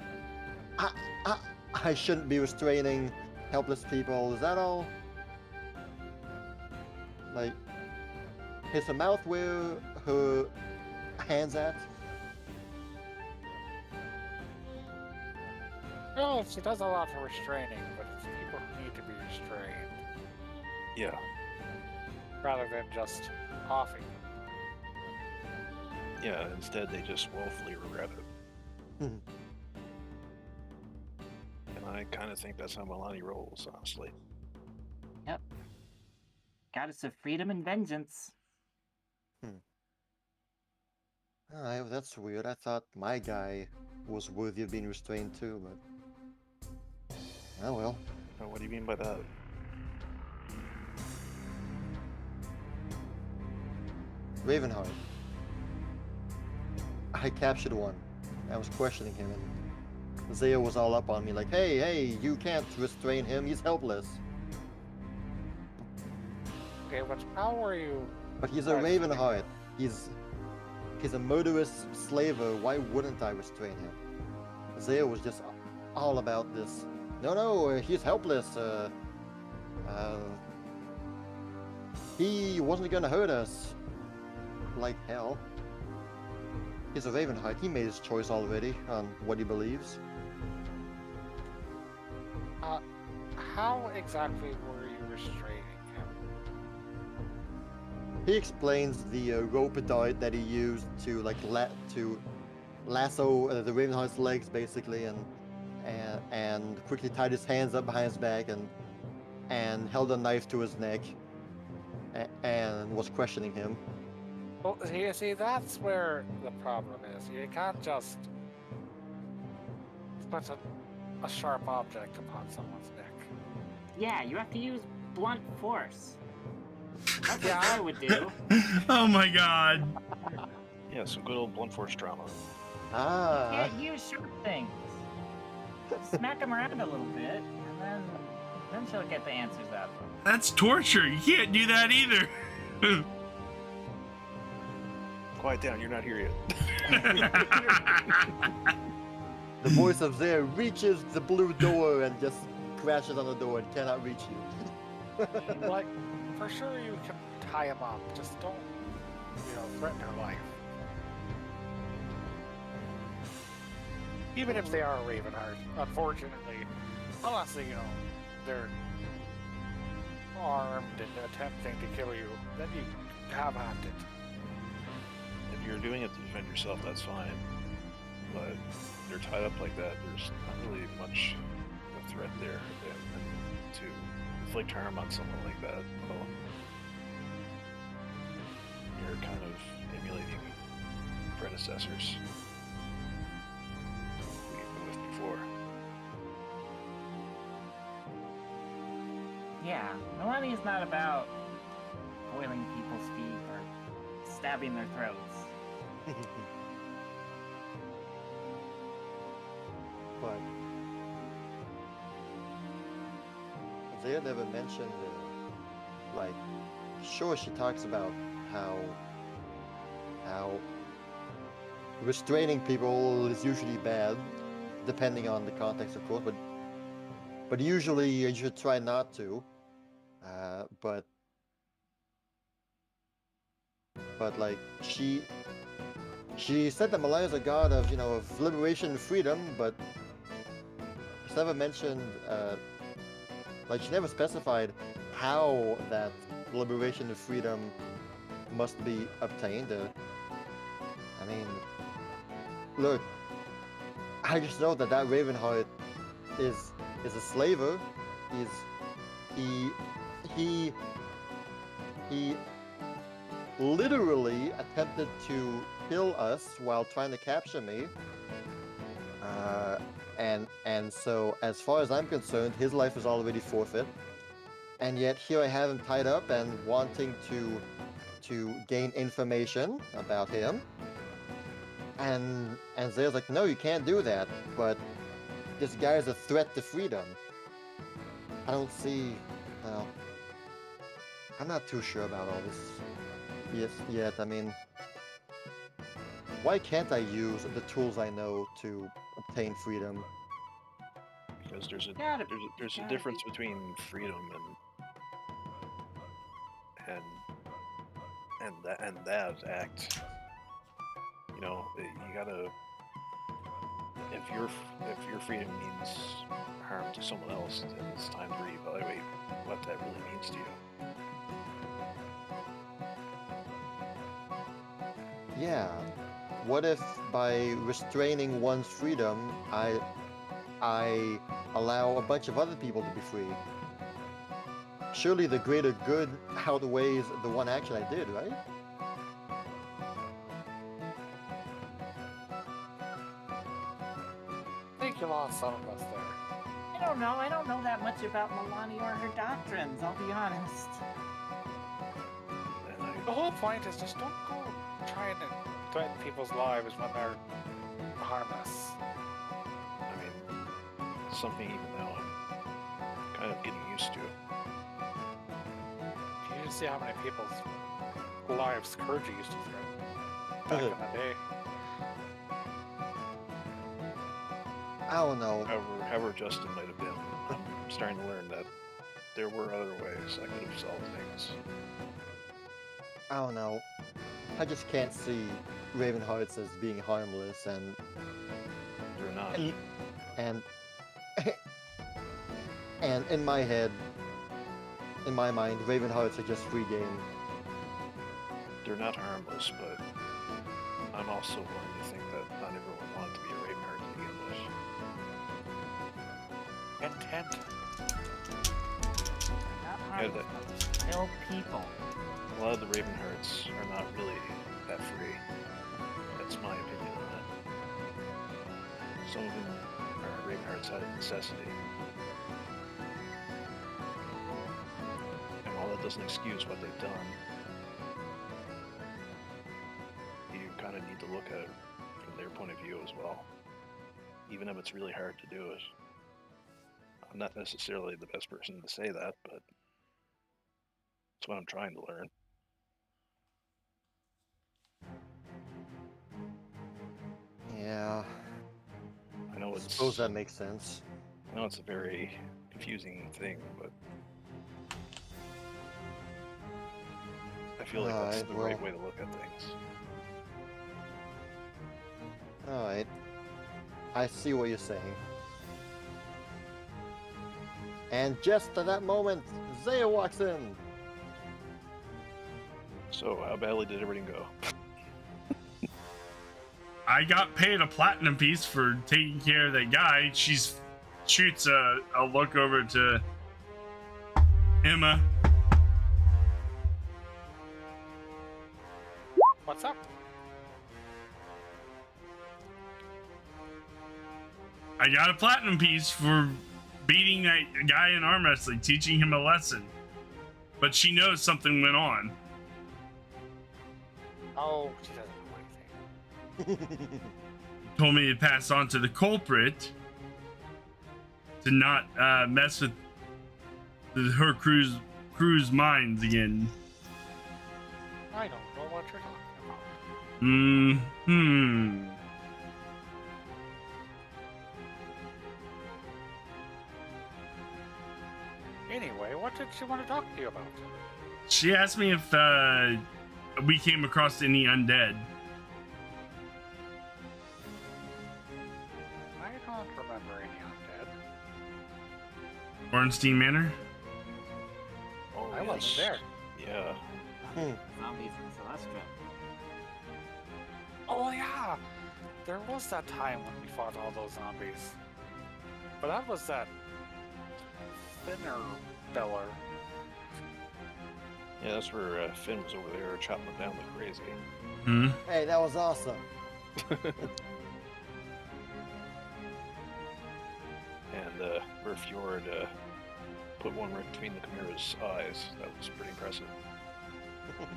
shouldn't be restraining helpless people. Is that all? Like, is her mouth where her hands at? No, she does a lot of restraining, but it's people who need to be restrained, Yeah. rather than just offing. Yeah, instead they just woefully regret it. Mhm. And I kind of think that's how Milani rolls, honestly. Goddess of freedom and vengeance. That's weird. I thought my guy was worthy of being restrained too, but oh well. Oh, what do you mean by that? Ravenheart. I captured one. I was questioning him, and Zaya was all up on me like, hey, you can't restrain him. He's helpless. Okay, but how are you? But he's a Ravenheart. He's a murderous slaver. Why wouldn't I restrain him? Zaya was just all about this. No, he's helpless. He wasn't gonna hurt us. Like hell. He's a Ravenheart. He made his choice already on what he believes. How exactly were you restraining him? He explains the rope dart that he used to like lasso the Ravenheart's legs basically, and quickly tied his hands up behind his back and held a knife to his neck and was questioning him. Well, you see, that's where the problem is. You can't just put a sharp object upon someone's neck. Yeah, you have to use blunt force. That's what I would do. Oh my god. Yeah, some good old blunt force drama. Ah, Can't use sharp things. Smack him around a little bit, and then she'll get the answers out of him. That's torture. You can't do that either. Quiet down, you're not here yet. the voice of Zaya reaches the blue door and just crashes on the door and cannot reach you. Like, for sure you can tie him up. Just don't, threaten her life. Even if they are a Ravenheart, unfortunately, unless they're armed and attempting to kill you, then you have at it. If you're doing it to defend yourself, that's fine. But they're tied up like that, there's not really much of a threat there. And to inflict harm on someone like that, well, you're kind of emulating predecessors we've been with before. Yeah, Millennia's not about boiling people's feet or stabbing their throats. But Zaya never mentioned sure, she talks about how restraining people is usually bad, depending on the context, of course, but usually you should try not to. But like she said that Malaya's a god of of liberation and freedom, but she never mentioned she never specified how that liberation and freedom must be obtained. I mean, look, I just know that Ravenheart is a slaver. He literally attempted to kill us while trying to capture me. And so, as far as I'm concerned, his life is already forfeit. And yet here I have him tied up and wanting to gain information about him. And Zaya's like, no, you can't do that. But this guy is a threat to freedom. I don't see. Well, I'm not too sure about all this yet. I mean, why can't I use the tools I know to obtain freedom? Because there's a Gotta difference be. between freedom and that act. You gotta. If your freedom means harm to someone else, then it's time to reevaluate what that really means to you. Yeah. What if by restraining one's freedom, I allow a bunch of other people to be free? Surely the greater good outweighs the one action I did, right? think you lost some of us there. I don't know. I don't know that much about Milani or her doctrines, I'll be honest. And The whole point is just don't go trying to threaten people's lives when they're harmless. I mean, it's something even now I'm kind of getting used to. You should see how many people's lives Kireji used to threaten back in the day. I don't know. However Justin might have been, I'm starting to learn that there were other ways I could have solved things. I don't know. I just can't see Ravenhearts as being harmless and They're not. and and in my head, in my mind, Ravenhearts are just free game. They're not harmless, but I'm also willing to think that not everyone wanted to be a Ravenheart to begin with. Intent. Not Yeah, harmless, but still people. A lot of the Ravenhearts are not really that free. That's my opinion on it. Some of them are Ravenhearts out of necessity. And while that doesn't excuse what they've done, you kind of need to look at it from their point of view as well. Even if it's really hard to do it. I'm not necessarily the best person to say that, but it's what I'm trying to learn. Yeah, I know I it's suppose that makes sense. I know it's a very confusing thing, but I feel like that's Alright, the well. right way to look at things. Alright. I see what you're saying. And just at that moment, Zaya walks in. So, how badly did everything go? I got paid a platinum piece for taking care of that guy. Shoots a look over to Emma. What's up? I got a platinum piece for beating that guy in arm wrestling, teaching him a lesson. But she knows something went on. Oh, she doesn't know anything. Told me to pass on to the culprit to not mess with her crew's minds again. I don't know what you're talking about. Hmm. Anyway, what did she want to talk to you about? She asked me if we came across any undead. I don't remember any undead. Ornstein Manor? Oh, I wasn't there. Yeah. Zombies in Celestra. Oh yeah! There was that time when we fought all those zombies. But that was that thinner beller. Yeah, that's where Finn was over there chopping them down like crazy. Hmm. Hey, that was awesome. And where Fjord put one right between the Chimera's eyes. That was pretty impressive. Oh,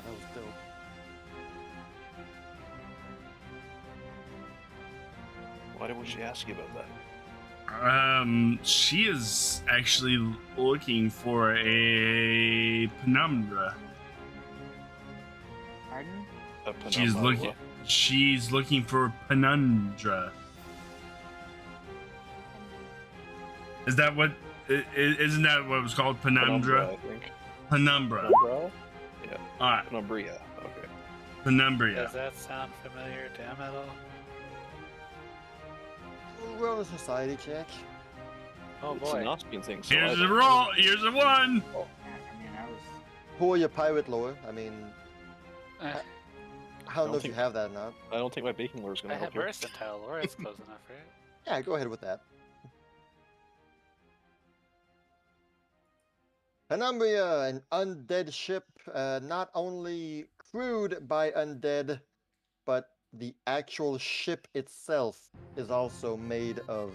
that was dope. Why would she ask you about that? She is actually looking for a penumbra. Pardon? A She's penumbra? looking. She's looking for a penumbra. Is that what? Isn't that what it was called? Penumbra. I think. Penumbra. Penumbra? Yeah. All right. Penumbria. Okay. Penumbra. Does that sound familiar to him at all? Roll a society check. Oh It's boy. an Austrian thing. So Here's I a don't roll. know. Here's a one. Yeah, I mean, I was. Who are your pirate lore? I mean, Eh, I don't don't know if you think- have that or not. I don't think my baking lure is going I to have help you. versatile, or it's close enough, right? Yeah, go ahead with that. Penumbria, an undead ship, not only crewed by undead, but the actual ship itself is also made of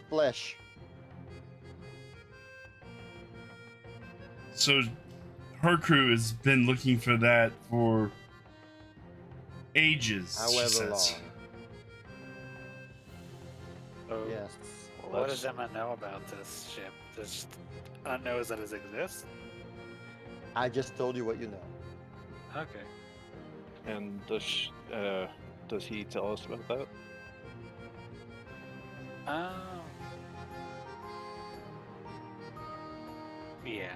flesh. So her crew has been looking for that for ages. she However says. long. Oh, Yes. what does Emma know about this ship? Just knows that it exists? I just told you what you know. Okay. And does he tell us about that? Yeah.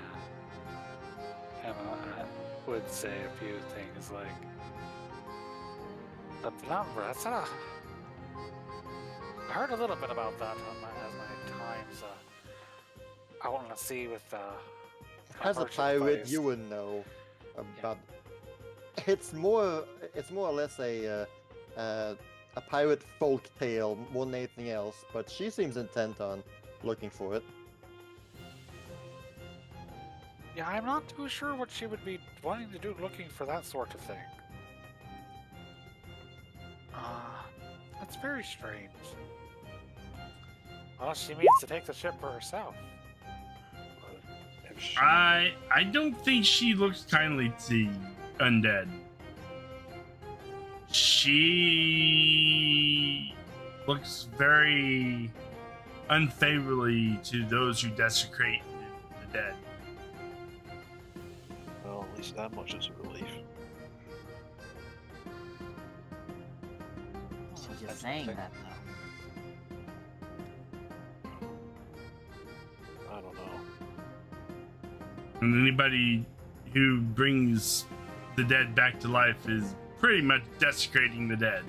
Emma would say a few things like the number. I heard a little bit about that as my times out on the sea with As a merchant pirate, place. you would know about. It's more or less a pirate folk tale more than anything else. But she seems intent on looking for it. Yeah, I'm not too sure what she would be wanting to do looking for that sort of thing. That's very strange. Unless she means to take the ship for herself. If she- I don't think she looks kindly to undead. She looks very unfavorably to those who desecrate the dead. Well, at least that much is a relief. She's just saying that though. I don't know. And anybody who brings the dead back to life is pretty much desecrating the dead.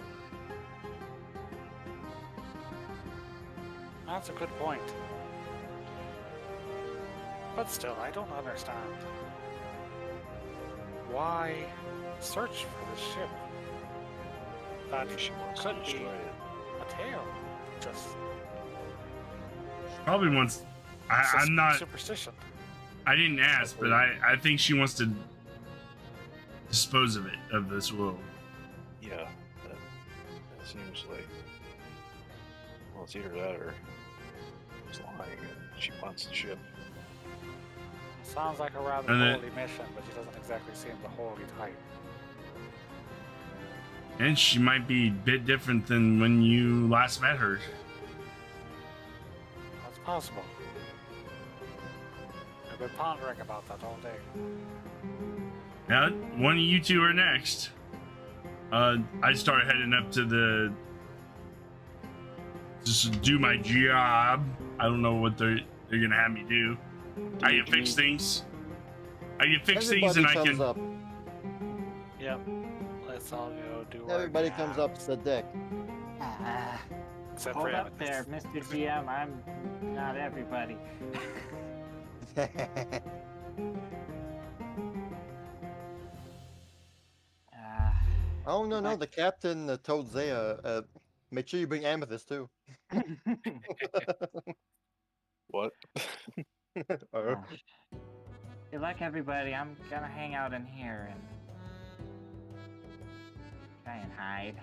That's a good point. But still, I don't understand. Why search for the ship? That Maybe she wants to could be destroy it. a tale. Just Probably wants. I'm not. superstition. I didn't ask, but I think she wants to dispose of it, of this world. Yeah, that seems like. Well, it's either that or he's lying and she wants the ship. Sounds like a rather And holy mission, but she doesn't exactly seem the holy type. And she might be a bit different than when you last met her. That's possible. I've been pondering about that all day. Now, one of you two are next. I start heading up to the. Just to do my job. I don't know what they're gonna have me do. I can fix things. I can fix things, and I comes can. up. Yep. Let's all go do our Everybody job. comes up to the deck. Except Hold for up there, Amethyst. Mr. GM. I'm not everybody. Oh no, the captain told Zaya, make sure you bring Amethyst too. What? Good luck, everybody. I'm gonna hang out in here and try and hide.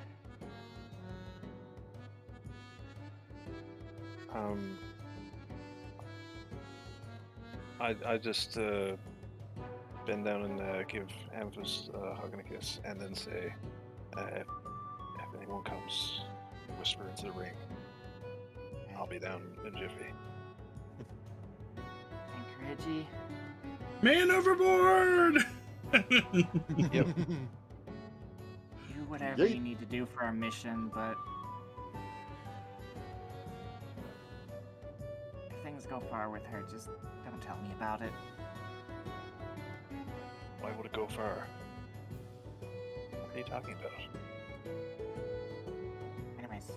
I just bend down and give Amethyst a hug and a kiss, and then say, if anyone comes, whisper into the ring. I'll be down in a jiffy. And Kireji, Man overboard! Yep. do whatever Yeet. you need to do for our mission, but if things go far with her, just don't tell me about it. Why would it go far? What are you talking about? Anyways,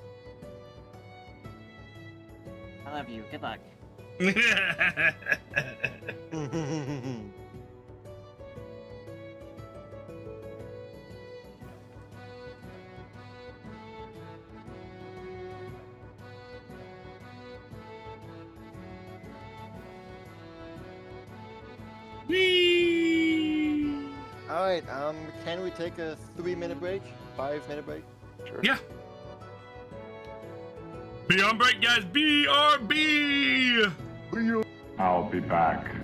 I love you. Good luck. Whee! All right. Can we take a 3-minute break? 5-minute break? Sure. Yeah. Be on break, guys. BRB. I'll be back.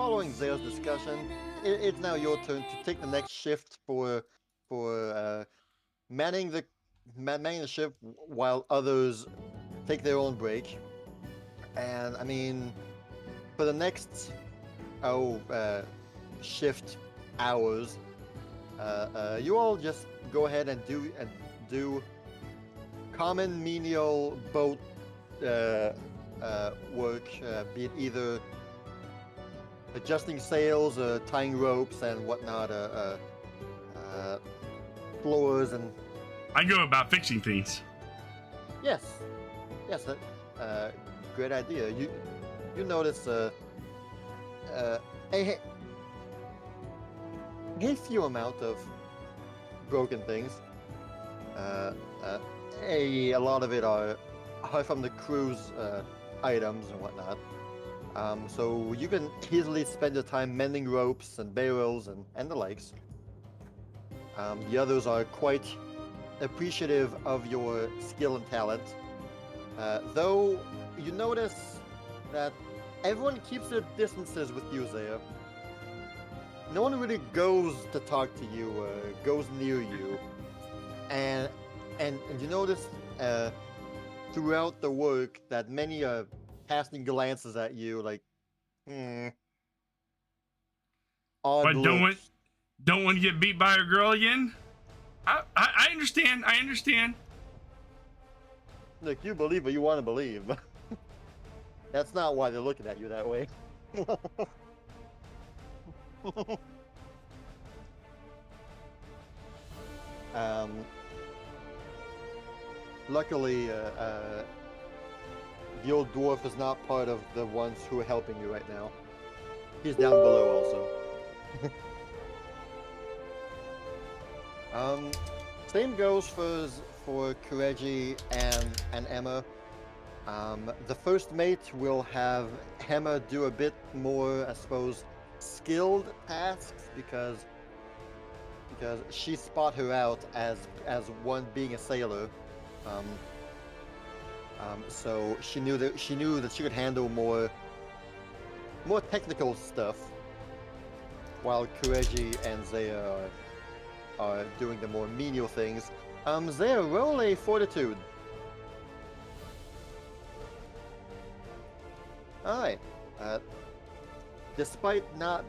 following Zare's discussion, it's now your turn to take the next shift for manning the ship while others take their own break. And I mean, for the next shift hours, you all just go ahead and do common menial boat work, be it either adjusting sails, tying ropes and whatnot, floors and. I go about fixing things. Yes, great idea. You notice a few amount of broken things. A lot of it are from the crew's items and whatnot. So you can easily spend your time mending ropes and barrels and the likes. The others are quite appreciative of your skill and talent. Though you notice that everyone keeps their distances with you there. No one really goes to talk to you, goes near you. And you notice throughout the work that many are casting glances at you like, odd But looks. don't want to get beat by a girl again? I understand. I understand. Look, you believe what you want to believe. That's not why they're looking at you that way. Luckily, the old dwarf is not part of the ones who are helping you right now. He's down below also. Same goes for Kireji and Emma. The first mate will have Emma do a bit more, I suppose, skilled tasks because she spot her out as one being a sailor. So she knew that she could handle more technical stuff, while Kireji and Zaya are doing the more menial things. Zaya, roll a fortitude. Alright. Despite not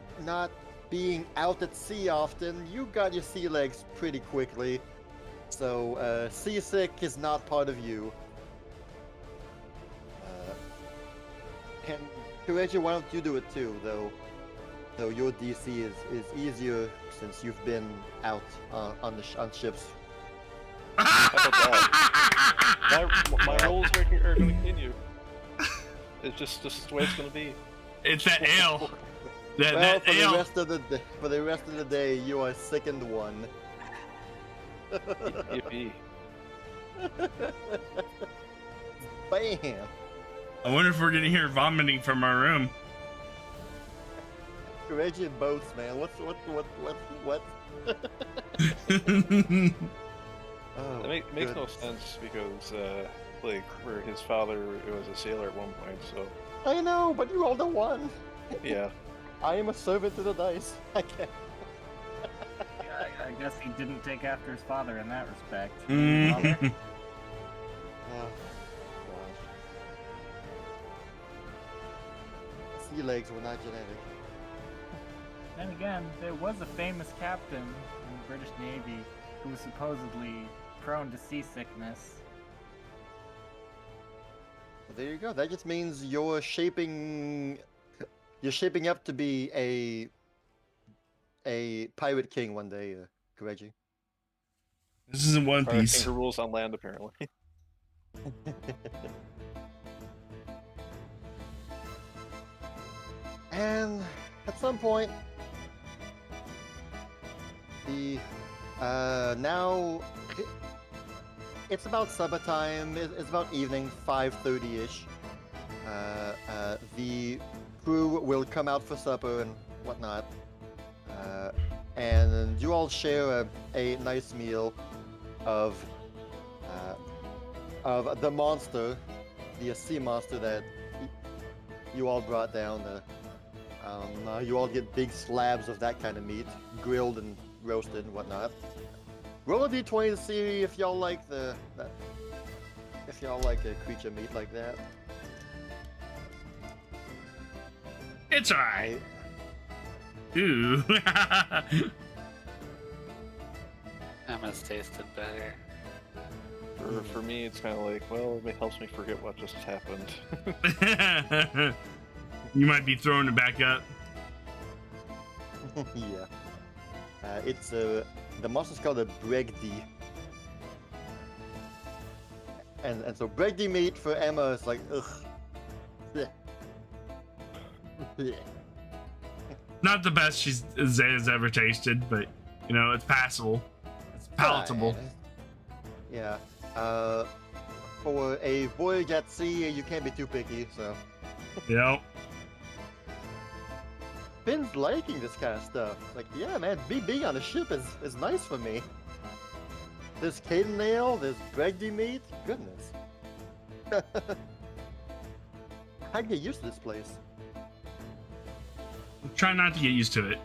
being out at sea often, you got your sea legs pretty quickly. So, seasick is not part of you. And Kireji, why don't you do it too, though your DC is easier since you've been out on ships. How about that? My rolls are going to continue. It's just the way it's going to be. It's that ale. Well, That for ale. the rest of the day, you are sickened one. Yippee. Bam! I wonder if we're gonna hear vomiting from our room. Kireji and boats, man. What? Oh, That makes no sense because, where his father was a sailor at one point, so. I know, but you rolled a 1. Yeah. I am a servant to the dice. I can't. I guess he didn't take after his father in that respect. Mhm. Oh, gosh. Sea legs were not genetic. Then again, there was a famous captain in the British Navy who was supposedly prone to seasickness. Well, there you go. That just means you're shaping up to be a pirate king one day, Kireji. This isn't One Pirate Piece. King rules on land, apparently. And at some point, now it's about supper time. It's about evening, 5:30ish. The crew will come out for supper and whatnot, and you all share a nice meal of the monster, the sea monster that you all brought down. You all get big slabs of that kind of meat, grilled and roasted and whatnot. Roll a d20 to see if y'all like if y'all like a creature meat like that. It's alright. Ooh. Emma's tasted better. For me, it's kind of like, well, it helps me forget what just happened. You might be throwing it back up. Yeah. It's the monster's called a bregdi. And so bregdi meat for Emma is like ugh. Blech. Blech. Not the best Zay's ever tasted, but you know, it's passable. It's palatable. Fine. Yeah. For a voyage at sea, you can't be too picky, so. Yep. Finn's liking this kind of stuff. Like, yeah, man, being on a ship is nice for me. This Caden nail, this bregdi meat, goodness. I get used to this place. Try not to get used to it.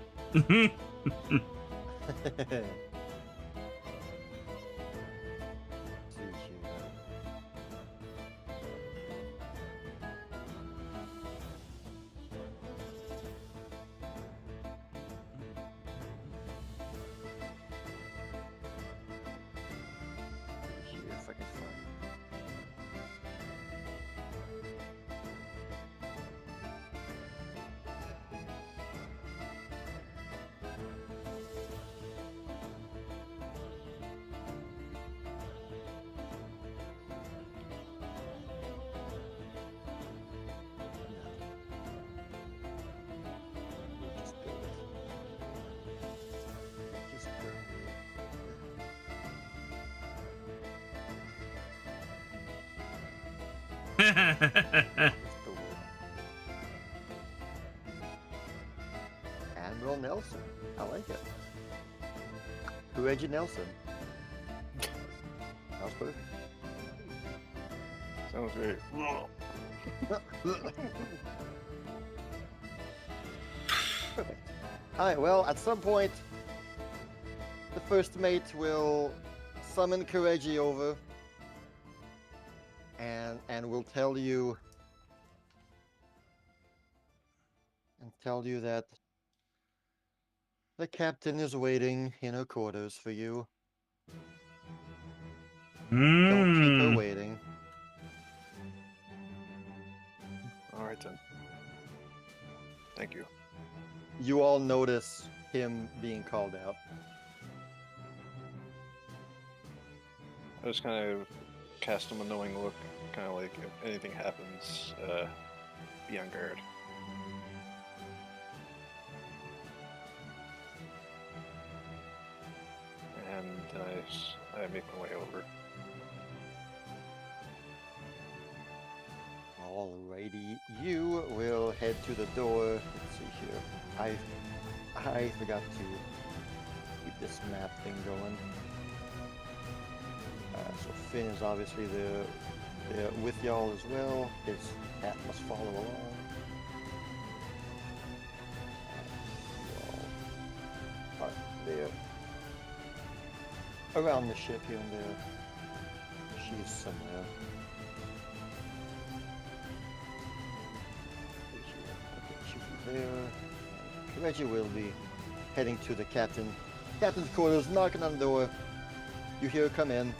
If I can find. Just go with. Just go with. Just go with. Admiral Nelson. I like it. Reggie Nelson. That was perfect. Sounds great. Perfect. Alright, well, at some point, the first mate will summon Kireji over and will tell you that the captain is waiting in her quarters for you. Don't keep her waiting. All right then. Thank you. You all notice him being called out. I just kind of cast him a knowing look, kind of like if anything happens, be on guard. And I make my way over. Alrighty, you will head to the door. Let's see here. I forgot to keep this map thing going. So Finn is obviously there with y'all as well. His hat must follow along. You all are there. Around the ship here and there. She's somewhere. She'll be there. Reggie will be heading to the captain's quarters, knocking on the door. You hear her come in.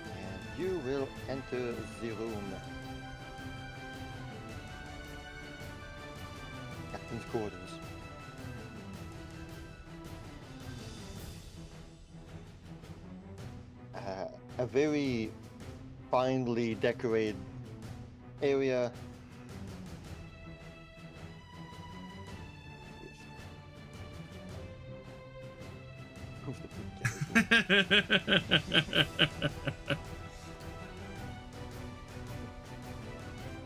And you will enter the room. Captain's quarters. A very finely decorated area.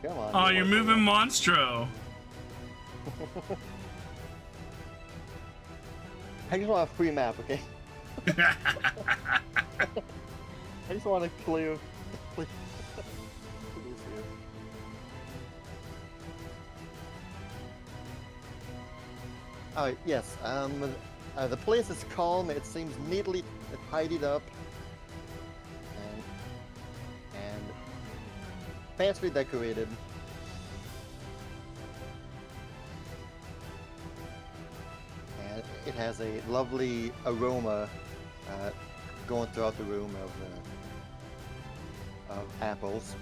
Come on. Oh, you're moving Monstro. I just want a free map, okay? I just want to clear. Alright, yes. The place is calm. It seems neatly tidied up. And fancily decorated. And it has a lovely aroma going throughout the room of apples.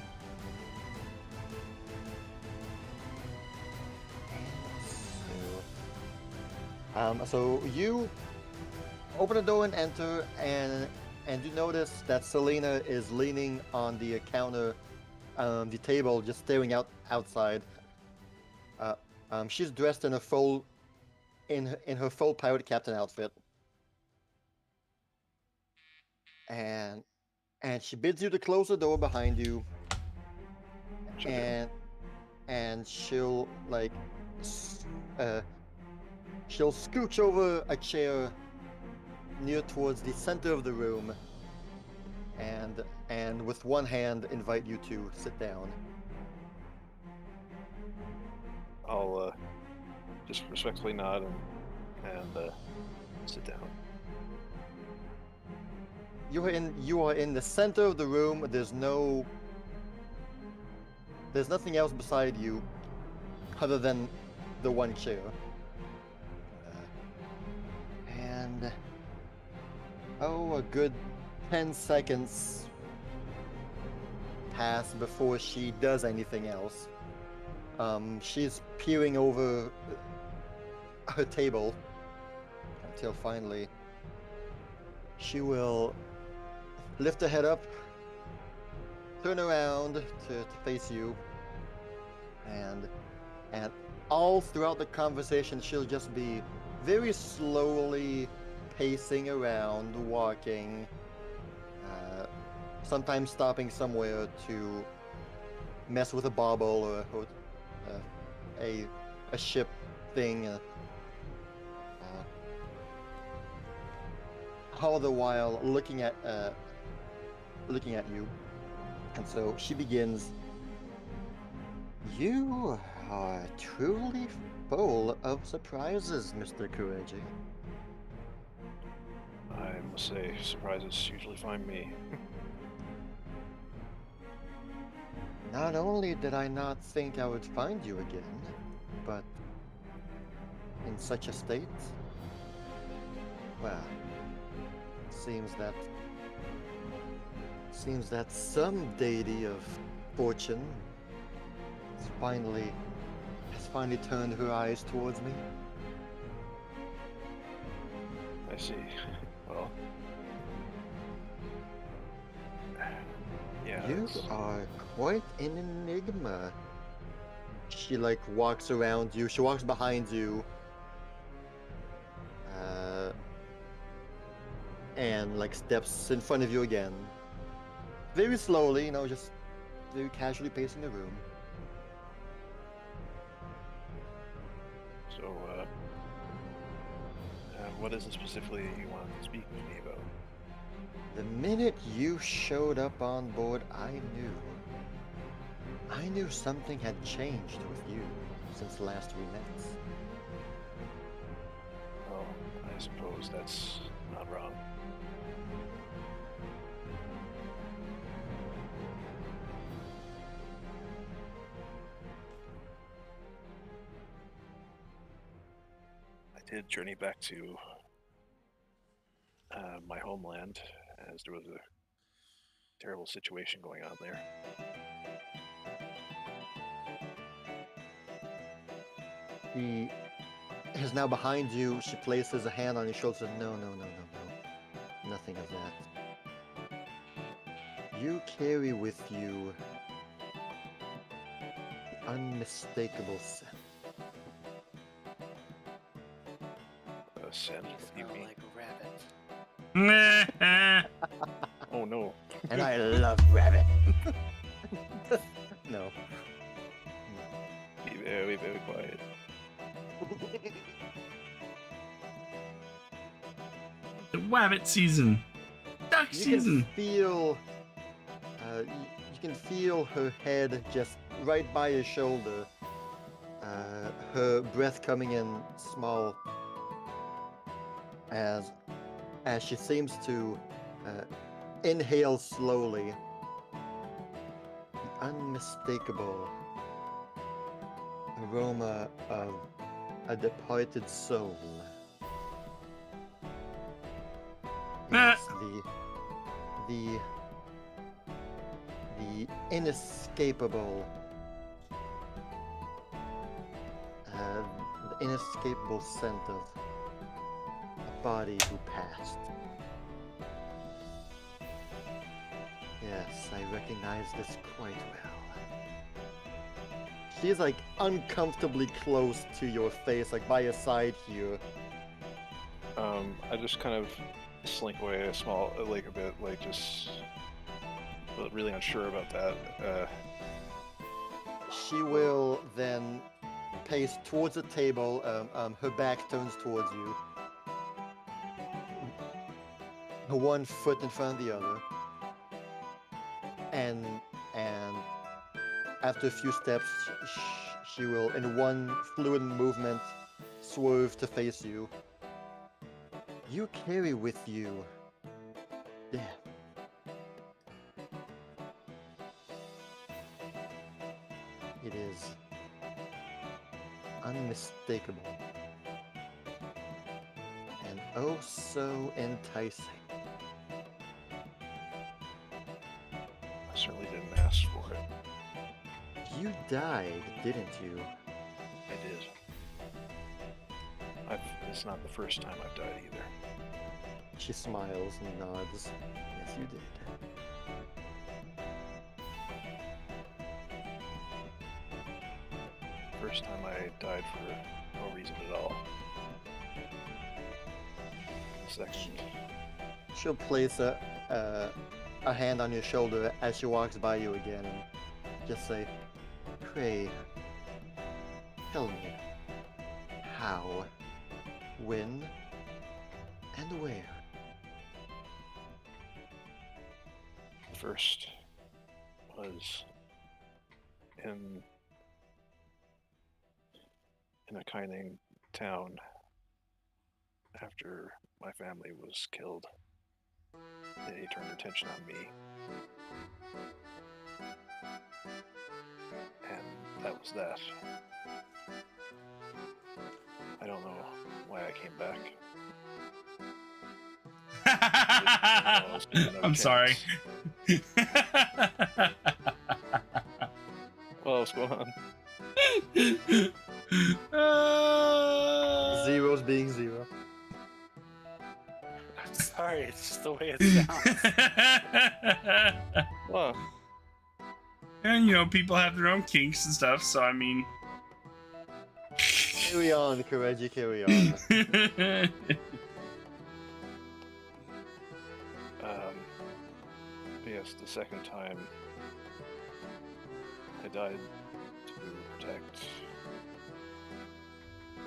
So you open the door and enter, and you notice that Selena is leaning on the counter, the table, just staring outside. She's dressed in a full, in her full pirate captain outfit, and she bids you to close the door behind you, and she'll like, she'll scooch over a chair near towards the center of the room, and with one hand invite you to sit down. I'll just respectfully nod and sit down. You are in the center of the room. There's nothing else beside you other than the one chair. And a good 10 seconds pass before she does anything else. She's peering over her table until finally she will lift her head up, turn around to face you, and all throughout the conversation she'll just be very slowly pacing around, walking, sometimes stopping somewhere to mess with a bauble or a ship thing, all the while looking at you. And so she begins. You are truly full of surprises, Mr. Kireji. I must say, surprises usually find me. Not only did I not think I would find you again, but in such a state, well, seems that some deity of fortune has finally turned her eyes towards me. I see. Well, yeah. You are quite an enigma. She like walks around you. She walks behind you. And like steps in front of you again. Very slowly, just very casually pacing the room. So, what is it specifically you want to speak with me about? The minute you showed up on board, I knew something had changed with you since last we met. Well, I suppose that's not wrong. I did journey back to my homeland, as there was a terrible situation going on there. He is now behind you. She places a hand on your shoulder. No. Nothing of that. You carry with you the unmistakable scent. A scent? You What do you smell mean? like a rabbit. Oh no. And I love rabbit. No. Be very, very quiet. The wabbit season. Duck You season. can feel, you can feel her head just right by your shoulder. Her breath coming in small as she seems to inhale slowly, the unmistakable aroma of a departed soul. Yes, the inescapable scent of a body who passed. Yes, I recognize this quite well. She's like uncomfortably close to your face, like by your side here. I just kind of slink away a bit, like just really unsure about that. She will then pace towards the table. Her back turns towards you. Her one foot in front of the other. And after a few steps, she will, in one fluid movement, swerve to face you. You carry with you death. It is unmistakable and oh so enticing. I certainly didn't ask for it. You died, didn't you? I did. It's not the first time I've died either. She smiles and nods. Yes, you did. First time I died for no reason at all. The second. She'll place a hand on your shoulder as she walks by you again and just say, "Pray, tell me how, when, and where." The first was in a Kaining town after my family was killed. They turned attention on me. And that was that. I don't know why I came back. I'm sorry. Well, what's going on? Zero's being zero. I'm sorry, it's just the way it sounds. Well, And you know, people have their own kinks and stuff, so I mean. Carry on, Kireji, carry on. yes, the second time I died to protect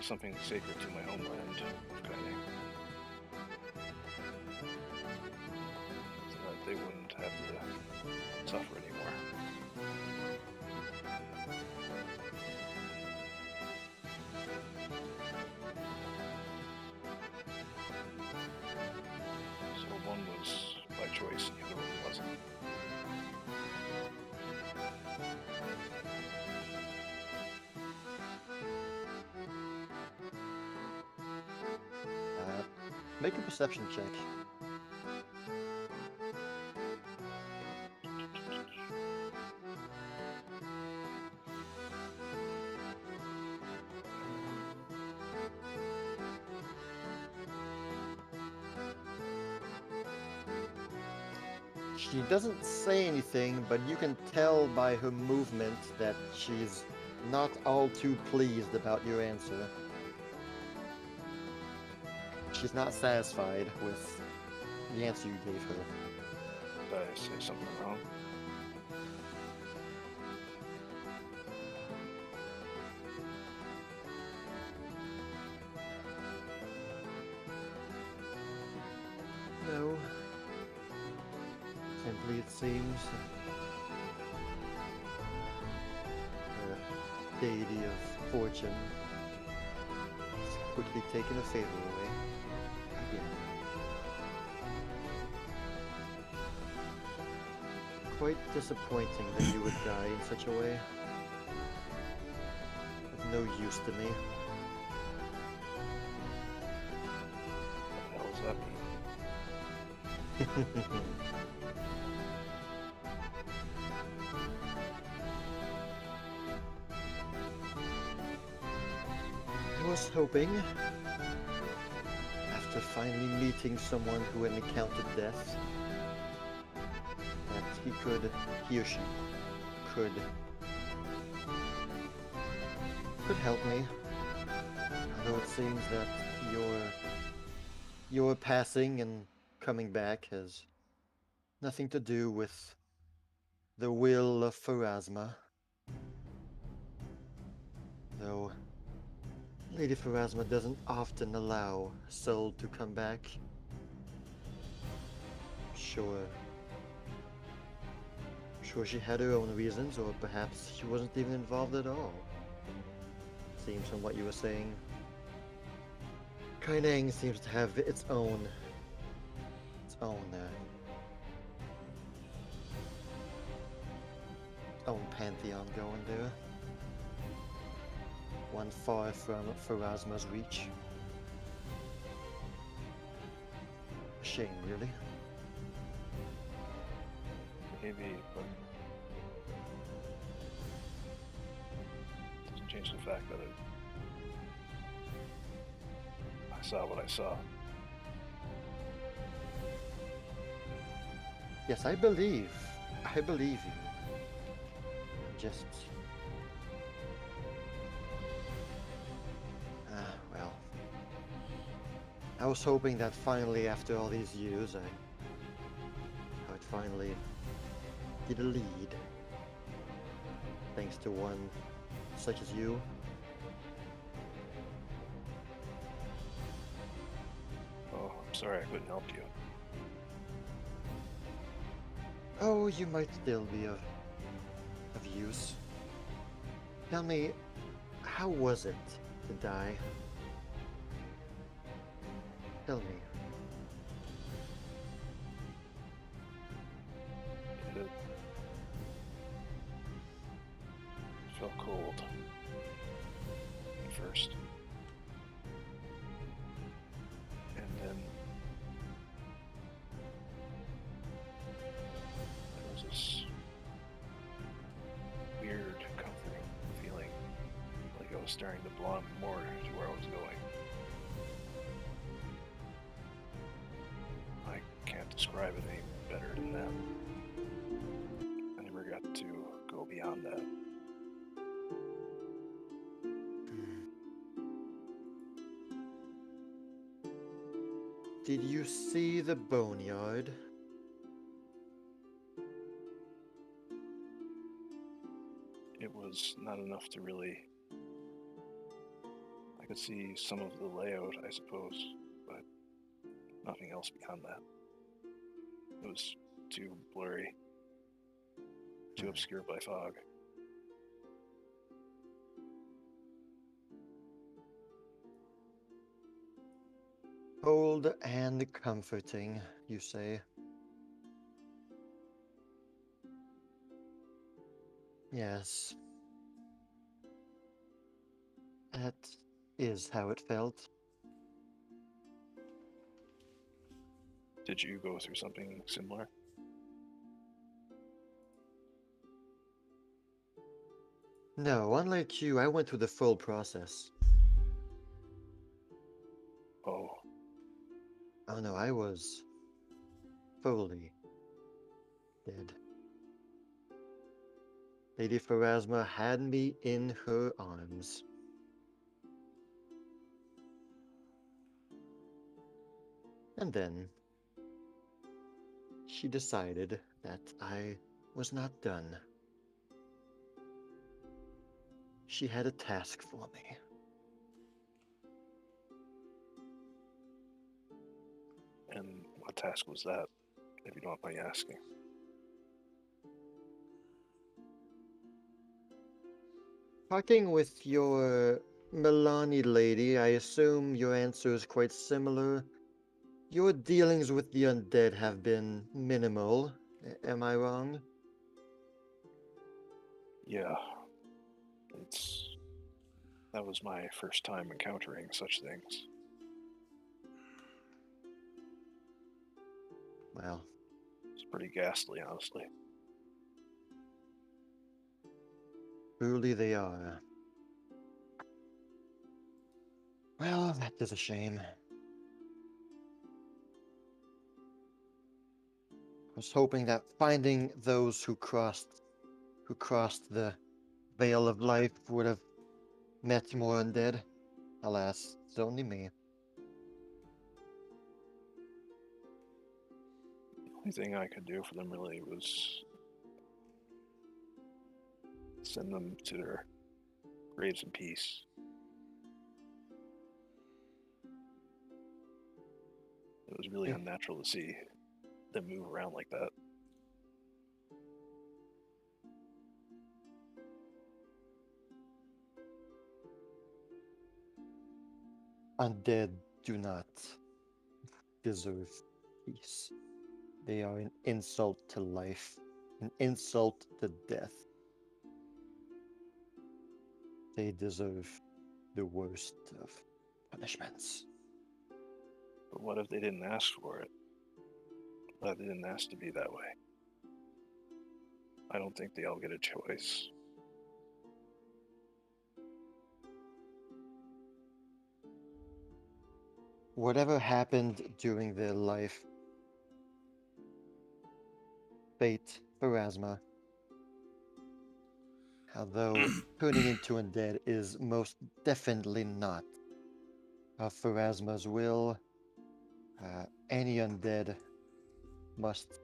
something sacred to my homeland of Kaining. So that they wouldn't have to suffer anymore. So one was by choice, and the other one wasn't. Make a perception check. She doesn't say anything, but you can tell by her movement that she's not all too pleased about your answer. She's not satisfied with the answer you gave her. Did I say something wrong? No. Simply it seems the deity of fortune has quickly taken a favor away. Yeah. Quite disappointing that you would die in such a way. Of no use to me. What the hell does that mean? I was hoping, after finally meeting someone who had encountered death, that he or she could help me. Although it seems that your passing and coming back has nothing to do with the will of Pharasma. Though Lady Pharasma doesn't often allow a soul to come back. Sure she had her own reasons, or perhaps she wasn't even involved at all. Seems from what you were saying. Kaineng seems to have its own pantheon going there. One far from Pharasma's reach. A shame, really. Maybe, but doesn't change the fact that I saw what I saw. Yes, I believe you. Just... well... I was hoping that finally, after all these years, I would finally get a lead. Thanks to one such as you. Oh, I'm sorry I couldn't help you. Oh, you might still be of use. Tell me, how was it to die? Tell me. It felt cold at first. And then there was this weird, comforting feeling, like I was starting to belong more to where I was going. I can't describe it any better than that. I never got to go beyond that. Did you see the boneyard? It was not enough to really... I could see some of the layout, I suppose, but nothing else beyond that. It was too blurry, too obscured by fog. Cold and comforting, you say? Yes. That is how it felt. Did you go through something similar? No, unlike you, I went through the full process. Oh, Oh no, I was fully dead. Lady Pharasma had me in her arms. And then she decided that I was not done. She had a task for me. and what task was that, if you don't mind me asking? Talking with your Milani lady, I assume your answer is quite similar Your dealings with the undead have been minimal. Am I wrong? Yeah. That was my first time encountering such things. Well, It's pretty ghastly, honestly. truly they are. Well, that is a shame. I was hoping that finding those who crossed the veil of life would have met more undead. Alas, it's only me. The only thing I could do for them really was send them to their graves in peace. It was really Yeah. unnatural to see them move around like that. Undead do not deserve peace. They are an insult to life, an insult to death. They deserve the worst of punishments. But what if they didn't ask for it? What if they didn't ask to be that way? I don't think they all get a choice. Whatever happened during their life, fate, Pharasma, although turning into undead is most definitely not of Pharasma's will, any undead must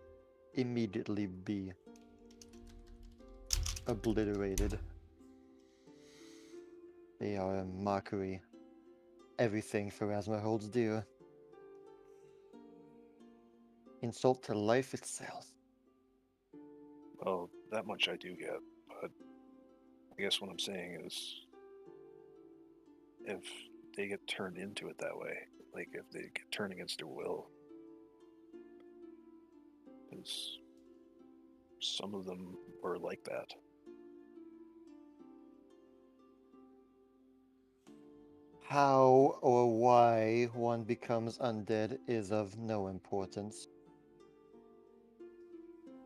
immediately be obliterated. They are a mockery. Everything Pharasma holds dear. Insult to life itself. Well, that much I do get, but I guess what I'm saying is if they get turned into it that way, like if they get turned against their will, because some of them were like that. How or why one becomes undead is of no importance.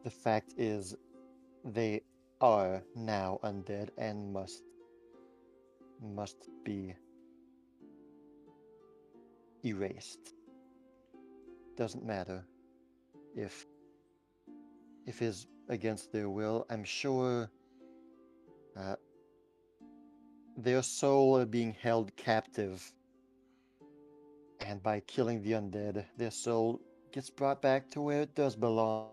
The fact is, they are now undead and must be erased. Doesn't matter if is against their will. I'm sure their soul are being held captive, and by killing the undead, their soul gets brought back to where it does belong.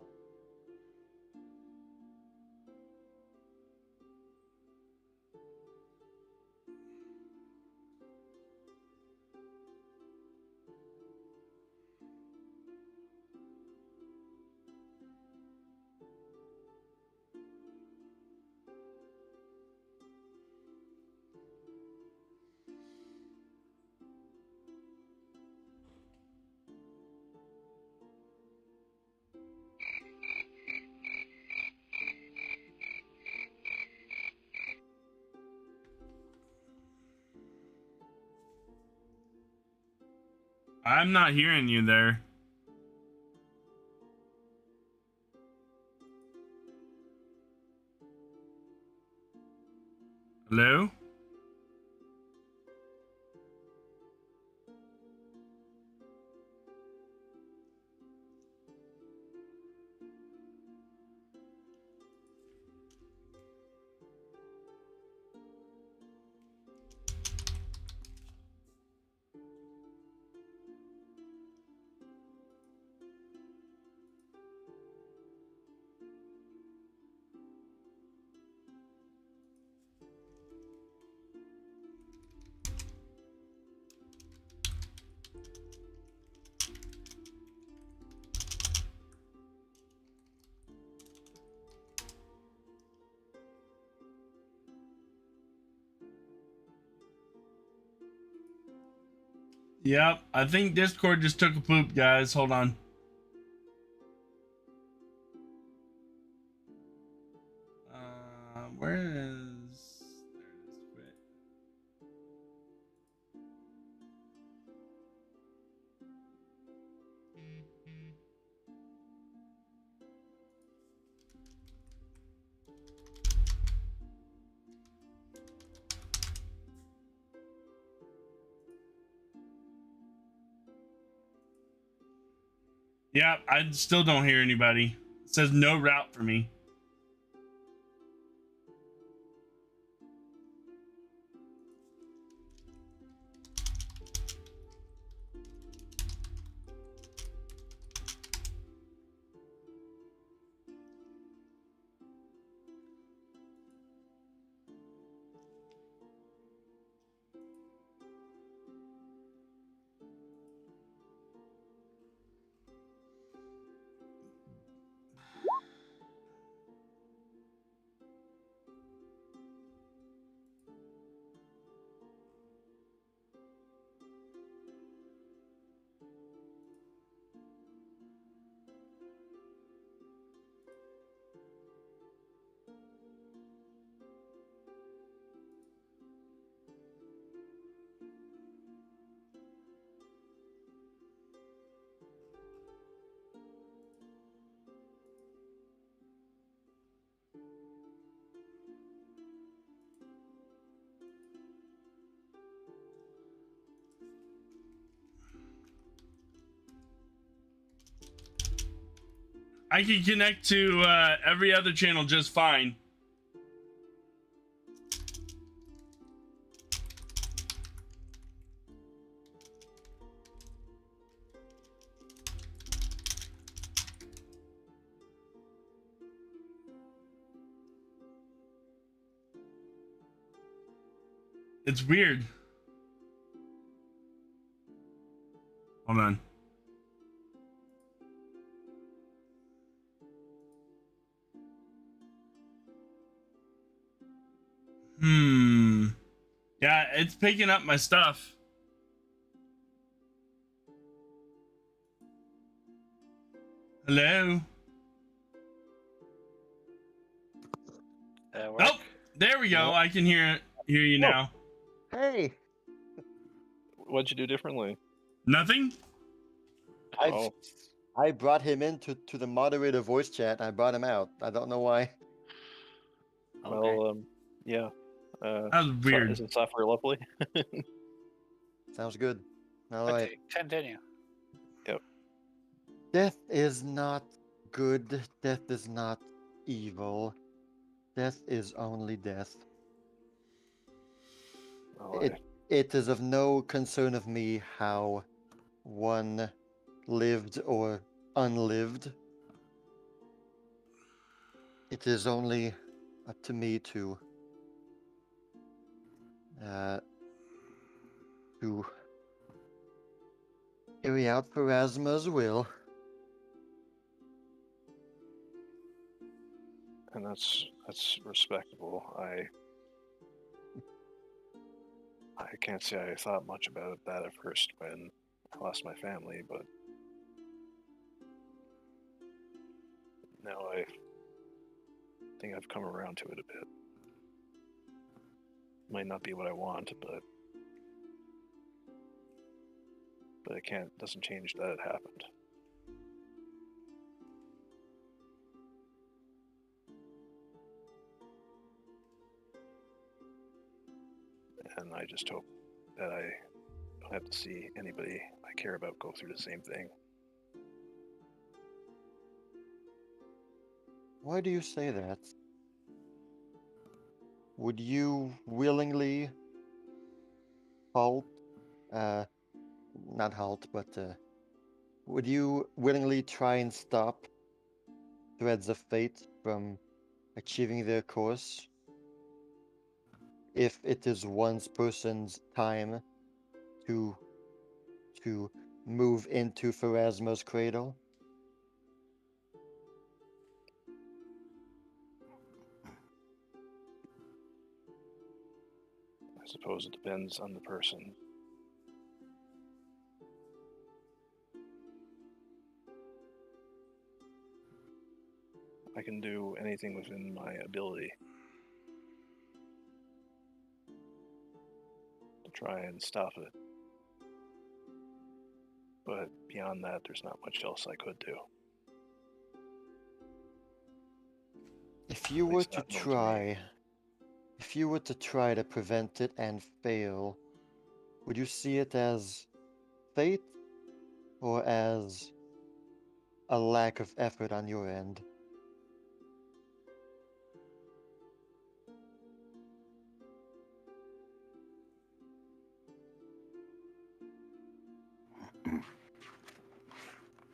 I'm not hearing you there. Hello? Yep, I think Discord just took a poop, guys. Hold on. Where is... There it is. Quit. Yeah, I still don't hear anybody. It says no route for me. I can connect to every other channel just fine. It's weird. Hold on. Yeah, it's picking up my stuff. Hello? Oh, there we go. Nope. I can hear you Whoa. now. Hey, What'd you do differently? Nothing? Oh, I brought him into the moderator voice chat. I brought him out. I don't know why. Okay. well, yeah. That was weird. Isn't software lovely? Sounds good. All right. Continue. Death is not good. Death is not evil. Death is only death. Oh, It is of no concern of me how one lived or unlived. It is only up to me to carry out Pharasma's will. and that's respectable. I can't say I thought much about that at first when I lost my family, but now I think I've come around to it a bit. Might not be what I want, but it doesn't change that it happened. And I just hope that I don't have to see anybody I care about go through the same thing. Why do you say that? Would you willingly halt, not halt, but would you willingly try and stop Threads of Fate from achieving their course if it is one person's time to move into Pharasma's cradle? I suppose it depends on the person. I can do anything within my ability to try and stop it. But beyond that, there's not much else I could do. If you At were least to not known to me. try, if you were to try to prevent it and fail, would you see it as fate or as a lack of effort on your end?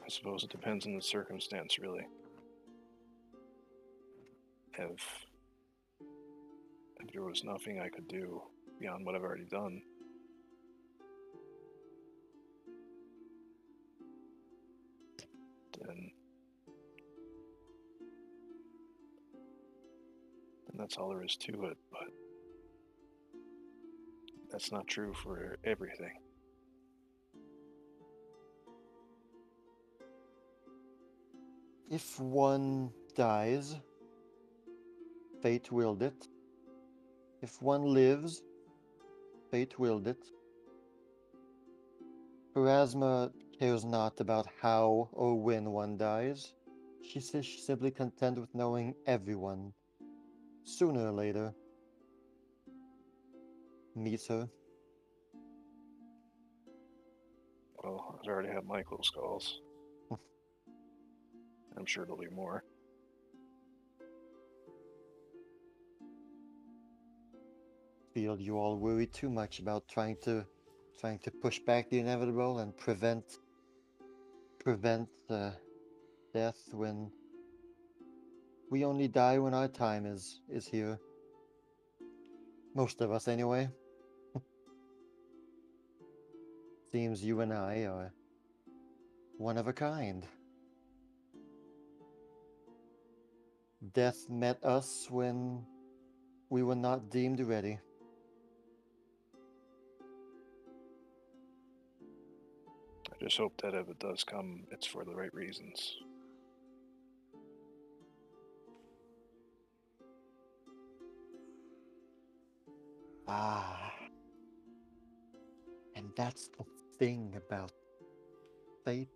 I suppose it depends on the circumstance, really. If there was nothing I could do beyond what I've already done, then that's all there is to it. But that's not true for everything. If one dies, fate willed it. If one lives, fate willed it. Pharasma cares not about how or when one dies. She says she's simply content with knowing everyone, sooner or later, meets her. Well, I've already had my close calls. I'm sure there'll be more. Feel you all worry too much about trying to push back the inevitable and prevent death when we only die when our time is here. Most of us, anyway. Seems you and I are one of a kind. Death met us when we were not deemed ready. I just hope that if it does come, it's for the right reasons. Ah. And that's the thing about fate.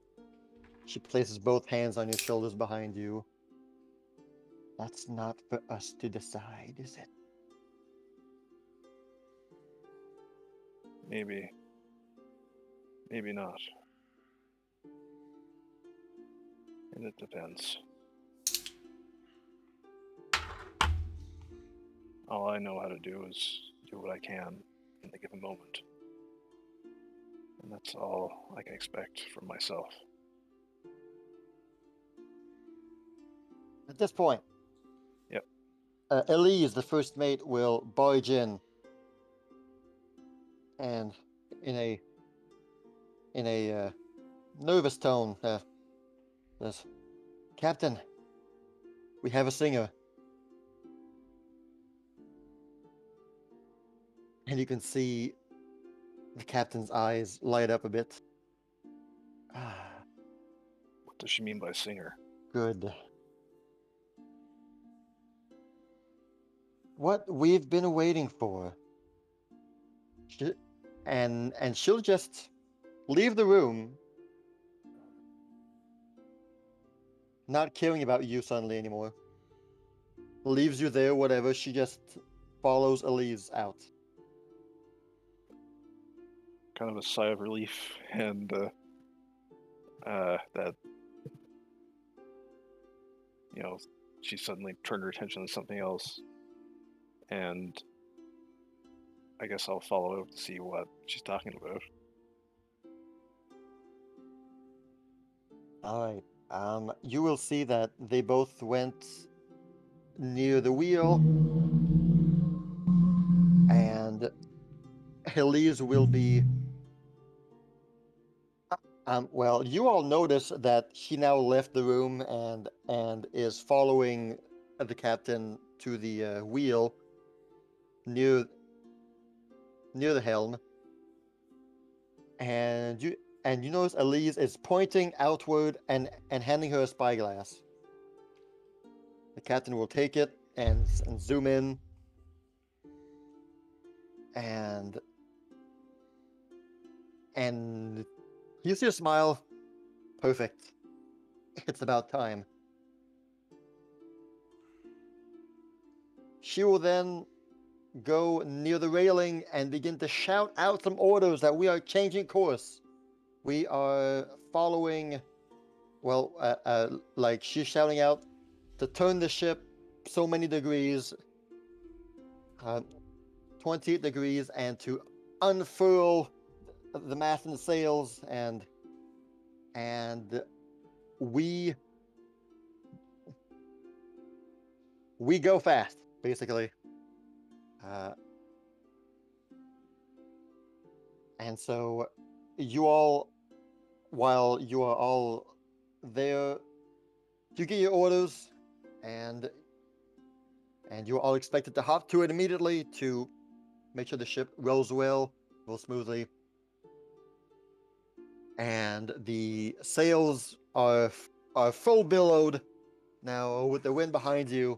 She places both hands on your shoulders behind you. That's not for us to decide, is it? Maybe. Maybe not. And it depends. All I know how to do is do what I can in the given moment. And that's all I can expect from myself. At this point, Yep. Elise, the first mate, will barge in, and in a nervous tone, says, "Captain, we have a singer." And you can see the captain's eyes light up a bit. Ah, What does she mean by singer? good. What we've been waiting for. And she'll just leave the room, not caring about you suddenly anymore. Leaves you there, whatever. She just follows Elise out. Kind of a sigh of relief, and that, you know, she suddenly turned her attention to something else. And I guess I'll follow up to see what she's talking about. All right. You will see that they both went near the wheel, and Elise will be. Well, you all notice that she now left the room and is following the captain to the wheel near the helm, and you notice Elise is pointing outward and handing her a spyglass. The captain will take it and zoom in, and you see a smile. Perfect. It's about time. She will then go near the railing and begin to shout out some orders that we are changing course. We are following, well, like she's shouting out to turn the ship so many degrees, 28 degrees, and to unfurl the mast and the sails, and we go fast, basically. And so you all, while you are all there, you get your orders, and you're all expected to hop to it immediately to make sure the ship rolls smoothly. And the sails are full billowed. Now, with the wind behind you,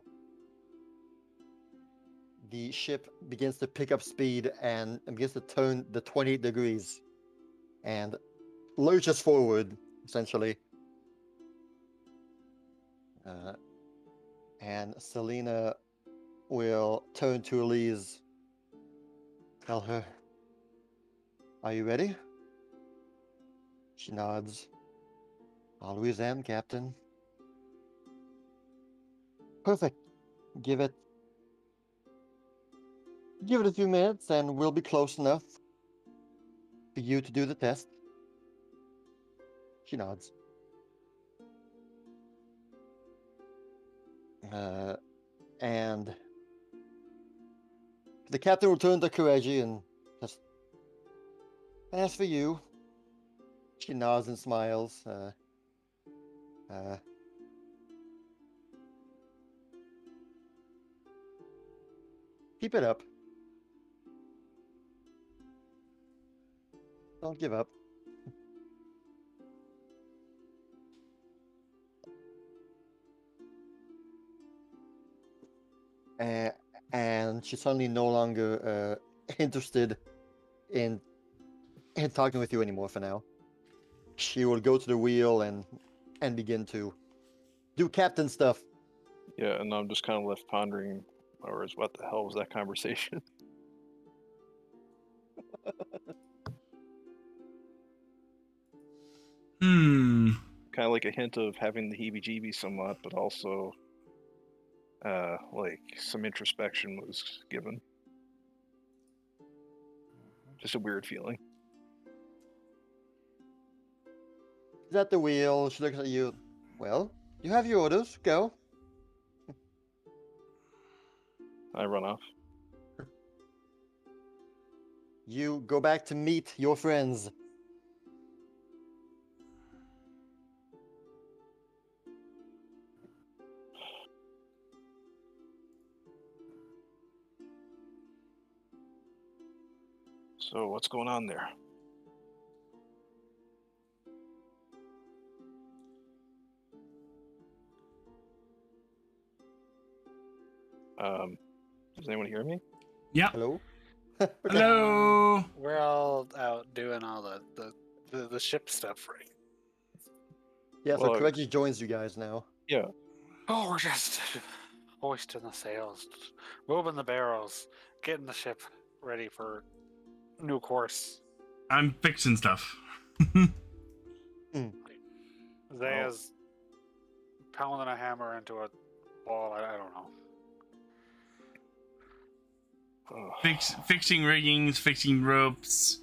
the ship begins to pick up speed and begins to turn the 28 degrees and lurches forward, essentially. And Selena will turn to Elise, tell her, "Are you ready?" She nods. "Always am, Captain." Perfect. Give it a few minutes and we'll be close enough for you to do the test. She nods. And the captain will turn to Kireji and just, "As for you," she nods and smiles. Keep it up. Don't give up. And she's suddenly no longer interested in talking with you anymore for now. She will go to the wheel and begin to do captain stuff. Yeah, and I'm just kind of left pondering, or what the hell was that conversation? Kind of like a hint of having the heebie-jeebies somewhat, but also like some introspection was given. Just a weird feeling. She's at the wheel. She looks at you. "Well, you have your orders. Go." I run off. You go back to meet your friends. So what's going on there? Does anyone hear me? Yep. Hello? Hello. We're all out doing all the ship stuff, right? Yeah, so Well, Kireji joins you guys now. Yeah. Oh, we're just hoisting the sails, moving the barrels, getting the ship ready for new course. I'm fixing stuff. Zaya's pounding a hammer into a ball. I don't know. Fixing riggings, fixing ropes.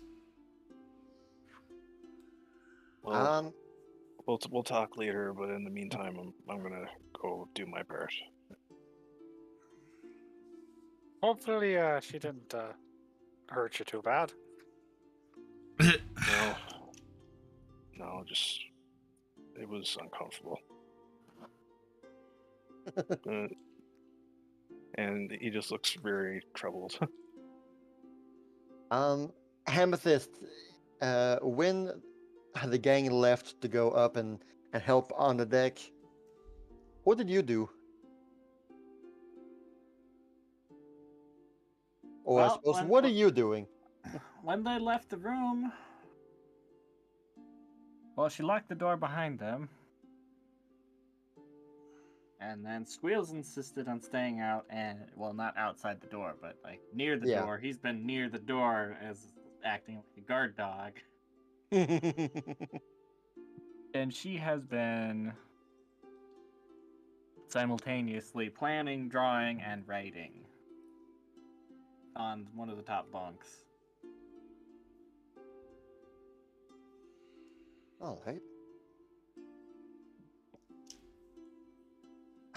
Well, we'll talk later, but in the meantime, I'm gonna go do my part. Hopefully, she didn't hurt you too bad. No, just it was uncomfortable. And he just looks very troubled. Amethyst, when the gang left to go up and help on the deck, what did you do? Or I Well, suppose, when- what are you doing? When they left the room, well, she locked the door behind them. And then Squeals insisted on staying out and, well, not outside the door, but like near the Yeah. door. He's been near the door as acting like a guard dog. And she has been simultaneously planning, drawing, and writing on one of the top bunks. All right.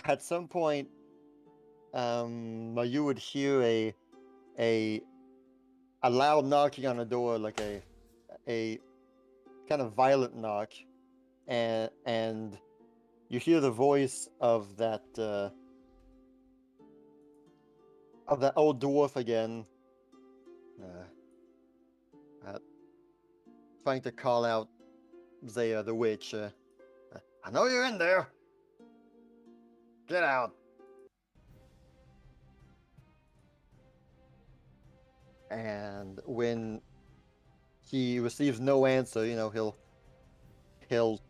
At some point, you would hear a loud knocking on the door, like a kind of violent knock, and you hear the voice of that old dwarf again, trying to call out Zaya the witch. I know you're in there. Get out. And when he receives no answer, he'll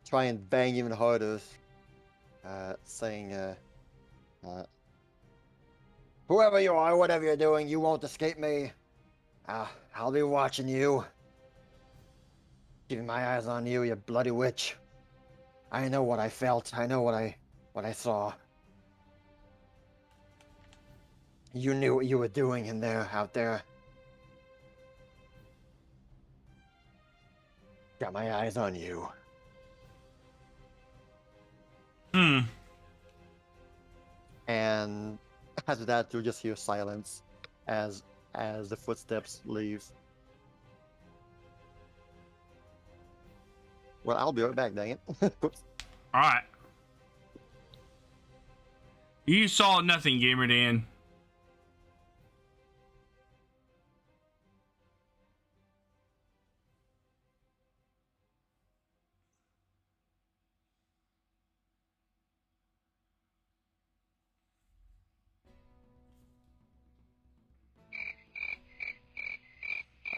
try and bang even harder, saying, "Whoever you are, whatever you're doing, you won't escape me. I'll be watching you. Keeping my eyes on you, you bloody witch. I know what I felt. I know what I saw. You knew what you were doing in there, out there. Got my eyes on you." And after that, you'll just hear silence as the footsteps leave. Well, I'll be right back, dang it. Oops. All right. You saw nothing, Gamer Dan.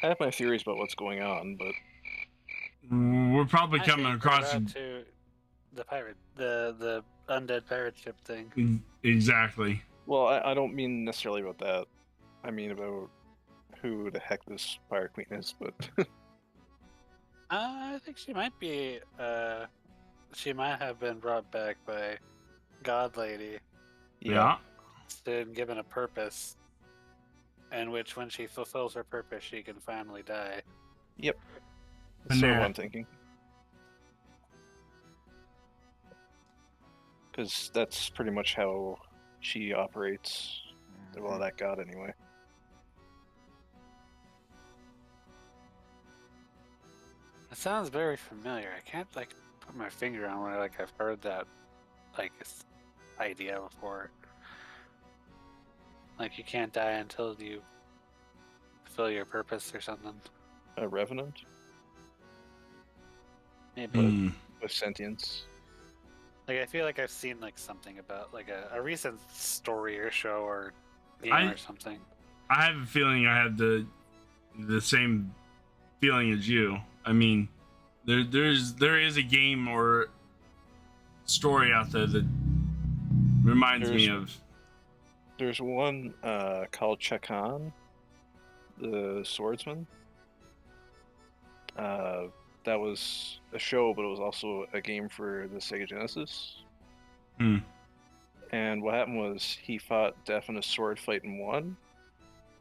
I have my theories about what's going on, but We're probably coming Actually, across. brought out to the pirate, the undead pirate ship thing. Exactly. well, I don't mean necessarily about that. I mean about who the heck this pirate queen is, but I think she might be. She might have been brought back by God Lady Yeah. and given a purpose, in which, when she fulfills her purpose, she can finally die. Yep. And That's sort of there- what I'm thinking. Because that's pretty much how she operates. Well, that god anyway. It sounds very familiar. I can't put my finger on where I've heard that idea before. Like, you can't die until you fulfill your purpose or something. A revenant Maybe. with sentience. I feel like I've seen something about a recent story or show or game or something. I have a feeling I have the same feeling as you. I mean, there is a game or story out there that reminds me of. There's one called Chakan, the swordsman. That was a show, but it was also a game for the Sega Genesis. And what happened was he fought death in a sword fight and won,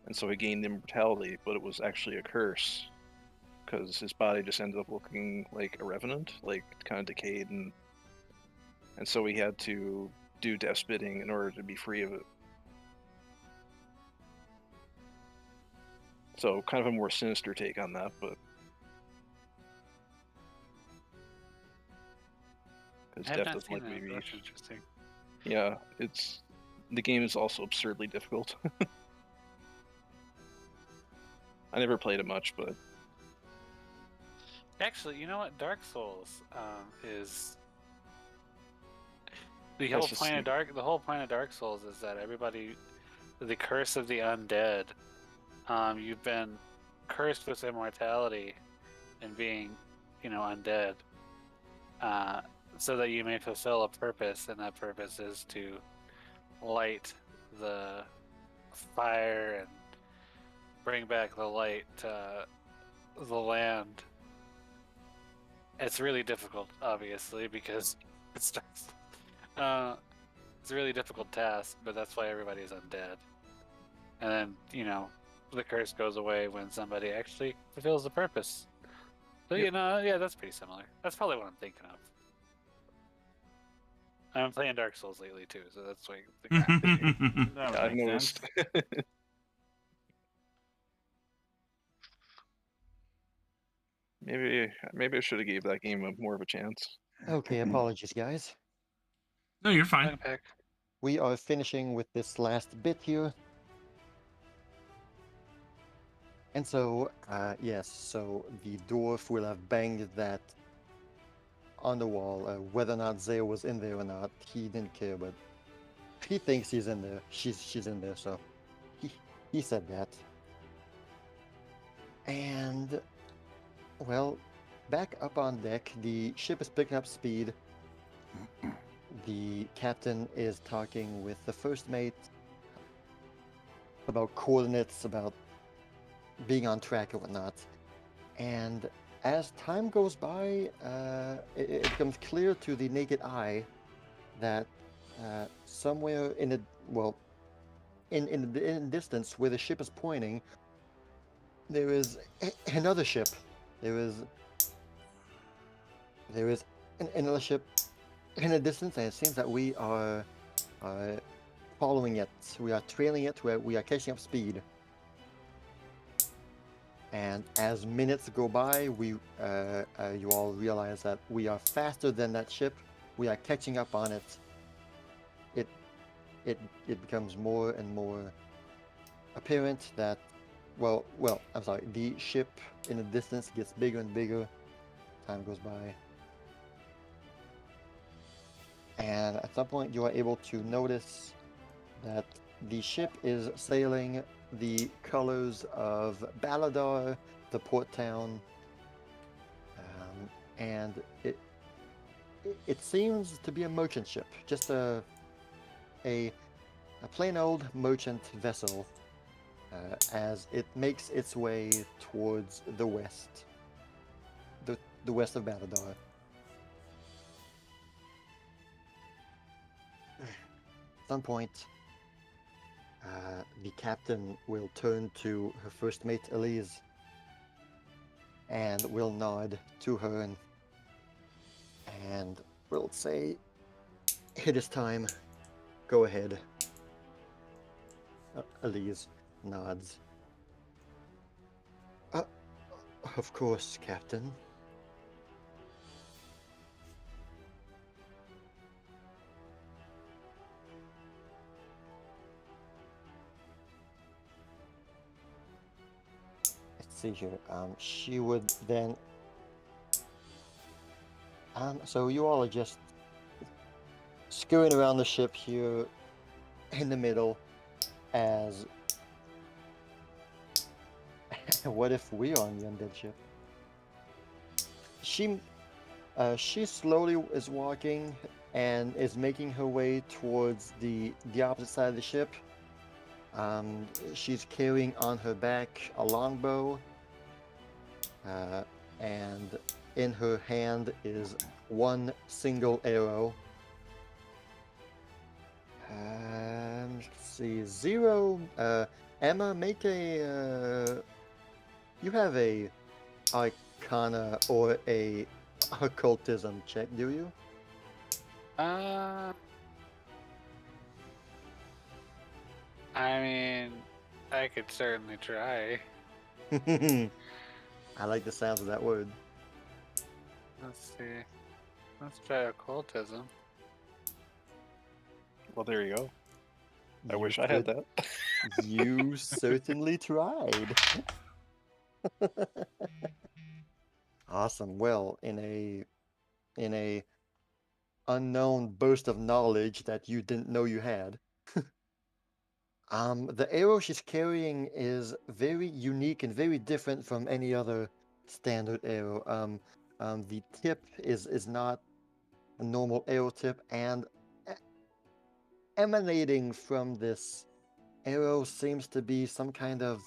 and so he gained immortality, but it was actually a curse because his body just ended up looking like a revenant, kind of decayed, and so he had to do death's bidding in order to be free of it. So kind of a more sinister take on that, but because I have death not doesn't seen like that. to be That's beat. interesting. Yeah, the game is also absurdly difficult. I never played it much, but Actually, you know what? Dark Souls is the That's whole just point of the whole point of Dark Souls is that everybody the curse of the undead. You've been cursed with immortality and being, undead, so that you may fulfill a purpose, and that purpose is to light the fire and bring back the light to the land. It's really difficult, obviously, because it starts. It's a really difficult task, but that's why everybody's undead. And then, the curse goes away when somebody actually fulfills the purpose. So, yeah, that's pretty similar. That's probably what I'm thinking of. I'm playing Dark Souls lately, too, so that's why That would I've make noticed. sense. Maybe I should have gave that game more of a chance. Okay, apologies, guys. No, you're fine. Pack. We are finishing with this last bit here. And so, yes, so the dwarf will have banged that on the wall. Whether or not Zaya was in there or not, he didn't care, but he thinks he's in there. She's in there, so he said that. And, well, back up on deck, the ship is picking up speed. The captain is talking with the first mate about coordinates, about being on track and whatnot. And as time goes by, it becomes clear to the naked eye that somewhere in the distance where the ship is pointing, there is another ship. There is another ship in the distance, and it seems that we are following it. We are trailing it. We are catching up speed. And as minutes go by, you all realize that we are faster than that ship. We are catching up on it. It becomes more and more apparent that, well, I'm sorry, the ship in the distance gets bigger and bigger. Time goes by. And at some point, you are able to notice that the ship is sailing the colors of Baladar, the port town, and it seems to be a merchant ship, just a plain old merchant vessel, as it makes its way towards the west, the west of Baladar. At some point, the captain will turn to her first mate, Elise, and will nod to her and will say, "It is time. Go ahead." Elise nods. Of course, Captain." See here. She would then. So you all are just scurrying around the ship here in the middle. As what if we are on the undead ship? She slowly is walking and is making her way towards the opposite side of the ship. She's carrying on her back a longbow. And in her hand is one single arrow. Let's see, 0. Emma, make a. You have a Arcana or a occultism check, do you? I mean, I could certainly try. I like the sound of that word. Let's see. Let's try occultism. Well, there you go. I You wish I had could- that. You certainly tried. Awesome. Well, in a unknown burst of knowledge that you didn't know you had, The arrow she's carrying is very unique and very different from any other standard arrow. The tip is not a normal arrow tip, and e- emanating from this arrow seems to be some kind of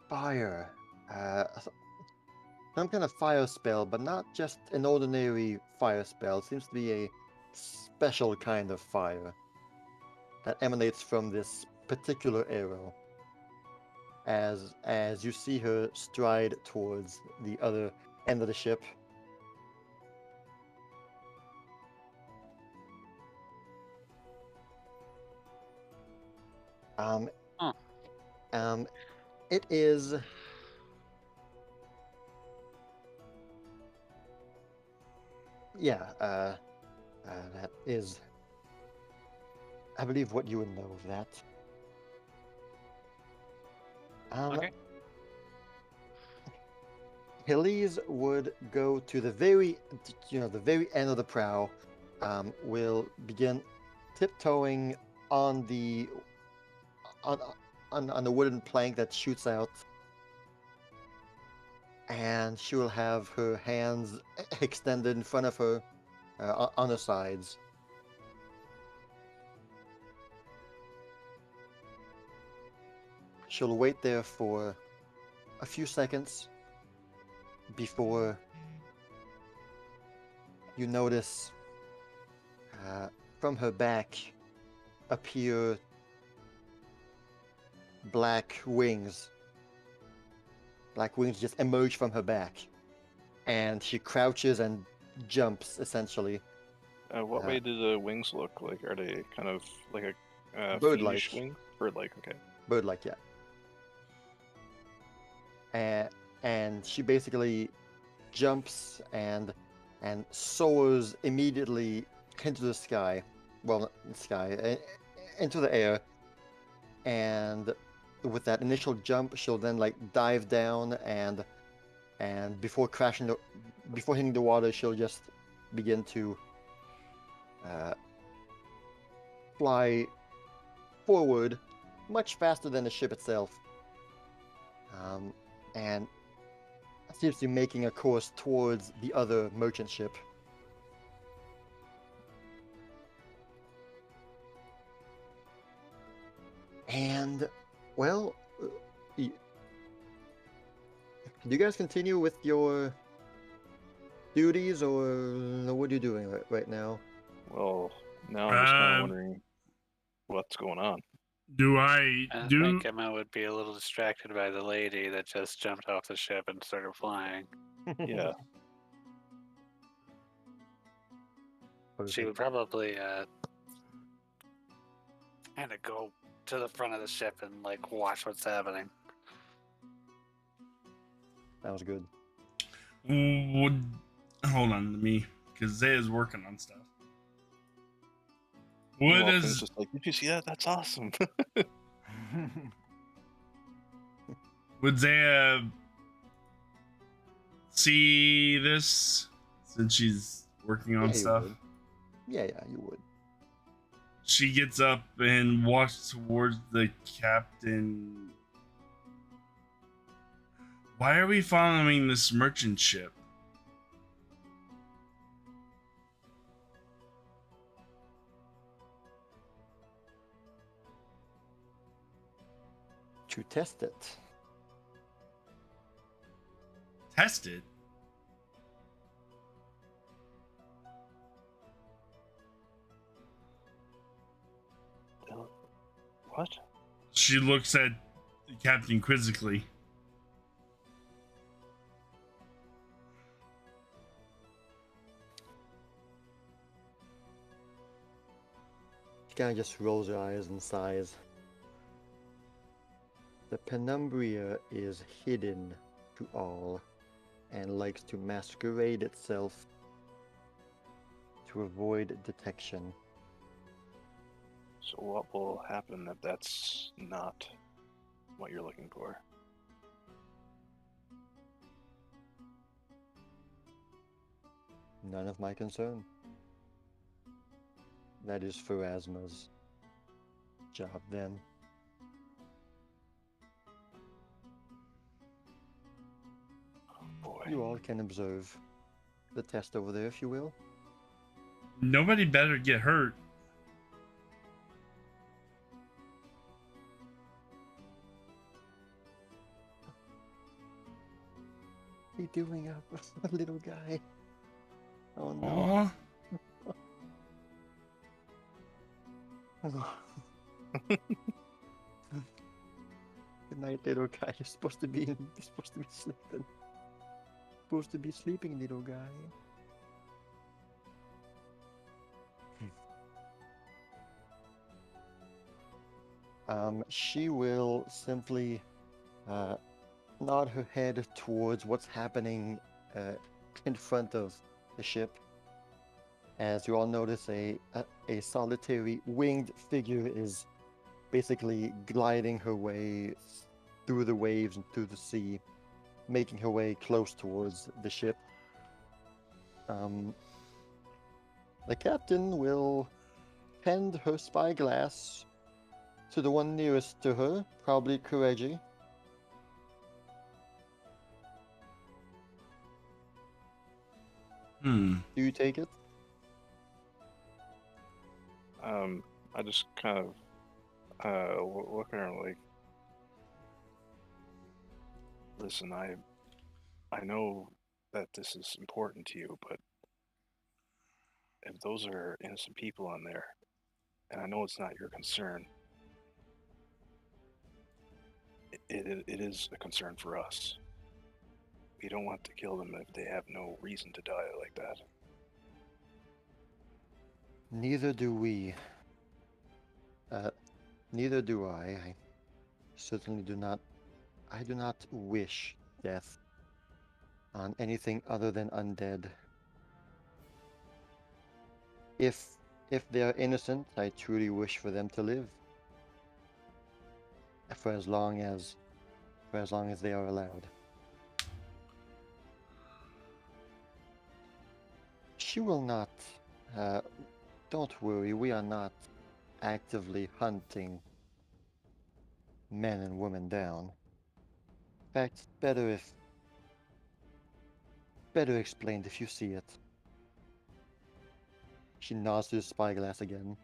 fire, some kind of fire spell, but not just an ordinary fire spell. It seems to be a special kind of fire that emanates from this particular arrow. As you see her stride towards the other end of the ship. Um, Huh. it is. Yeah, that is, I believe, what you would know of that. Okay. Hillies would go to the very, the very end of the prow. Will begin tiptoeing on the on the wooden plank that shoots out, and she will have her hands extended in front of her on her sides. She'll wait there for a few seconds before you notice from her back appear black wings. Black wings just emerge from her back, and she crouches and jumps essentially. What way do the wings look like? Are they kind of like a Bird-like. fiendish wing? Bird-like, okay. Bird-like, yeah. And she basically jumps and soars immediately into the sky. Well, not the sky, into the air. And with that initial jump, she'll then like dive down and before hitting the water, she'll just begin to fly forward much faster than the ship itself. And seems to be making a course towards the other merchant ship. And, well, do you guys continue with your duties, or what are you doing right now? Well, now I'm just kind of wondering what's going on. I I think Emma would be a little distracted by the lady that just jumped off the ship and started flying. Yeah. She would probably kind of go to the front of the ship and like watch what's happening. Sounds good. Hold on to me, because Zaya's working on stuff. What What is is? just like? Did you see that? That's awesome. Would Zaya see this since she's working on Yeah, you stuff? would. Yeah, you would. She gets up and walks towards the captain. Why are we following this merchant ship? To test it. Test it? What? She looks at the captain quizzically. She kind of just rolls her eyes and sighs. The penumbria is hidden to all and likes to masquerade itself to avoid detection. So what will happen if that's not what you're looking for? None of my concern. that is Pharasma's job then. Boy. You all can observe the test over there, if you will. Nobody better get hurt. What are you doing up, little guy? Oh no. Aw. Good night, little guy. You're supposed to be sleeping. Supposed to be sleeping, little guy. She will simply nod her head towards what's happening in front of the ship. As you all notice, a solitary winged figure is basically gliding her way through the waves and through the sea, making her way close towards the ship. The captain will hand her spyglass to the one nearest to her, probably Kireji. Hmm. Do you take it? I just kind of look at her like, listen, I know that this is important to you, but if those are innocent people on there, and I know it's not your concern, it is a concern for us. We don't want to kill them if they have no reason to die like that. Neither do we. Neither do I. I certainly do not. I do not wish death on anything other than undead. If they are innocent, I truly wish for them to live. For as long as they are allowed. She will not. Don't worry, we are not actively hunting men and women down. In fact, it's better explained if you see it. She nods to the spyglass again.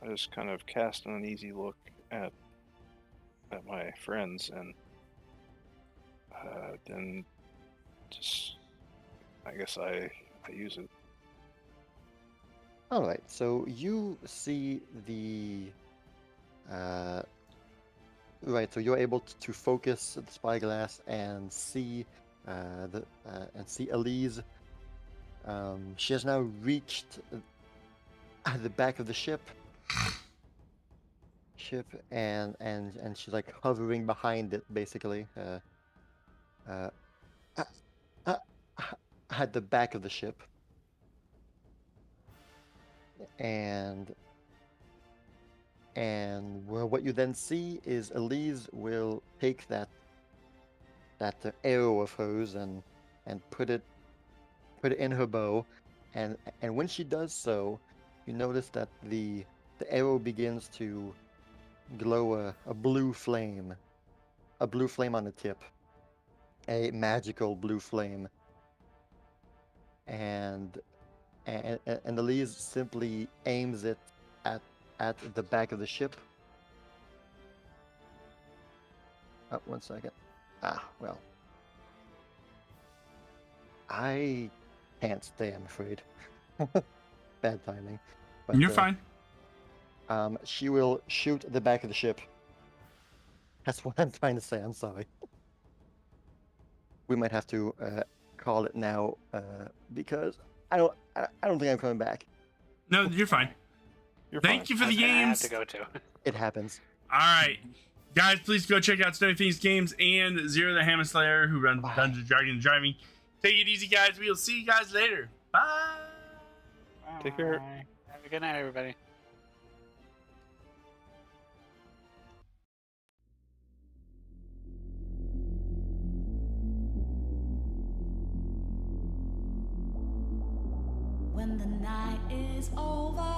I just kind of cast an uneasy look at my friends, and then just, I guess I use it. All right, so you see the right, so you're able to focus the spyglass and see Elise. She has now reached the back of the ship, and she's like hovering behind it, basically. At the back of the ship, and well, what you then see is Elise will take that arrow of hers and put it in her bow, and when she does so, you notice that the arrow begins to glow a blue flame on the tip, a magical blue flame, and Elise simply aims it at the back of the ship. Oh, 1 second. Well. I can't stay, I'm afraid. Bad timing. But, You're fine. She will shoot the back of the ship. That's what I'm trying to say, I'm sorry. We might have to call it now, because I don't think I'm coming back. No, you're fine. Thank you for the I have games. to go to. It happens. All right, guys, please go check out Snowy Things Games and Zero the Hammer Slayer, who runs Dungeons, Dragons, and Driving. Take it easy, guys. We'll see you guys later. Bye. Take care. Have a good night, everybody. When the night is over.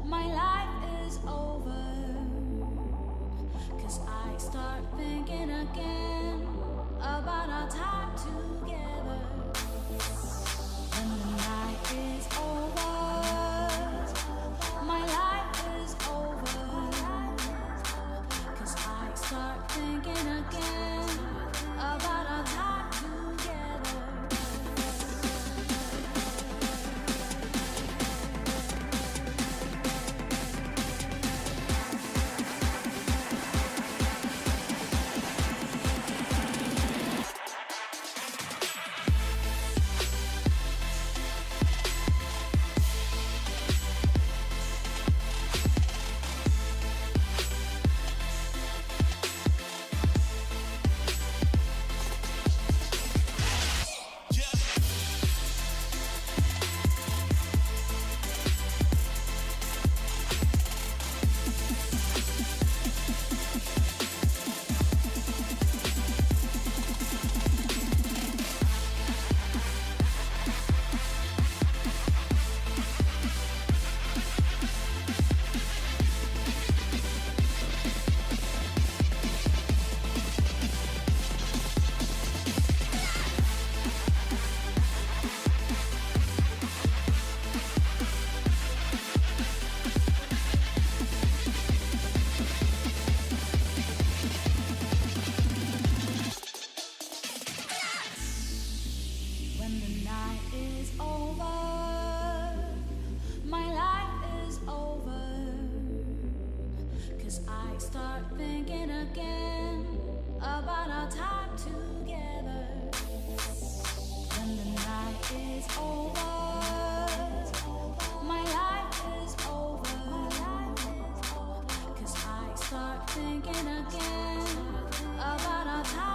My life is over. 'Cause I start thinking again about our time together. When the night is over, my life is over. 'Cause I start thinking again about our time together. When the night is over, my life is over. 'Cause I start thinking again about our time together. When the night is over, my life is over. 'Cause I start thinking again about our time